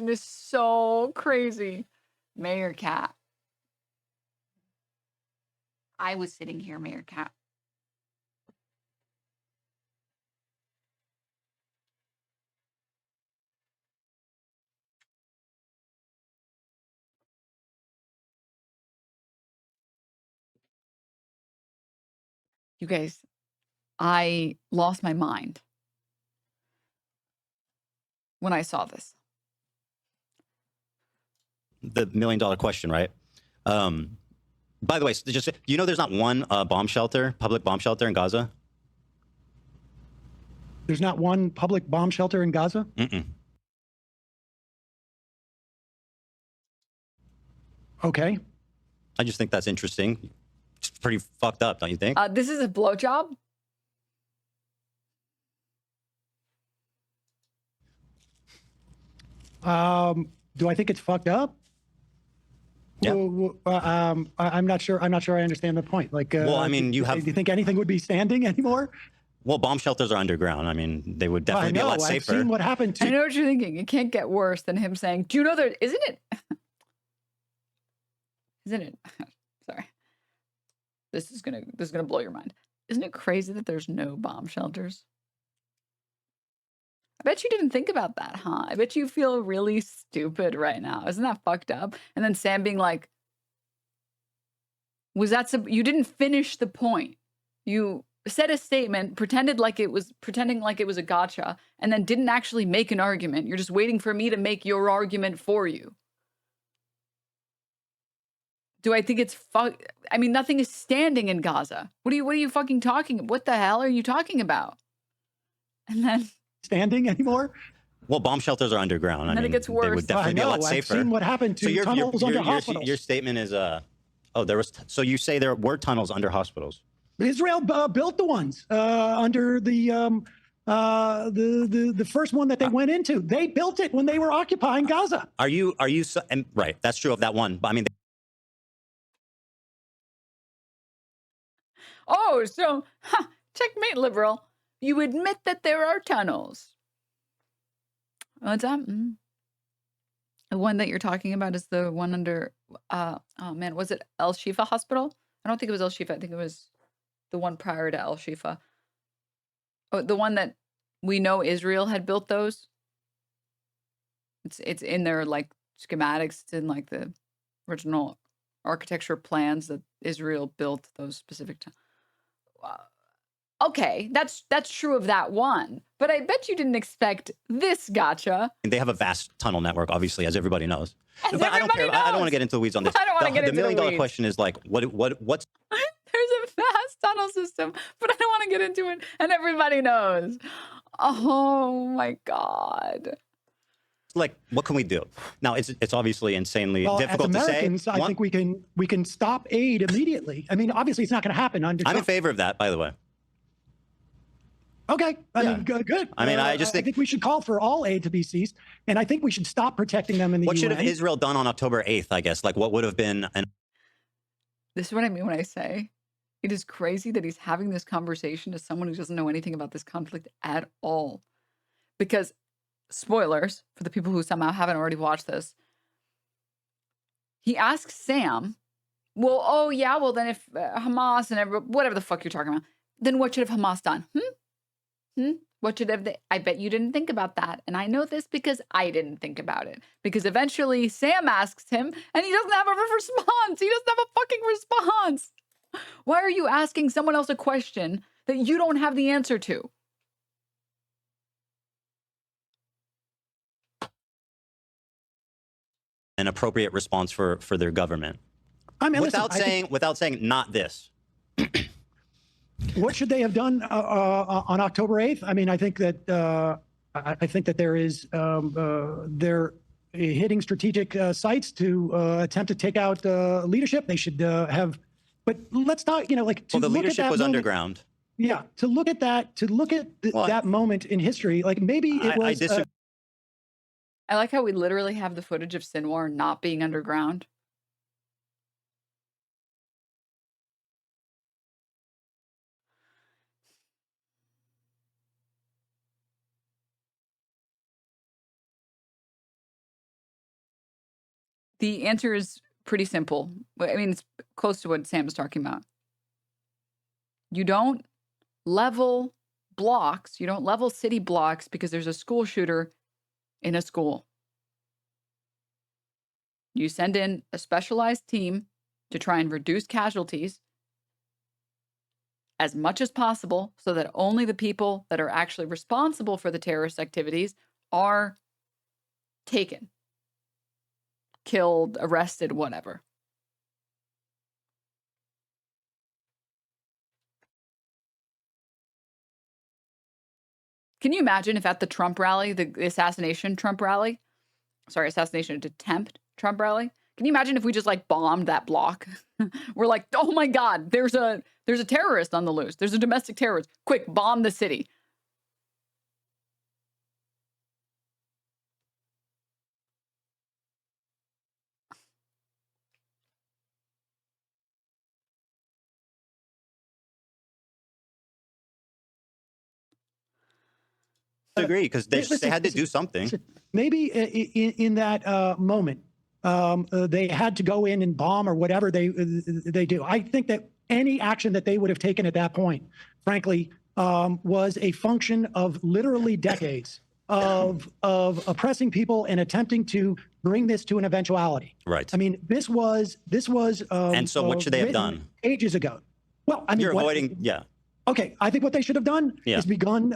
is so crazy. Mayor Cat. I was sitting here, Mayor Cat. You guys, I lost my mind when I saw this. The $1 million question, right? By the way, there's not one public bomb shelter in Gaza? There's not one public bomb shelter in Gaza? Mm-mm. Okay. I just think that's interesting. It's pretty fucked up, don't you think? This is a blowjob? Do I think it's fucked up? Yeah. I'm not sure. I understand the point. Like, well, I mean, do you think anything would be standing anymore? Well, bomb shelters are underground. I mean, they would definitely be a lot safer. I've seen what happened to. I know what you're thinking. It can't get worse than him saying, "Do you know there? Isn't it? Isn't it? Sorry. This is gonna blow your mind. Isn't it crazy that there's no bomb shelters? I bet you didn't think about that, huh? I bet you feel really stupid right now. Isn't that fucked up? And then Sam being like, you didn't finish the point. You said a statement, pretending like it was a gotcha, and then didn't actually make an argument. You're just waiting for me to make your argument for you. Do I think it's I mean, nothing is standing in Gaza. What are you fucking talking? What the hell are you talking about? And then standing anymore? Well, bomb shelters are underground. And then it gets They worse. would definitely be a lot safer. I've seen what happened to tunnels under hospitals. Your statement is, there was. So you say there were tunnels under hospitals? Israel built the ones under the first one that they went into. They built it when they were occupying Gaza. Are you and right? That's true of that one. But I mean. Oh, so checkmate, liberal. You admit that there are tunnels. What's that? The one that you're talking about is the one under, oh man, was it El Shifa Hospital? I don't think it was El Shifa. I think it was the one prior to El Shifa. Oh, the one that we know Israel had built those. It's in their like schematics. It's in like the original architecture plans that Israel built those specific. Okay, that's true of that one. But I bet you didn't expect this gotcha. They have a vast tunnel network, obviously, as everybody knows. As but I don't care. everybody I don't knows. want to get into the weeds on this. I don't want to get into the million dollar weeds. question is like, what's There's a vast tunnel system, but I don't want to get into it. And everybody knows. Oh my God. like, what can we do? Now, it's obviously insanely difficult as to say. Americans, I think we can stop aid immediately. I mean, obviously, it's not going to happen under I'm in Trump. favor of that, by the way. Okay, I mean, good. I mean, I think we should call for all aid to be ceased, and I think we should stop protecting them in the What UN. should have Israel done on October 8th, I guess? Like, what would have been an... This is what I mean when I say it is crazy that he's having this conversation as someone who doesn't know anything about this conflict at all. Because, spoilers, for the people who somehow haven't already watched this, he asks Sam, well, oh yeah, well then if Hamas and whatever the fuck you're talking about, then what should have Hamas done? What should have they? I bet you didn't think about that. And I know this because I didn't think about it. Because eventually Sam asks him and he doesn't have a response. He doesn't have a fucking response. Why are you asking someone else a question that you don't have the answer to? an appropriate response for their government? I mean, without saying not this. What should they have done on October 8th? I mean, I think that there is they're hitting strategic sites to attempt to take out leadership. They should have, but let's not, like. Well, the leadership was underground. Yeah, to look at that, that moment in history, like maybe it was. I disagree. I like how we literally have the footage of Sinwar not being underground. The answer is pretty simple. I mean, it's close to what Sam was talking about. You don't level blocks. You don't level city blocks because there's a school shooter in a school. You send in a specialized team to try and reduce casualties as much as possible so that only the people that are actually responsible for the terrorist activities are taken, killed, arrested, whatever. Can you imagine if at the Trump rally, the assassination attempt Trump rally, can you imagine if we just like bombed that block? We're like, oh my God, there's a terrorist on the loose. There's a domestic terrorist. Quick, bomb the city. Agree, because they had to do something. Maybe in that moment, they had to go in and bomb or whatever they do. I think that any action that they would have taken at that point, frankly, was a function of literally decades of oppressing people and attempting to bring this to an eventuality. Right. I mean, this was. And so, what should they have done? Ages ago. Well, I mean, you're avoiding. Yeah. Okay, I think what they should have done is begun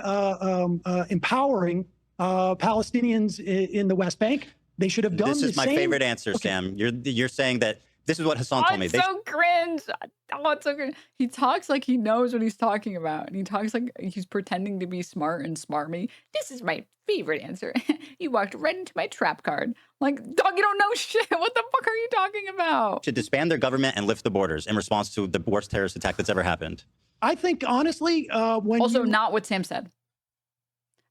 empowering Palestinians in the West Bank. They should have done. This is my favorite answer, Sam. You're saying that This is what Hassan Oh, told me. it's so cringe. Oh, it's so cringe. He talks like he knows what he's talking about. And he talks like he's pretending to be smart and smarmy. This is my favorite answer. You walked right into my trap card. Like, dog, you don't know shit. What the fuck are you talking about? Should disband their government and lift the borders in response to the worst terrorist attack that's ever happened. I think, honestly, when also not what Sam said.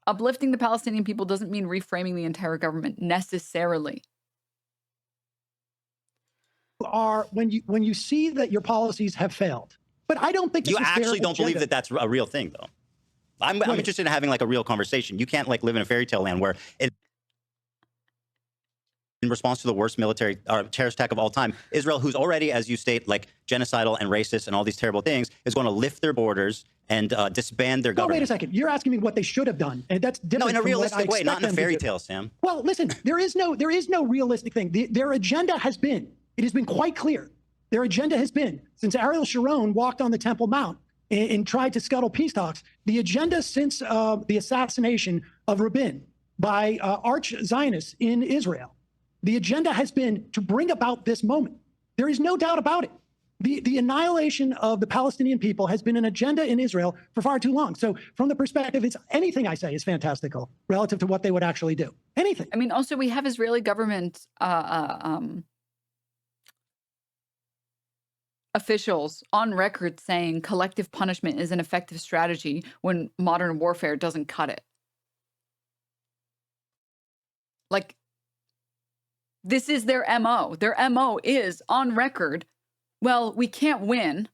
Uplifting the Palestinian people doesn't mean reframing the entire government necessarily. Are when you see that your policies have failed, but I don't think You it's a fair actually don't believe agenda. that that's a real thing, though. I'm interested in having like a real conversation. You can't like live in a fairy tale land where it, in response to the worst military or terrorist attack of all time, Israel, who's already, as you state, like genocidal and racist and all these terrible things, is going to lift their borders and disband their government. Wait a second. You're asking me what they should have done, and that's different. No, in a from what I realistic way, not expect in a them to fairy do. tale, Sam. Well, listen, there is no realistic thing. Their agenda has been, it has been quite clear. Their agenda has been, since Ariel Sharon walked on the Temple Mount and tried to scuttle peace talks, the agenda since the assassination of Rabin by arch-Zionists in Israel, the agenda has been to bring about this moment. There is no doubt about it. The annihilation of the Palestinian people has been an agenda in Israel for far too long. So from the perspective, it's anything I say is fantastical relative to what they would actually do. Anything. I mean, also we have Israeli government officials on record saying collective punishment is an effective strategy when modern warfare doesn't cut it. Like, this is their MO. Their MO is on record. Well, we can't win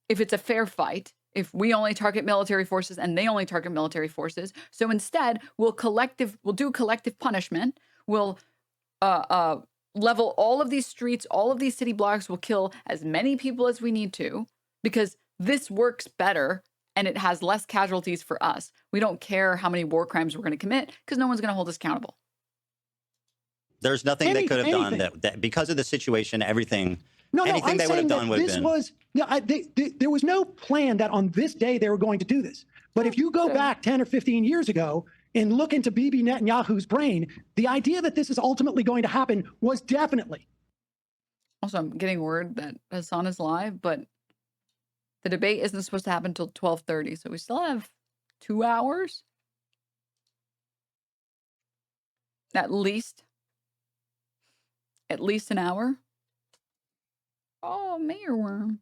if it's a fair fight, if we only target military forces and they only target military forces. So instead, we'll do collective punishment. We'll level all of these streets, all of these city blocks. Will kill as many people as we need to because this works better and it has less casualties for us. We don't care how many war crimes we're going to commit because no one's going to hold us accountable. There's nothing they could have done that because of the situation, anything they would have done would have been. There was no plan that on this day they were going to do this. But if you go back 10 or 15 years ago and look into Bibi Netanyahu's brain, the idea that this is ultimately going to happen was definitely. Also, I'm getting word that Hassan is live, but the debate isn't supposed to happen until 12:30, so we still have 2 hours. At least an hour. Oh, Mayor Worm.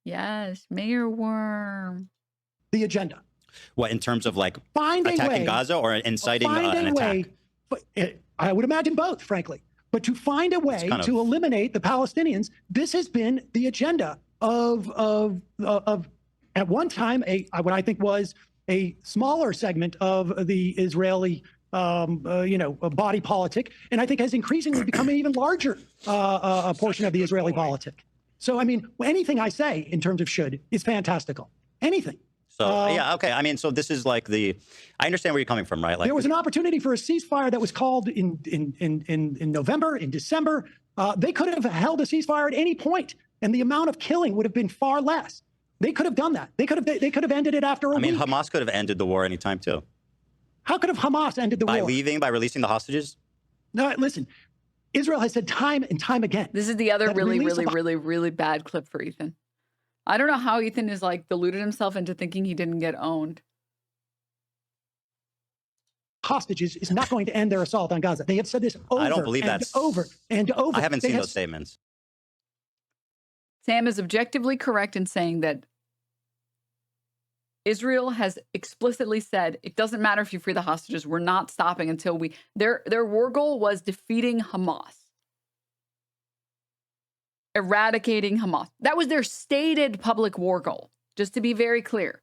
Yes, Mayor Worm. The agenda. What, in terms of like find attacking a way, Gaza or inciting an attack? But I would imagine both, frankly. But to find a way to eliminate the Palestinians, this has been the agenda of at one time what I think was a smaller segment of the Israeli body politic, and I think has increasingly become an even larger portion of the Israeli politic. So, I mean, anything I say in terms of should is fantastical. Anything. So, yeah, okay. I mean, so this is like I understand where you're coming from, right? Like there was an opportunity for a ceasefire that was called in November, in December. They could have held a ceasefire at any point, and the amount of killing would have been far less. They could have done that. They could have ended it after a week. I mean, Hamas could have ended the war anytime too. How could have Hamas ended the war? By releasing the hostages? No, listen. Israel has said time and time again. This is the other really bad clip for Ethan. I don't know how Ethan is like deluded himself into thinking he didn't get owned. Hostages is not going to end their assault on Gaza. They have said this over I don't believe that's over and over. I haven't seen those statements. Sam is objectively correct in saying that Israel has explicitly said it doesn't matter if you free the hostages. We're not stopping until their war goal was defeating Hamas. Eradicating Hamas. That was their stated public war goal, just to be very clear.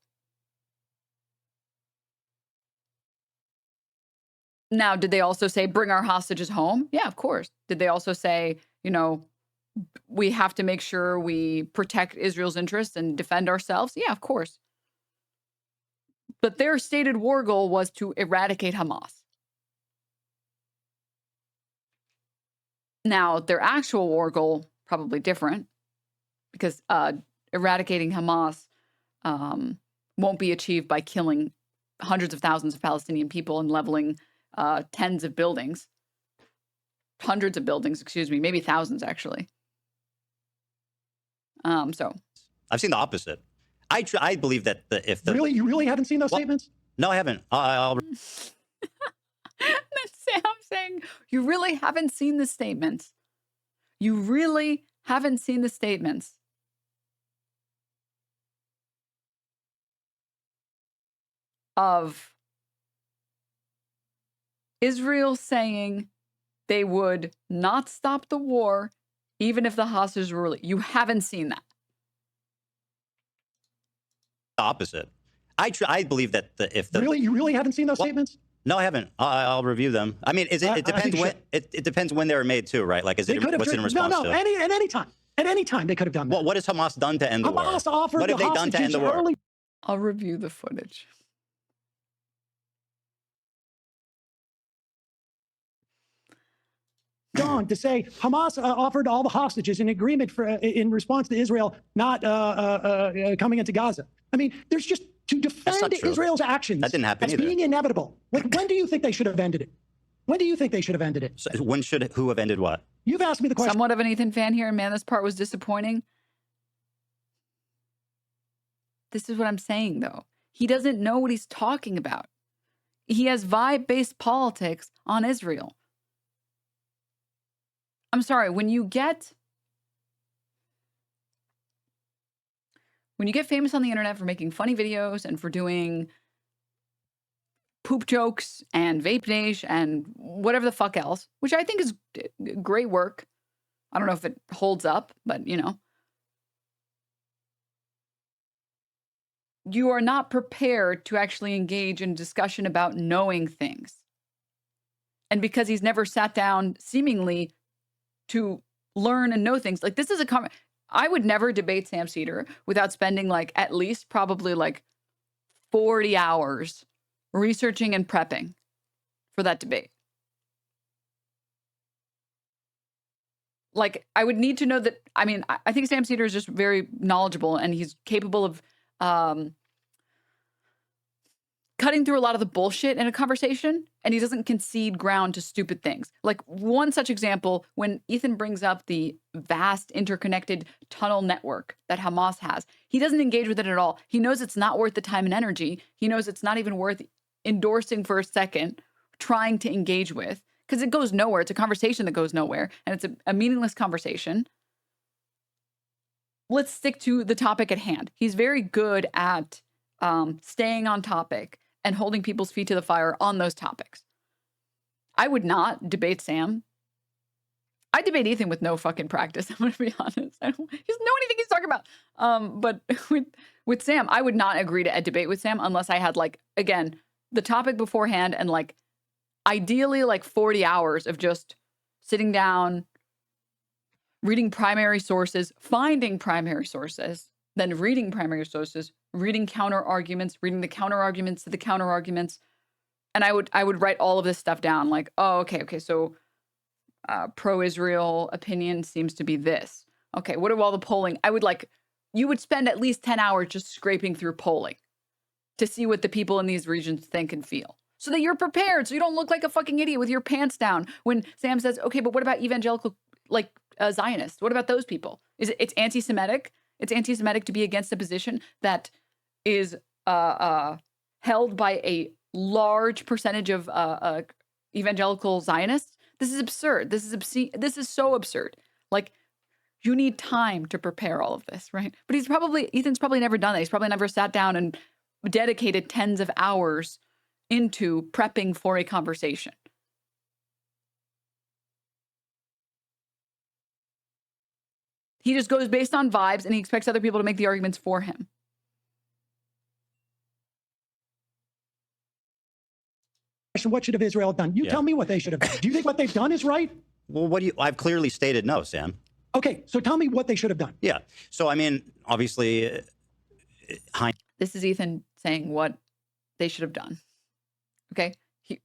Now, did they also say, bring our hostages home? Yeah, of course. Did they also say, we have to make sure we protect Israel's interests and defend ourselves? Yeah, of course. But their stated war goal was to eradicate Hamas. Now, their actual war goal, probably different, because eradicating Hamas won't be achieved by killing hundreds of thousands of Palestinian people and leveling hundreds of buildings, excuse me, maybe thousands actually. So I've seen the opposite. I believe that Really? You really haven't seen those statements? No, I haven't. I'll that's Sam saying, you really haven't seen the statements. You really haven't seen the statements. Of Israel saying they would not stop the war even if the hostages were released. You haven't seen that. opposite. I believe that Really? You really haven't seen those statements? No, I haven't. I'll review them. I mean, it depends when it depends when they were made too, right? Like, what's it in response to? At any time. At any time they could have done that. Well, what has Hamas done to end the war? Hamas offered What have the they done to end the war? hostages I'll review the footage. on to say Hamas offered all the hostages in agreement in response to Israel not coming into Gaza. I mean, there's just to defend Israel's actions. That didn't happen as either. being inevitable. When do you think they should have ended it? When do you think they should have ended it? So who have ended what? You've asked me the question. Somewhat of an Ethan fan here, and man, this part was disappointing. This is what I'm saying, though. He doesn't know what he's talking about. He has vibe-based politics on Israel. I'm sorry, when you get famous on the internet for making funny videos and for doing poop jokes and vape niche and whatever the fuck else, which I think is great work. I don't know if it holds up, but you know. You are not prepared to actually engage in discussion about knowing things. And because he's never sat down seemingly to learn and know things, like this is I would never debate Sam Seder without spending like at least probably like 40 hours researching and prepping for that debate. Like I would need to know that, I mean, I think Sam Seder is just very knowledgeable and he's capable of cutting through a lot of the bullshit in a conversation, and he doesn't concede ground to stupid things. Like one such example, when Ethan brings up the vast interconnected tunnel network that Hamas has, he doesn't engage with it at all. He knows it's not worth the time and energy. He knows it's not even worth endorsing for a second, trying to engage with, because it goes nowhere. It's a conversation that goes nowhere, and it's a meaningless conversation. Let's stick to the topic at hand. He's very good at staying on topic and holding people's feet to the fire on those topics. I would not debate Sam. I debate Ethan with no fucking practice. I'm going to be honest. He doesn't know anything he's talking about. But with Sam, I would not agree to a debate with Sam unless I had, like, again, the topic beforehand and, like, ideally, like, 40 hours of just sitting down, reading primary sources, finding primary sources, then reading primary sources, reading counter arguments, reading the counter arguments to the counter arguments. And I would write all of this stuff down like, oh, okay. So pro-Israel opinion seems to be this. Okay, what are all the polling? You would spend at least 10 hours just scraping through polling to see what the people in these regions think and feel so that you're prepared. So you don't look like a fucking idiot with your pants down when Sam says, okay, but what about evangelical, like Zionists? What about those people? It's anti-Semitic? It's anti-Semitic to be against a position that is held by a large percentage of evangelical Zionists. This is absurd. This is obscene. This is so absurd. Like, you need time to prepare all of this, right? But Ethan's probably never done that. He's probably never sat down and dedicated tens of hours into prepping for a conversation. He just goes based on vibes and he expects other people to make the arguments for him. What should have Israel done? You tell me what they should have done. Do you think what they've done is right? Well, I've clearly stated no, Sam. Okay, so tell me what they should have done. Yeah. So, I mean, obviously, this is Ethan saying what they should have done. Okay.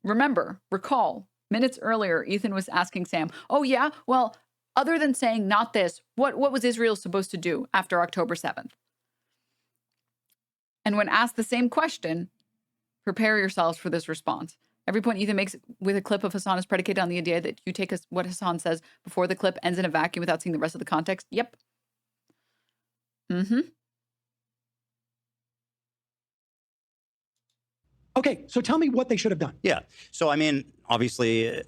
Recall, minutes earlier, Ethan was asking Sam, oh yeah, well, other than saying not this, what was Israel supposed to do after October 7th? And when asked the same question, prepare yourselves for this response. Every point Ethan makes with a clip of Hassan is predicated on the idea that you take what Hassan says before the clip ends in a vacuum without seeing the rest of the context. Yep. Mm-hmm. Okay, so tell me what they should have done. Yeah. So I mean, obviously,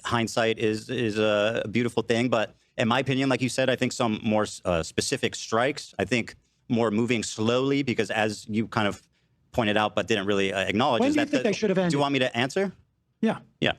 hindsight is a beautiful thing, but in my opinion, like you said, I think some more specific strikes. I think more moving slowly, because as you kind of pointed out, but didn't really acknowledge, When is do you that think they should have ended? Do you want me to answer? Yeah. Yeah.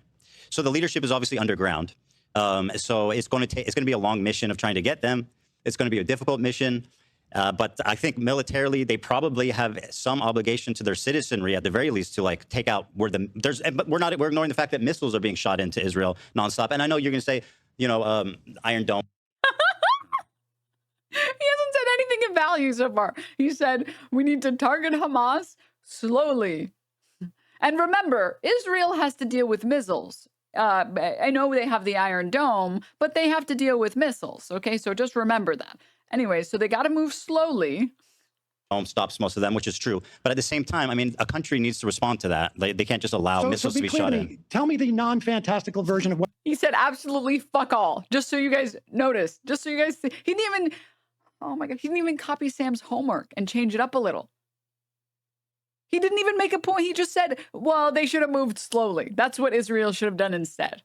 So the leadership is obviously underground. So it's going to be a long mission of trying to get them. It's going to be a difficult mission. But I think militarily, they probably have some obligation to their citizenry, at the very least, to like take out but we're ignoring the fact that missiles are being shot into Israel nonstop. And I know you're going to say, Iron Dome. He hasn't said anything of value so far. He said we need to target Hamas slowly. And remember, Israel has to deal with missiles. I know they have the Iron Dome, but they have to deal with missiles. Okay, so just remember that. Anyway, so they got to move slowly. Dome stops most of them, which is true. But at the same time, I mean, a country needs to respond to that. They can't just allow missiles to be shot in. Tell me the non-fantastical version of what he said. Absolutely fuck all. Just so you guys notice. Just so you guys see. He didn't even. Oh my God. He didn't even copy Sam's homework and change it up a little. He didn't even make a point. He just said, well, they should have moved slowly. That's what Israel should have done instead.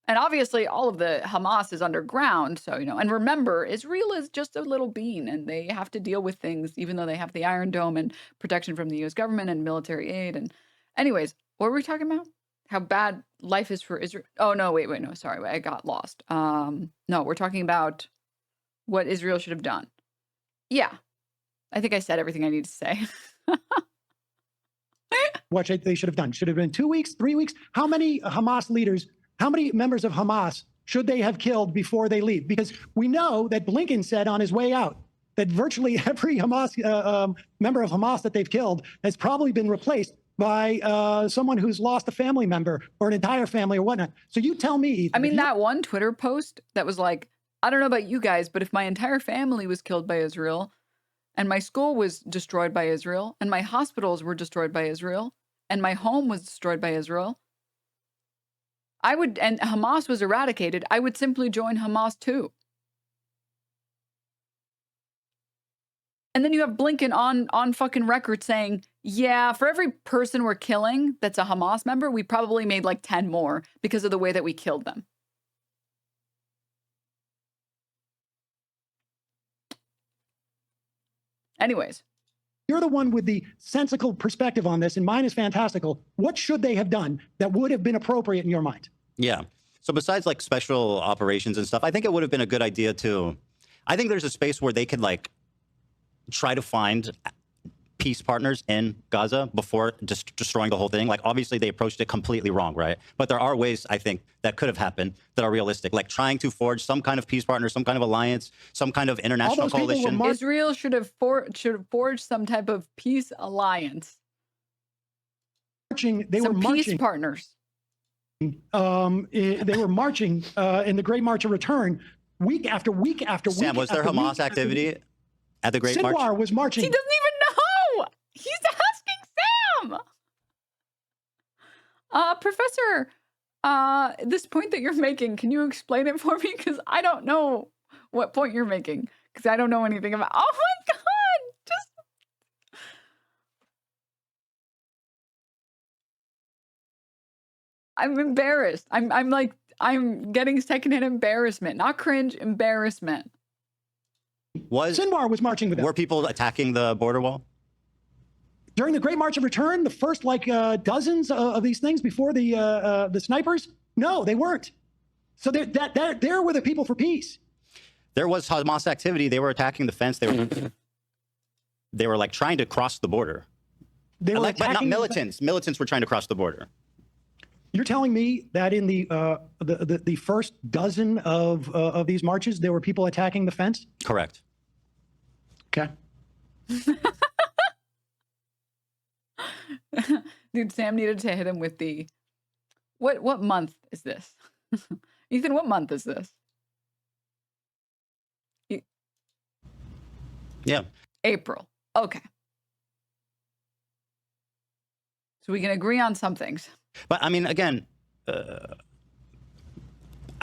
And obviously, all of the Hamas is underground. So, and remember, Israel is just a little bean, and they have to deal with things, even though they have the Iron Dome and protection from the U.S. government and military aid. And anyways, what were we talking about? How bad life is for Israel. Oh, no, wait, no, sorry. I got lost. No, we're talking about what Israel should have done. Yeah, I think I said everything I need to say. What they should have done? Should have been 2 weeks, 3 weeks? How many Hamas leaders, how many members of Hamas should they have killed before they leave? Because we know that Blinken said on his way out that virtually every Hamas member of Hamas that they've killed has probably been replaced by someone who's lost a family member or an entire family or whatnot. So you tell me, Ethan. I mean, that one Twitter post that was like, I don't know about you guys, but if my entire family was killed by Israel and my school was destroyed by Israel and my hospitals were destroyed by Israel and my home was destroyed by Israel, and Hamas was eradicated, I would simply join Hamas too. And then you have Blinken on fucking record saying, yeah, for every person we're killing that's a Hamas member, we probably made like 10 more because of the way that we killed them. Anyways. You're the one with the sensical perspective on this, and mine is fantastical. What should they have done that would have been appropriate in your mind? Yeah. So besides like special operations and stuff, I think it would have been a good idea to, I think there's a space where they could like try to find peace partners in Gaza before just destroying the whole thing. Like, obviously they approached it completely wrong, right? But there are ways, I think, that could have happened that are realistic, like trying to forge some kind of peace partner, some kind of alliance, some kind of international coalition. Israel should have forged some type of peace alliance. They some were peace partners. They were marching in the Great March of Return week after week after week. Sam, was there Hamas activity at the Great March? Sinwar was marching. He doesn't even know. He's asking Sam. Professor, this point that you're making, can you explain it for me? Because I don't know what point you're making. Because I don't know anything about. Oh my God! Just. I'm embarrassed. I'm getting secondhand embarrassment, not cringe, embarrassment. Sinwar was marching with them. Were people attacking the border wall? During the Great March of Return, the first dozens of these things before the snipers? No, they weren't. So there were the people for peace. There was Hamas activity. They were attacking the fence. They were like trying to cross the border. They were but not militants. Militants were trying to cross the border. You're telling me that in the first dozen of these marches, there were people attacking the fence? Correct. Okay. Dude, Sam needed to hit him with the what month is this? Ethan, what month is this? Yeah. April. Okay. So we can agree on some things. But I mean, again,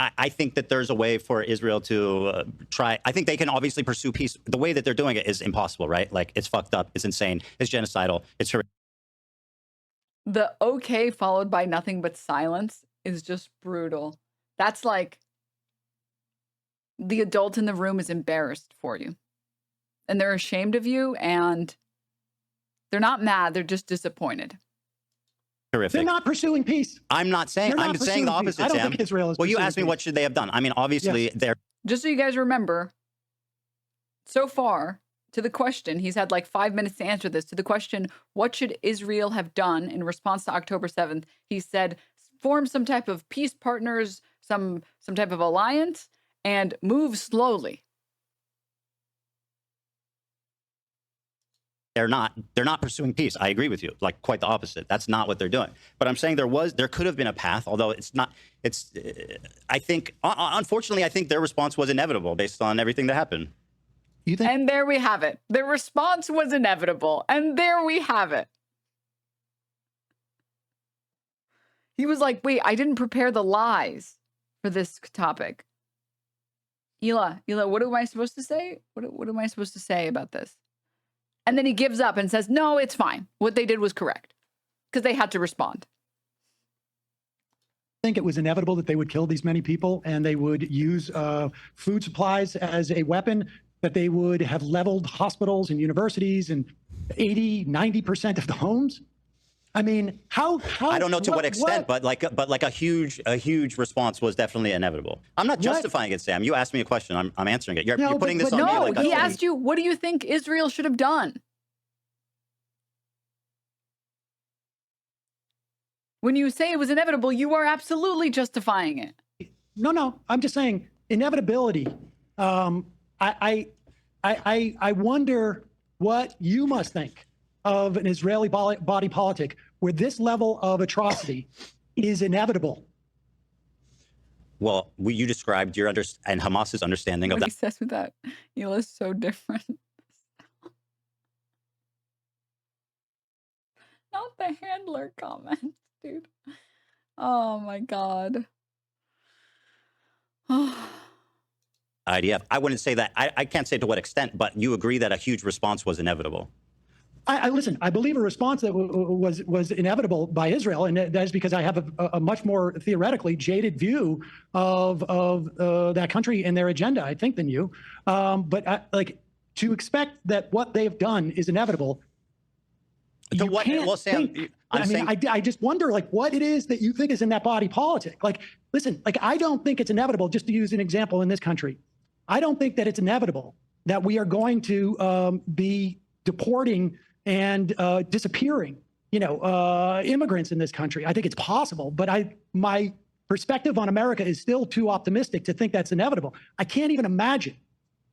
I think that there's a way for Israel to try. I think they can obviously pursue peace. The way that they're doing it is impossible, right? Like, it's fucked up. It's insane. It's genocidal. It's horrific. The okay followed by nothing but silence is just brutal. That's like the adult in the room is embarrassed for you. And they're ashamed of you, and they're not mad. They're just disappointed. Horrific. They're not pursuing peace. I'm not saying. They're not I'm saying the pursuing peace. opposite, I don't Sam. think Israel is Well, you pursuing asked me peace. what should they have done. I mean, obviously, Yes. they're Just so you guys remember, so far, to the question, he's had like 5 minutes to answer this. To the question, what should Israel have done in response to October 7th? He said, form some type of peace partners, some type of alliance, and move slowly. they're not pursuing peace. I agree with you. Like, quite the opposite. That's not what they're doing. But I'm saying there could have been a path, although it's not. It's. I think, unfortunately, I think their response was inevitable based on everything that happened. You think? And there we have it. The response was inevitable. And there we have it. He was like, wait, I didn't prepare the lies for this topic. Hila, what am I supposed to say? What am I supposed to say about this? And then he gives up and says, no, it's fine. What they did was correct. Because they had to respond. I think it was inevitable that they would kill these many people and they would use food supplies as a weapon, that they would have leveled hospitals and universities and 80-90% of the homes. I mean, how I don't know to what extent, but like a huge response was definitely inevitable. I'm not justifying it, Sam. You asked me a question. I'm answering it. You're putting this on me. No, Like he asked you, what do you think Israel should have done? When you say it was inevitable, you are absolutely justifying it. No, I'm just saying inevitability. I wonder what you must think of an Israeli body politic where this level of atrocity is inevitable. Well, you described your and Hamas's understanding of What that. he says with that, is so different. Not the handler comments, dude. Oh my God. IDF. I wouldn't say that. I can't say to what extent, but you agree that a huge response was inevitable. I listen, I believe a response that was inevitable by Israel, and that is because I have a much more theoretically jaded view of that country and their agenda, I think, than you. But to expect that what they've done is inevitable. Sam, I just wonder, like, what it is that you think is in that body politic. Like, listen, like, I don't think it's inevitable, just to use an example in this country. I don't think that it's inevitable that we are going to be deporting and disappearing, immigrants in this country. I think it's possible, but my perspective on America is still too optimistic to think that's inevitable. I can't even imagine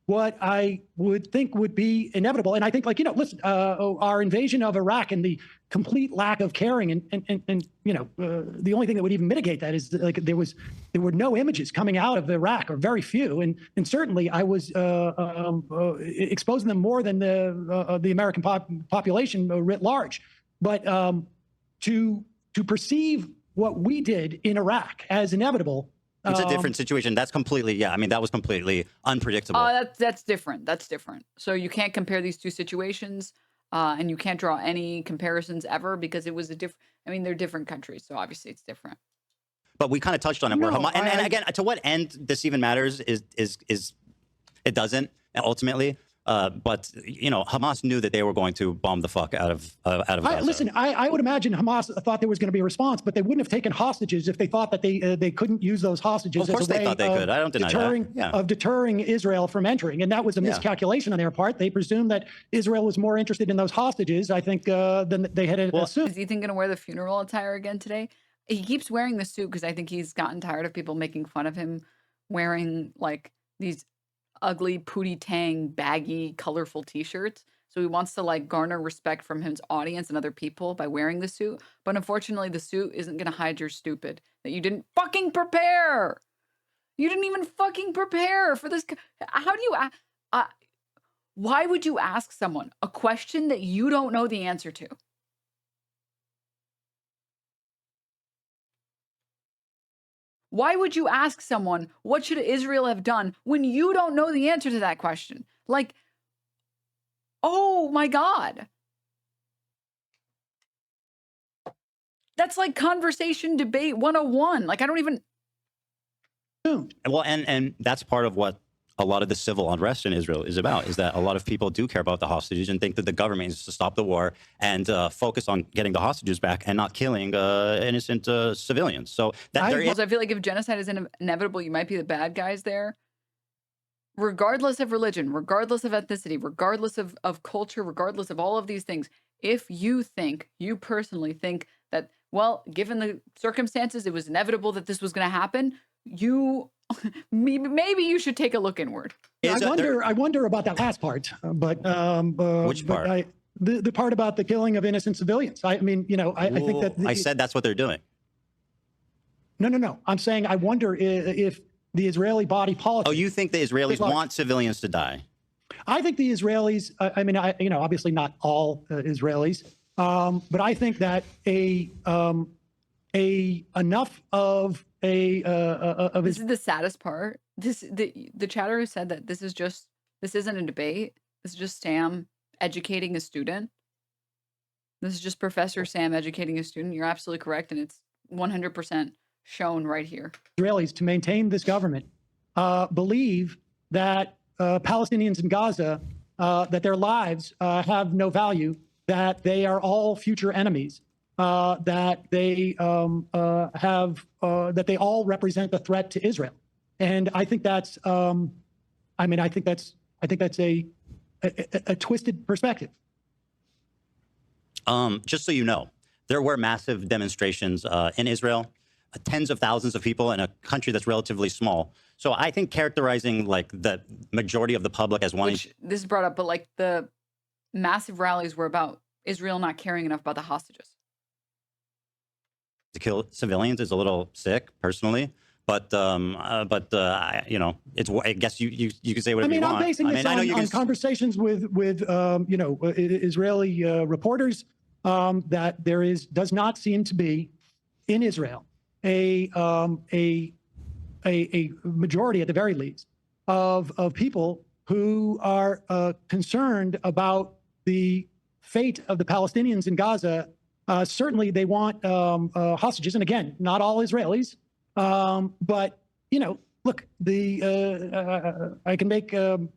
what I would think would be inevitable. And I think, listen, our invasion of Iraq and the complete lack of caring and the only thing that would even mitigate that is that, there were no images coming out of Iraq, or very few. And certainly I was exposing them more than the American population writ large. But to perceive what we did in Iraq as inevitable, it's a different situation. That's completely, I mean, that was completely unpredictable. That's different. That's different. So you can't compare these two situations, and you can't draw any comparisons ever, because it was they're different countries. So obviously it's different. But we kind of touched on it. And again, to what end this even matters is it doesn't ultimately. But Hamas knew that they were going to bomb the fuck out of Gaza. Listen, I would imagine Hamas thought there was going to be a response, but they wouldn't have taken hostages if they thought that they couldn't use those hostages. Of course as a way they thought they could. I don't deny that. Yeah. Of deterring Israel from entering, and that was a miscalculation on their part. They presumed that Israel was more interested in those hostages, I think, than they had assumed. Is Ethan going to wear the funeral attire again today? He keeps wearing the suit because I think he's gotten tired of people making fun of him wearing like these ugly Pootie Tang baggy colorful t-shirts. So he wants to like garner respect from his audience and other people by wearing the suit. But unfortunately, the suit isn't going to hide your stupid, that you didn't fucking prepare. You didn't even fucking prepare for this. How do you why would you ask someone a question that you don't know the answer to? Why would you ask someone, what should Israel have done, when you don't know the answer to that question? Like, oh my God. That's like conversation debate 101. Like, I don't even. Well, and that's part of what a lot of the civil unrest in Israel is about, is that a lot of people do care about the hostages and think that the government needs to stop the war and focus on getting the hostages back and not killing innocent civilians. So that there is. I feel like if genocide is inevitable, you might be the bad guys there. Regardless of religion, regardless of ethnicity, regardless of culture, regardless of all of these things, if you personally think that, well, given the circumstances, it was inevitable that this was going to happen, maybe you should take a look inward. I wonder about that last part, but which part? The part about the killing of innocent civilians. I mean, I think that I said that's what they're doing. No. I'm saying I wonder if the Israeli body politic. Oh, you think the Israelis want civilians to die? I think the Israelis. I mean, obviously not all Israelis, but I think that enough of this is the saddest part. The chatter who said that this isn't a debate. This is just Sam educating a student. This is just Professor Sam educating a student. You're absolutely correct, and it's 100% shown right here. Israelis, to maintain this government, believe that Palestinians in Gaza, that their lives have no value, that they are all future enemies, that they that they all represent a threat to Israel. And I think that's, I think that's a twisted perspective. Just so you know, there were massive demonstrations in Israel, tens of thousands of people in a country that's relatively small. So I think characterizing like the majority of the public as wanting. Which this is brought up, but like the massive rallies were about Israel not caring enough about the hostages. To kill civilians is a little sick, personally. But it's. I guess you can say whatever you want. I'm basing this on conversations with Israeli reporters that there does not seem to be in Israel a majority, at the very least, of people who are concerned about the fate of the Palestinians in Gaza. Certainly, they want hostages, and again, not all Israelis. But look, I can make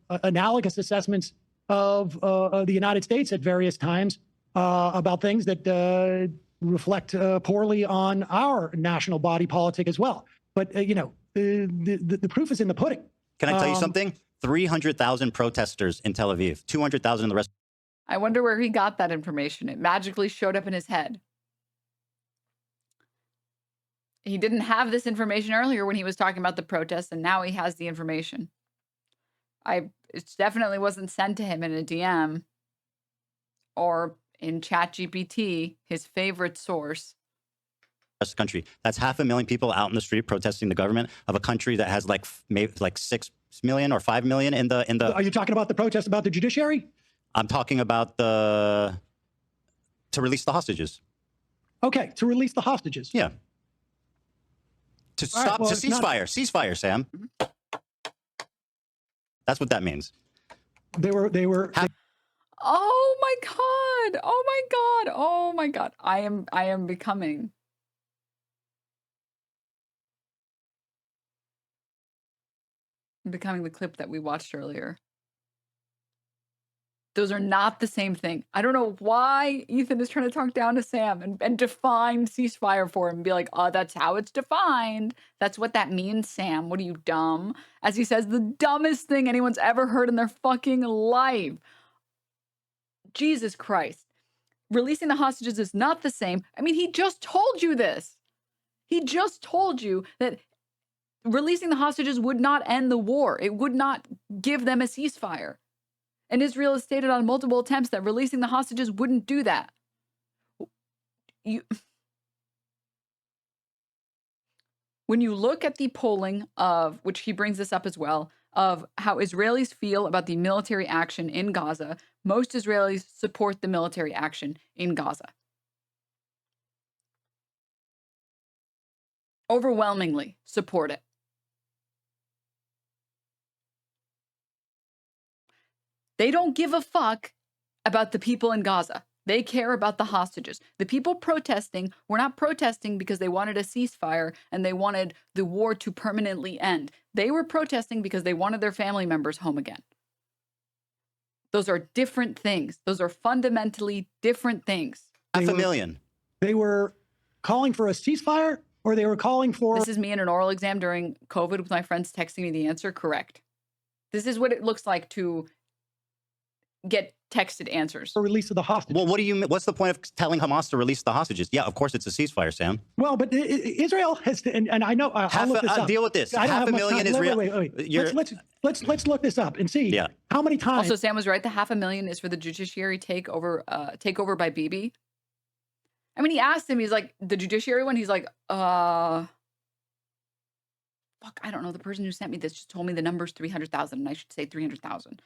analogous assessments of the United States at various times about things that reflect poorly on our national body politic as well. But the proof is in the pudding. Can I tell you something? 300,000 protesters in Tel Aviv, 200,000 in the rest. I wonder where he got that information. It magically showed up in his head. He didn't have this information earlier when he was talking about the protests, and now he has the information. It definitely wasn't sent to him in a DM or in ChatGPT, his favorite source. Rest of the country. That's 500,000 people out in the street protesting the government of a country that has maybe 6 million or 5 million in the. Are you talking about the protest about the judiciary? I'm talking about to release the hostages. Okay, to release the hostages. Yeah. To stop, to ceasefire. Ceasefire, Sam. That's what that means. They were. Oh my God. Oh my God. Oh my God. I am becoming. Becoming the clip that we watched earlier. Those are not the same thing. I don't know why Ethan is trying to talk down to Sam and define ceasefire for him and be like, oh, that's how it's defined. That's what that means, Sam. What are you, dumb? As he says, the dumbest thing anyone's ever heard in their fucking life. Jesus Christ. Releasing the hostages is not the same. I mean, he just told you this. He just told you that releasing the hostages would not end the war. It would not give them a ceasefire. And Israel has stated on multiple attempts that releasing the hostages wouldn't do that. When you look at the polling of, which he brings this up as well, of how Israelis feel about the military action in Gaza, most Israelis support the military action in Gaza. overwhelmingly support it. They don't give a fuck about the people in Gaza. They care about the hostages. The people protesting were not protesting because they wanted a ceasefire and they wanted the war to permanently end. They were protesting because they wanted their family members home again. Those are different things. Those are fundamentally different things. 500,000. They were calling for a ceasefire, or they were calling for... This is me in an oral exam during COVID with my friends texting me the answer. Correct. This is what it looks like to get texted answers. For release of the hostages. Well, what's the point of telling Hamas to release the hostages? Yeah, of course it's a ceasefire, Sam. Well, but Israel has to, and I know, I'll look this up. Deal with this. I don't have much 500,000 time. Israel. Wait. Let's look this up and see how many times. Also, Sam was right. The 500,000 is for the judiciary takeover by Bibi. I mean, he asked him, he's like, the judiciary one, he's like, fuck, I don't know. The person who sent me this just told me the number's 300,000 and I should say 300,000.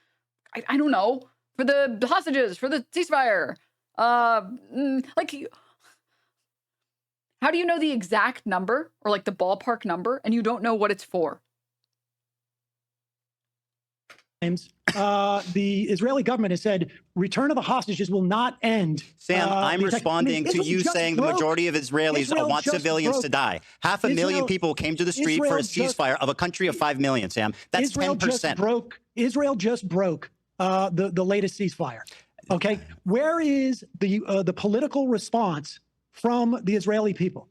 I don't know. For the hostages, for the ceasefire. Like, how do you know the exact number or like the ballpark number and you don't know what it's for? The Israeli government has said return of the hostages will not end. Sam, I'm responding to you saying the majority of Israelis want civilians to die. 500,000 people came to the street for a ceasefire of a country of 5 million, Sam. That's 10%. Israel just broke the latest ceasefire. Okay, where is the political response from the Israeli people?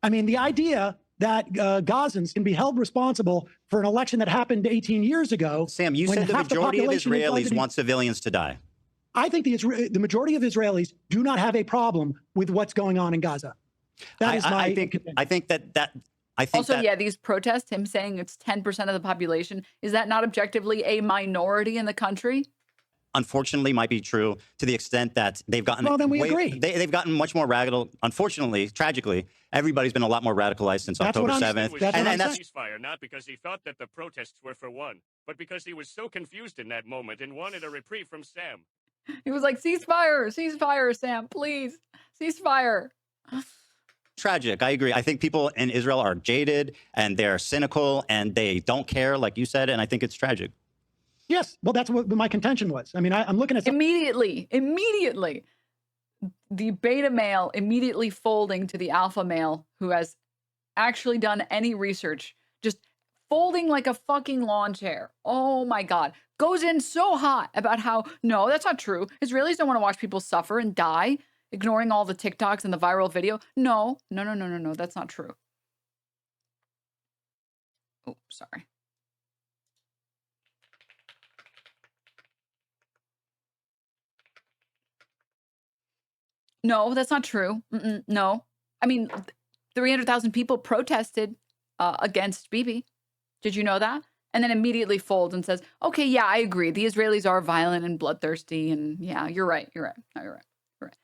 I mean, the idea that Gazans can be held responsible for an election that happened 18 years ago. Sam, you said the majority of Israelis want civilians to die. I think the majority of Israelis do not have a problem with what's going on in Gaza. That is my. I think that. Also, yeah, these protests, him saying it's 10% of the population, is that not objectively a minority in the country? Unfortunately, might be true to the extent that they've gotten. Well, then we agree. They've gotten much more radical. Unfortunately, tragically, everybody's been a lot more radicalized since October 7th. That's ceasefire, not because he thought that the protests were for one, but because he was so confused in that moment and wanted a reprieve from Sam. He was like, ceasefire, Sam, please, ceasefire. Tragic. I agree. I think people in Israel are jaded and they're cynical and they don't care, like you said, and I think it's tragic. Yes, well, that's what my contention was. I mean, I'm looking at immediately, the beta male immediately folding to the alpha male who has actually done any research, just folding like a fucking lawn chair. Oh my God, goes in so hot about how no, that's not true. Israelis don't want to watch people suffer and die, ignoring all the TikToks and the viral video. No, that's not true. Oh, sorry. No, that's not true. No. I mean, 300,000 people protested against Bibi. Did you know that? And then immediately folds and says, okay, yeah, I agree. The Israelis are violent and bloodthirsty. And yeah, you're right. No, you're right.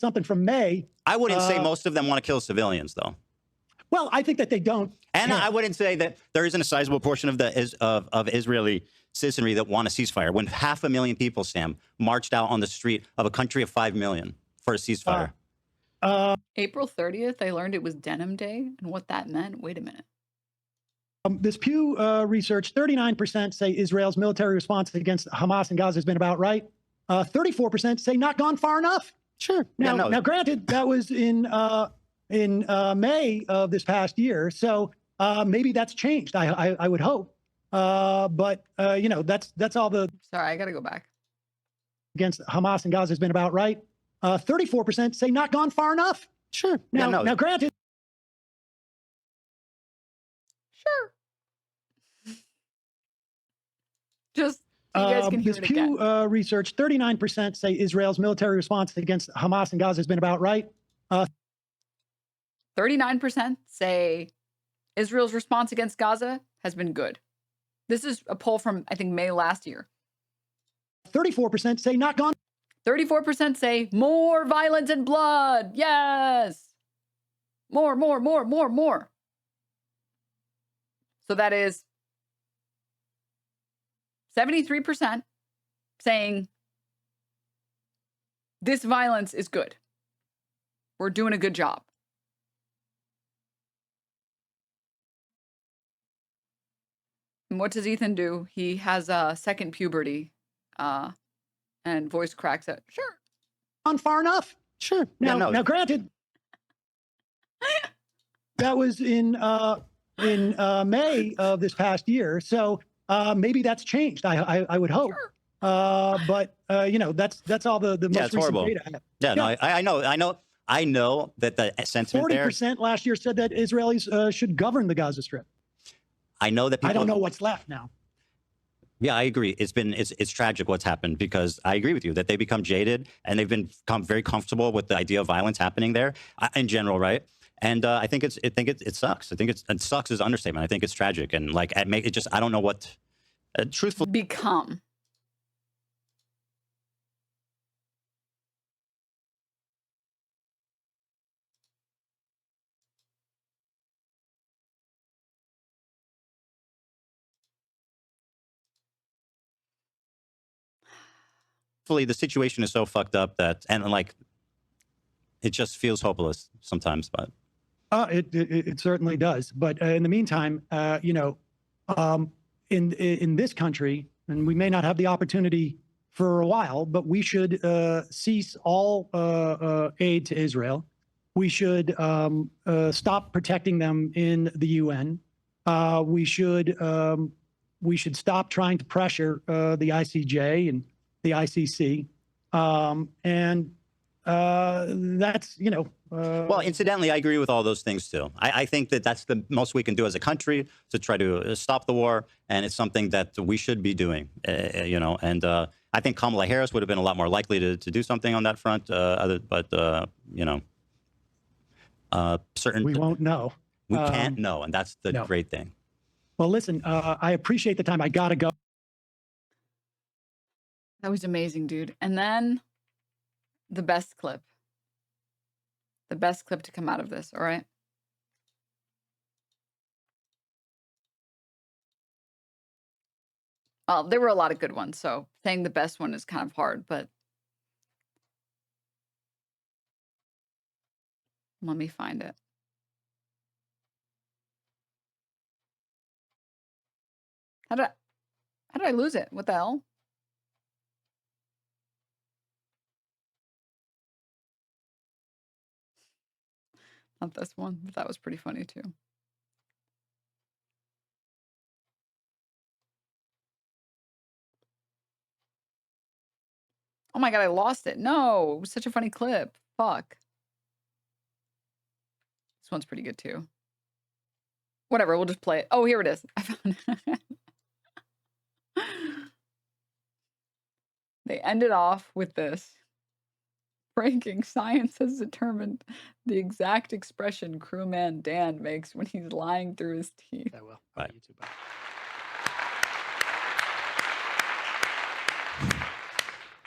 Something from May. I wouldn't say most of them want to kill civilians, though. Well, I think that they don't. And I wouldn't say that there isn't a sizable portion of Israeli citizenry that want a ceasefire. When 500,000 people, Sam, marched out on the street of a country of 5 million for a ceasefire. April 30th, I learned it was Denim Day and what that meant. Wait a minute. This Pew research, 39% say Israel's military response against Hamas in Gaza has been about right. 34% say not gone far enough. Sure. Now, granted, that was in May of this past year, so maybe that's changed. I would hope. But that's all the. Sorry, I got to go back. Against Hamas and Gaza has been about right. 34% say not gone far enough. Sure. Now, granted. Sure. Just so you guys can hear this it again. Pew research, 39% say Israel's military response against Hamas and Gaza has been about right. 39% say Israel's response against Gaza has been good. This is a poll from, I think, May last year. 34% say not gone. 34% say more violence and blood. Yes. More. So that is 73% saying this violence is good. We're doing a good job. And what does Ethan do? He has a second puberty, and voice cracks it. Sure. On far enough. Sure. Now, Yeah, no. now, granted, that was in May of this past year, so maybe that's changed. I would hope. Sure. But you know, that's all the most it's recent horrible. data I have. Yeah, no, I know that the sentiment 40% last year said that Israelis should govern the Gaza Strip. I know that people. I don't know what's left now. Yeah, I agree. It's tragic what's happened, because I agree with you that they become jaded and they've become very comfortable with the idea of violence happening there in general, right? And I think it sucks. I think it sucks is an understatement. I think it's tragic, and like it just I don't know what truthfully Become. the situation is so fucked up that and like it just feels hopeless sometimes. But It certainly does. But in the meantime, you know, in this country, and we may not have the opportunity for a while, but we should cease all aid to Israel. We should stop protecting them in the UN. We should stop trying to pressure the ICJ and the ICC, and that's, you know. Well, incidentally, I agree with all those things too. I think that that's the most we can do as a country to try to stop the war, and it's something that we should be doing. You know, and I think Kamala Harris would have been a lot more likely to do something on that front. But you know, certain we won't know. We can't know, and that's the great thing. Well, listen, I appreciate the time. I gotta go. That was amazing, dude. And then the best clip. The best clip to come out of this, all right? Well, there were a lot of good ones, so saying the best one is kind of hard, but let me find it. How did I lose it? What the hell? Not this one, but that was pretty funny too. Oh my God, I lost it. No, it was such a funny clip. Fuck. This one's pretty good too. Whatever, we'll just play it. Oh, here it is. I found it. They ended off with this. Breaking science has determined the exact expression crewman Dan makes when he's lying through his teeth. I will. Right. YouTube. Bye.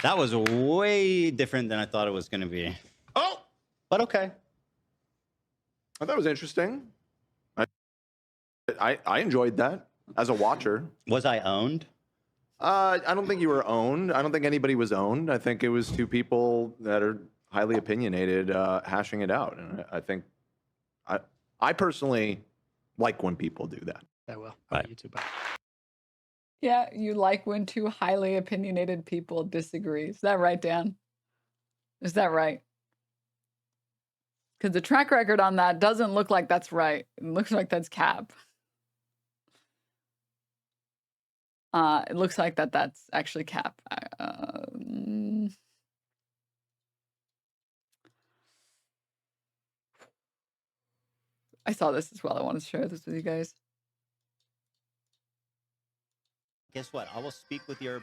That was way different than I thought it was going to be. Oh, but okay. I thought it was interesting. I enjoyed that as a watcher. Was I owned? I don't think you were owned. I don't think anybody was owned. I think it was two people that are highly opinionated hashing it out. And I think I personally like when people do that. I will. Right. YouTube. Bye. Yeah, you like when two highly opinionated people disagree. Is that right, Dan? Is that right? Because the track record on that doesn't look like that's right. It looks like that's cap. It looks like that's actually cap. I saw this as well. I wanted to share this with you guys. Guess what? I will speak with your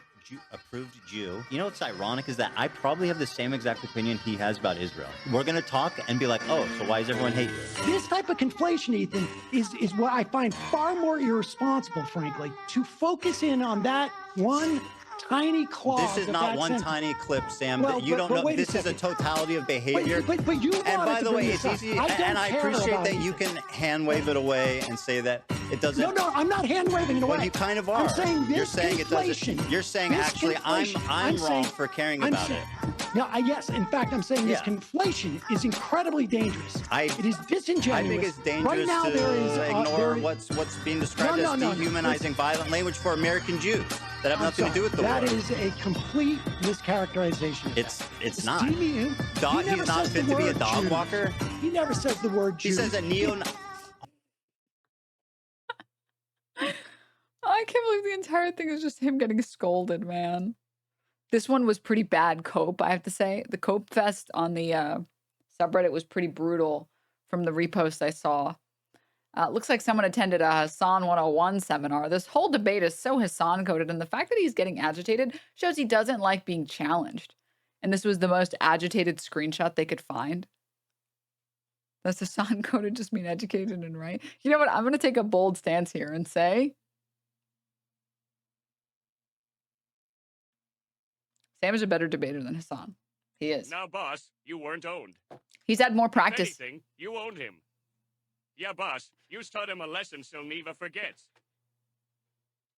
approved Jew. You know what's ironic is that I probably have the same exact opinion he has about Israel. We're going to talk and be like, oh, so why does everyone hate you? This type of conflation, Ethan, is what I find far more irresponsible, frankly, to focus in on that one tiny clause. This is not one tiny clip, Sam. Well, you don't know. wait a This is a second. totality of behavior. But you and wanted by to the bring way, this it's up. easy, I don't and I care appreciate about that it. you can hand wave it away and say that it doesn't. No, I'm not hand waving it away. Well, you kind of are. I'm saying this You're saying it doesn't. conflation. You're saying This actually conflation. I'm wrong saying- for caring I'm about saying- it. Now, yes, in fact, I'm saying this conflation is incredibly dangerous. It is disingenuous. I think it's dangerous right now, to ignore what's being described as dehumanizing violent language for American Jews that have nothing to do with the war. That is a complete mischaracterization. It's not. He's not fit to be a dog walker. He never says the word Jew. He says that I can't believe the entire thing is just him getting scolded, man. This one was pretty bad cope, I have to say. The cope fest on the subreddit was pretty brutal from the repost I saw. Looks like someone attended a Hassan 101 seminar. This whole debate is so Hassan coded, and the fact that he's getting agitated shows he doesn't like being challenged. And this was the most agitated screenshot they could find. Does Hassan coded just mean educated and right? You know what? I'm going to take a bold stance here and say Sam is a better debater than Hassan. He is. Now, boss, you weren't owned. He's had more If practice. anything, you owned him. Yeah, boss, you taught him a lesson so never forgets.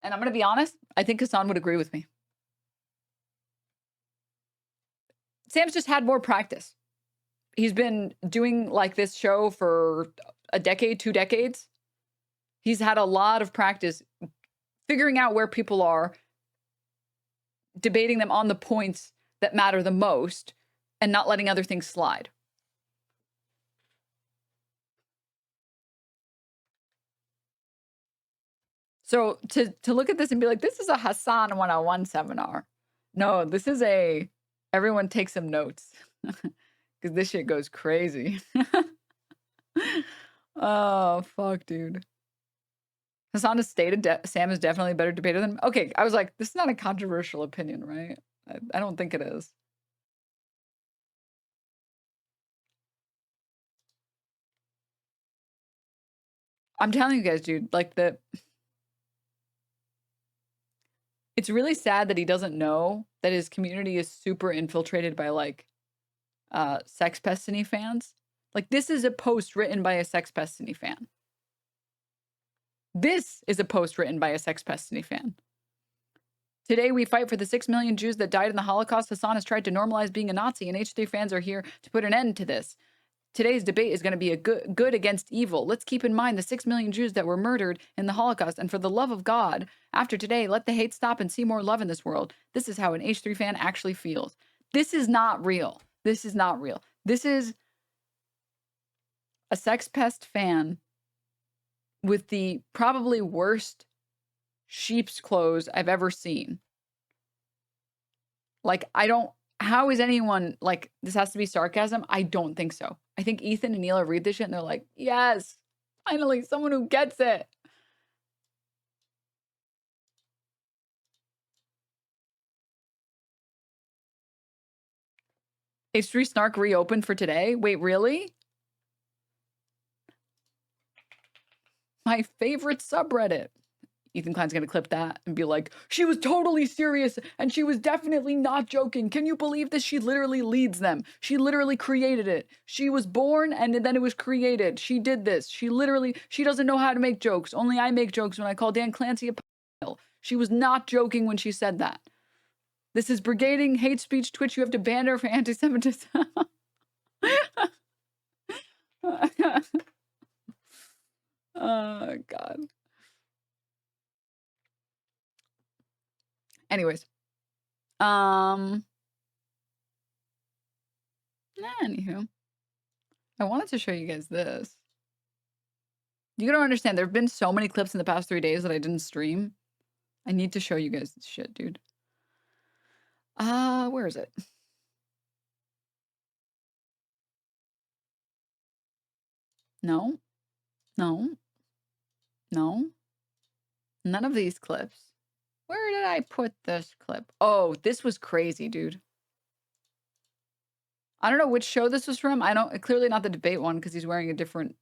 And I'm going to be honest, I think Hassan would agree with me. Sam's just had more practice. He's been doing like this show for a decade, 2 decades. He's had a lot of practice figuring out where people are, debating them on the points that matter the most, and not letting other things slide. So to look at this and be like, this is a Hassan 101 seminar. No, this is everyone take some notes. Because this shit goes crazy. Oh, fuck, dude. Hassan has stated Sam is definitely a better debater than him. Okay, I was like, this is not a controversial opinion, right? I don't think it is. I'm telling you guys, dude, like it's really sad that he doesn't know that his community is super infiltrated by like Sex Destiny fans. Like, this is a post written by a Sex Destiny fan. This is a post written by a Sex Destiny fan. Today we fight for the 6 million Jews that died in the Holocaust. Hassan has tried to normalize being a Nazi, and H3 fans are here to put an end to this. Today's debate is going to be a good against evil. Let's keep in mind the 6 million Jews that were murdered in the Holocaust, and for the love of God, after today, let the hate stop and see more love in this world. This is how an H3 fan actually feels. This is not real. This is not real. This is a sex pest fan with the probably worst sheep's clothes I've ever seen. Like, how is anyone, like, this has to be sarcasm? I don't think so. I think Ethan and Neela read this shit and they're like, yes, finally, someone who gets it. H3 Snark reopened for today? Wait, really? My favorite subreddit. Ethan Klein's going to clip that and be like, she was totally serious and she was definitely not joking. Can you believe this? She literally leads them. She literally created it. She was born and then it was created. She did this. She doesn't know how to make jokes. Only I make jokes when I call Dan Clancy a p***. She was not joking when she said that. This is brigading hate speech. Twitch, you have to ban her for anti-Semitism. Oh, God. Anyways. Anywho. I wanted to show you guys this. You don't understand. There have been so many clips in the past 3 days that I didn't stream. I need to show you guys this shit, dude. Where is it? No. No. No. None of these clips. Where did I put this clip? Oh, this was crazy, dude. I don't know which show this was from. Clearly not the debate one because he's wearing a different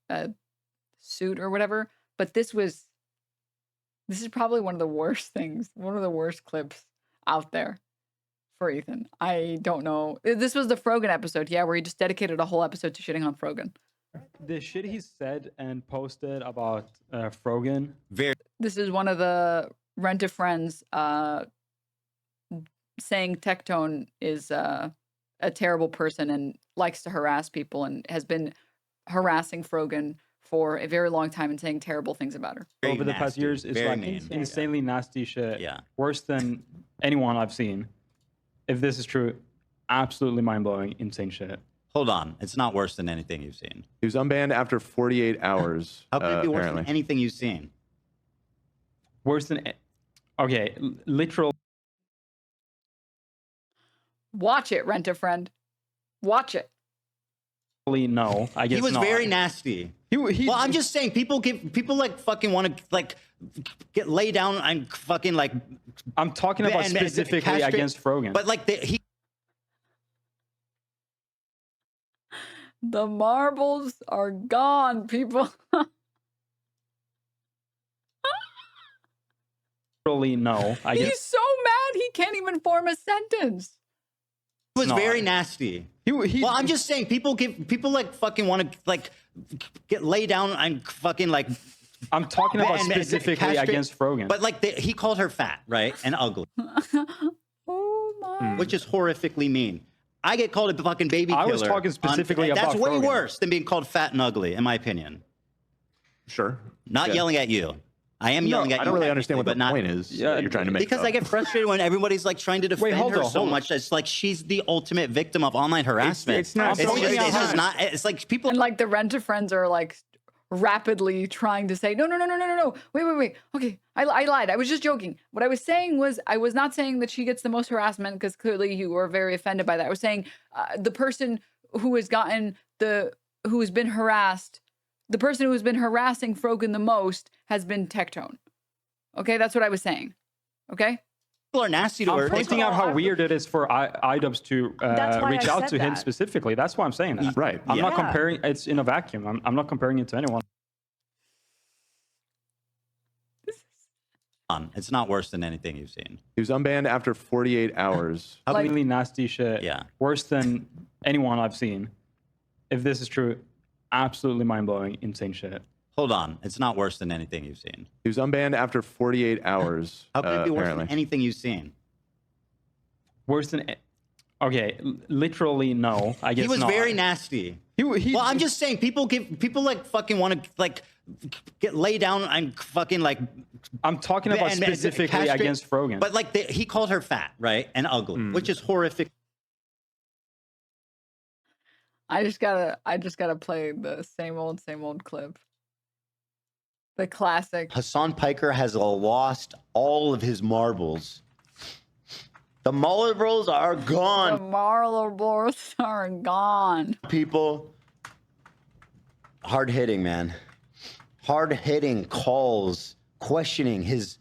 suit or whatever. But this is probably one of the worst things, one of the worst clips out there for Ethan. I don't know. This was the Frogan episode, yeah, where he just dedicated a whole episode to shitting on Frogan. The shit he said and posted about Frogan. This is one of the Rent-A-Friends saying Tectone is a terrible person and likes to harass people and has been harassing Frogan for a very long time and saying terrible things about her. Over the past years, it's very like mean. insanely nasty shit. Yeah. Worse than anyone I've seen. If this is true, absolutely mind-blowing, insane shit. Hold on. It's not worse than anything you've seen. He was unbanned after 48 hours. How could it be worse apparently. than anything you've seen? Worse than... Okay, literal... Watch it, Rent-A-Friend. Watch it. No, I guess He was not. very nasty. Well, I'm just saying, people like fucking want to like get lay down and fucking like. I'm talking about specifically castrate, against Frogan. But like The marbles are gone, people. Literally no, I guess. He's so mad he can't even form a sentence. He was No. very nasty. Well, I'm just saying, people like fucking want to like get lay down and fucking like. I'm talking about and specifically castrate, against Frogan. But like he called her fat, right, and ugly, Oh my. which is horrifically mean. I get called a fucking baby killer. I was talking specifically about That's way Frogan. worse than being called fat and ugly, in my opinion. Sure. Not Yeah. yelling at you. I am yelling at you. I don't really understand what but the not, point is that you're trying to make. Because though. I get frustrated when everybody's like trying to defend hold her on, so hold on. much. It's like she's the ultimate victim of online harassment. It's not. It's just not. It's like people. And like the Rent-A-Friends are like rapidly trying to say, no. Wait. Okay, I lied. I was just joking. What I was saying was, I was not saying that she gets the most harassment because clearly you were very offended by that. I was saying the person who has been harassed, the person who has been harassing Frogan the most has been Tectone. Okay, that's what I was saying. Okay. People are nasty to her. I'm pointing out how weird it is for IDubs to That's why reach I out said to him that. specifically. That's why I'm saying that. Right. I'm not Yeah. comparing. It's in a vacuum. I'm not comparing it to anyone. It's not worse than anything you've seen. He was unbanned after 48 hours. Really nasty shit. Yeah. Worse than anyone I've seen. If this is true, absolutely mind-blowing, insane shit. Hold on. It's not worse than anything you've seen. He was unbanned after 48 hours. How could it be worse apparently. than anything you've seen? Worse than... Okay, literally no, I guess He was not. very nasty. Well, I'm just saying, people like fucking want to like get lay down and fucking like. I'm talking about specifically castrate, against Frogan. But like he called her fat, right, and ugly, which is horrific. I just gotta play the same old clip. The classic. Hassan Piker has lost all of his marbles. The marbles are The gone, marbles are gone. people. Hard hitting, man. Hard hitting calls, questioning his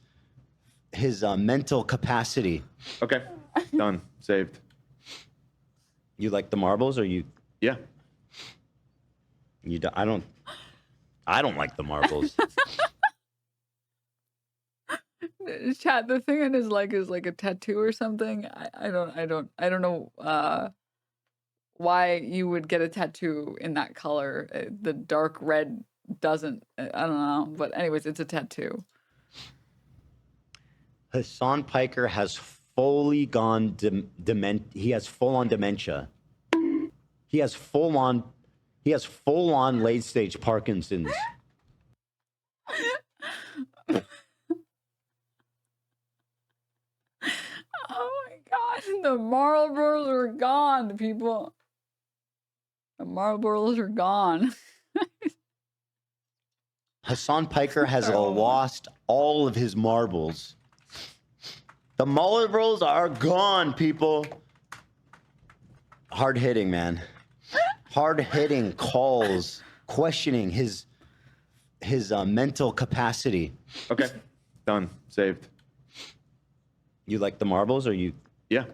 mental capacity. Okay. Done. Saved. You like the marbles, or you? Yeah. You? I don't like the marbles. Chat, the thing in his leg is like a tattoo or something. I don't know why you would get a tattoo in that color. The dark red doesn't. I don't know, but anyways, it's a tattoo. Hassan Piker has fully gone he has full on dementia. He has full on late stage Parkinson's. Oh my god, the marbles are gone, people. The marbles are gone. Hassan Piker has lost all of his marbles. The marbles are gone, people. Hard hitting, man. Hard hitting calls, questioning his mental capacity. Okay. Done. Saved. You like the marbles, or you? Yeah.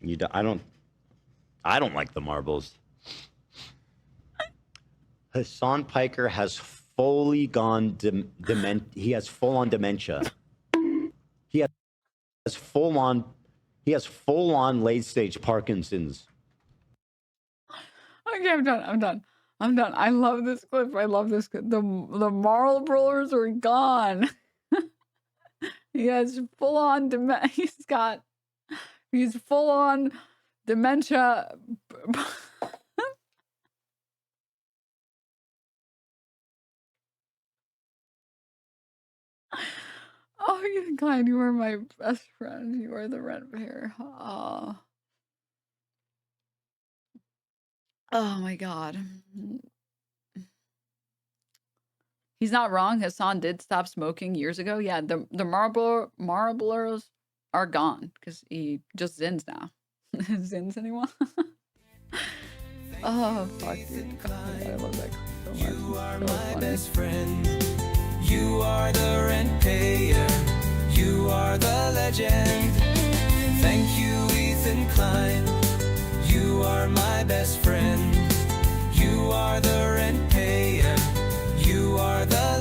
You? I don't like the marbles. Hassan Piker has fully gone he has full on dementia. He has full on late stage Parkinson's. Okay, I'm done. I love this clip. I love this clip. The marbles are gone. He has full on he's full on Dementia. Oh, Ethan Klein, you are my best friend. You are the rent payer. Oh. Oh my God. He's not wrong. Hassan did stop smoking years ago. Yeah, the marblers are gone because he just zins now. Zins anyone? Oh fuck, dude. I love that so much. You are So my funny. best friend. You are the rent payer. You are the legend. Thank you, Ethan Klein. You are my best friend. You are the rent payer. You are the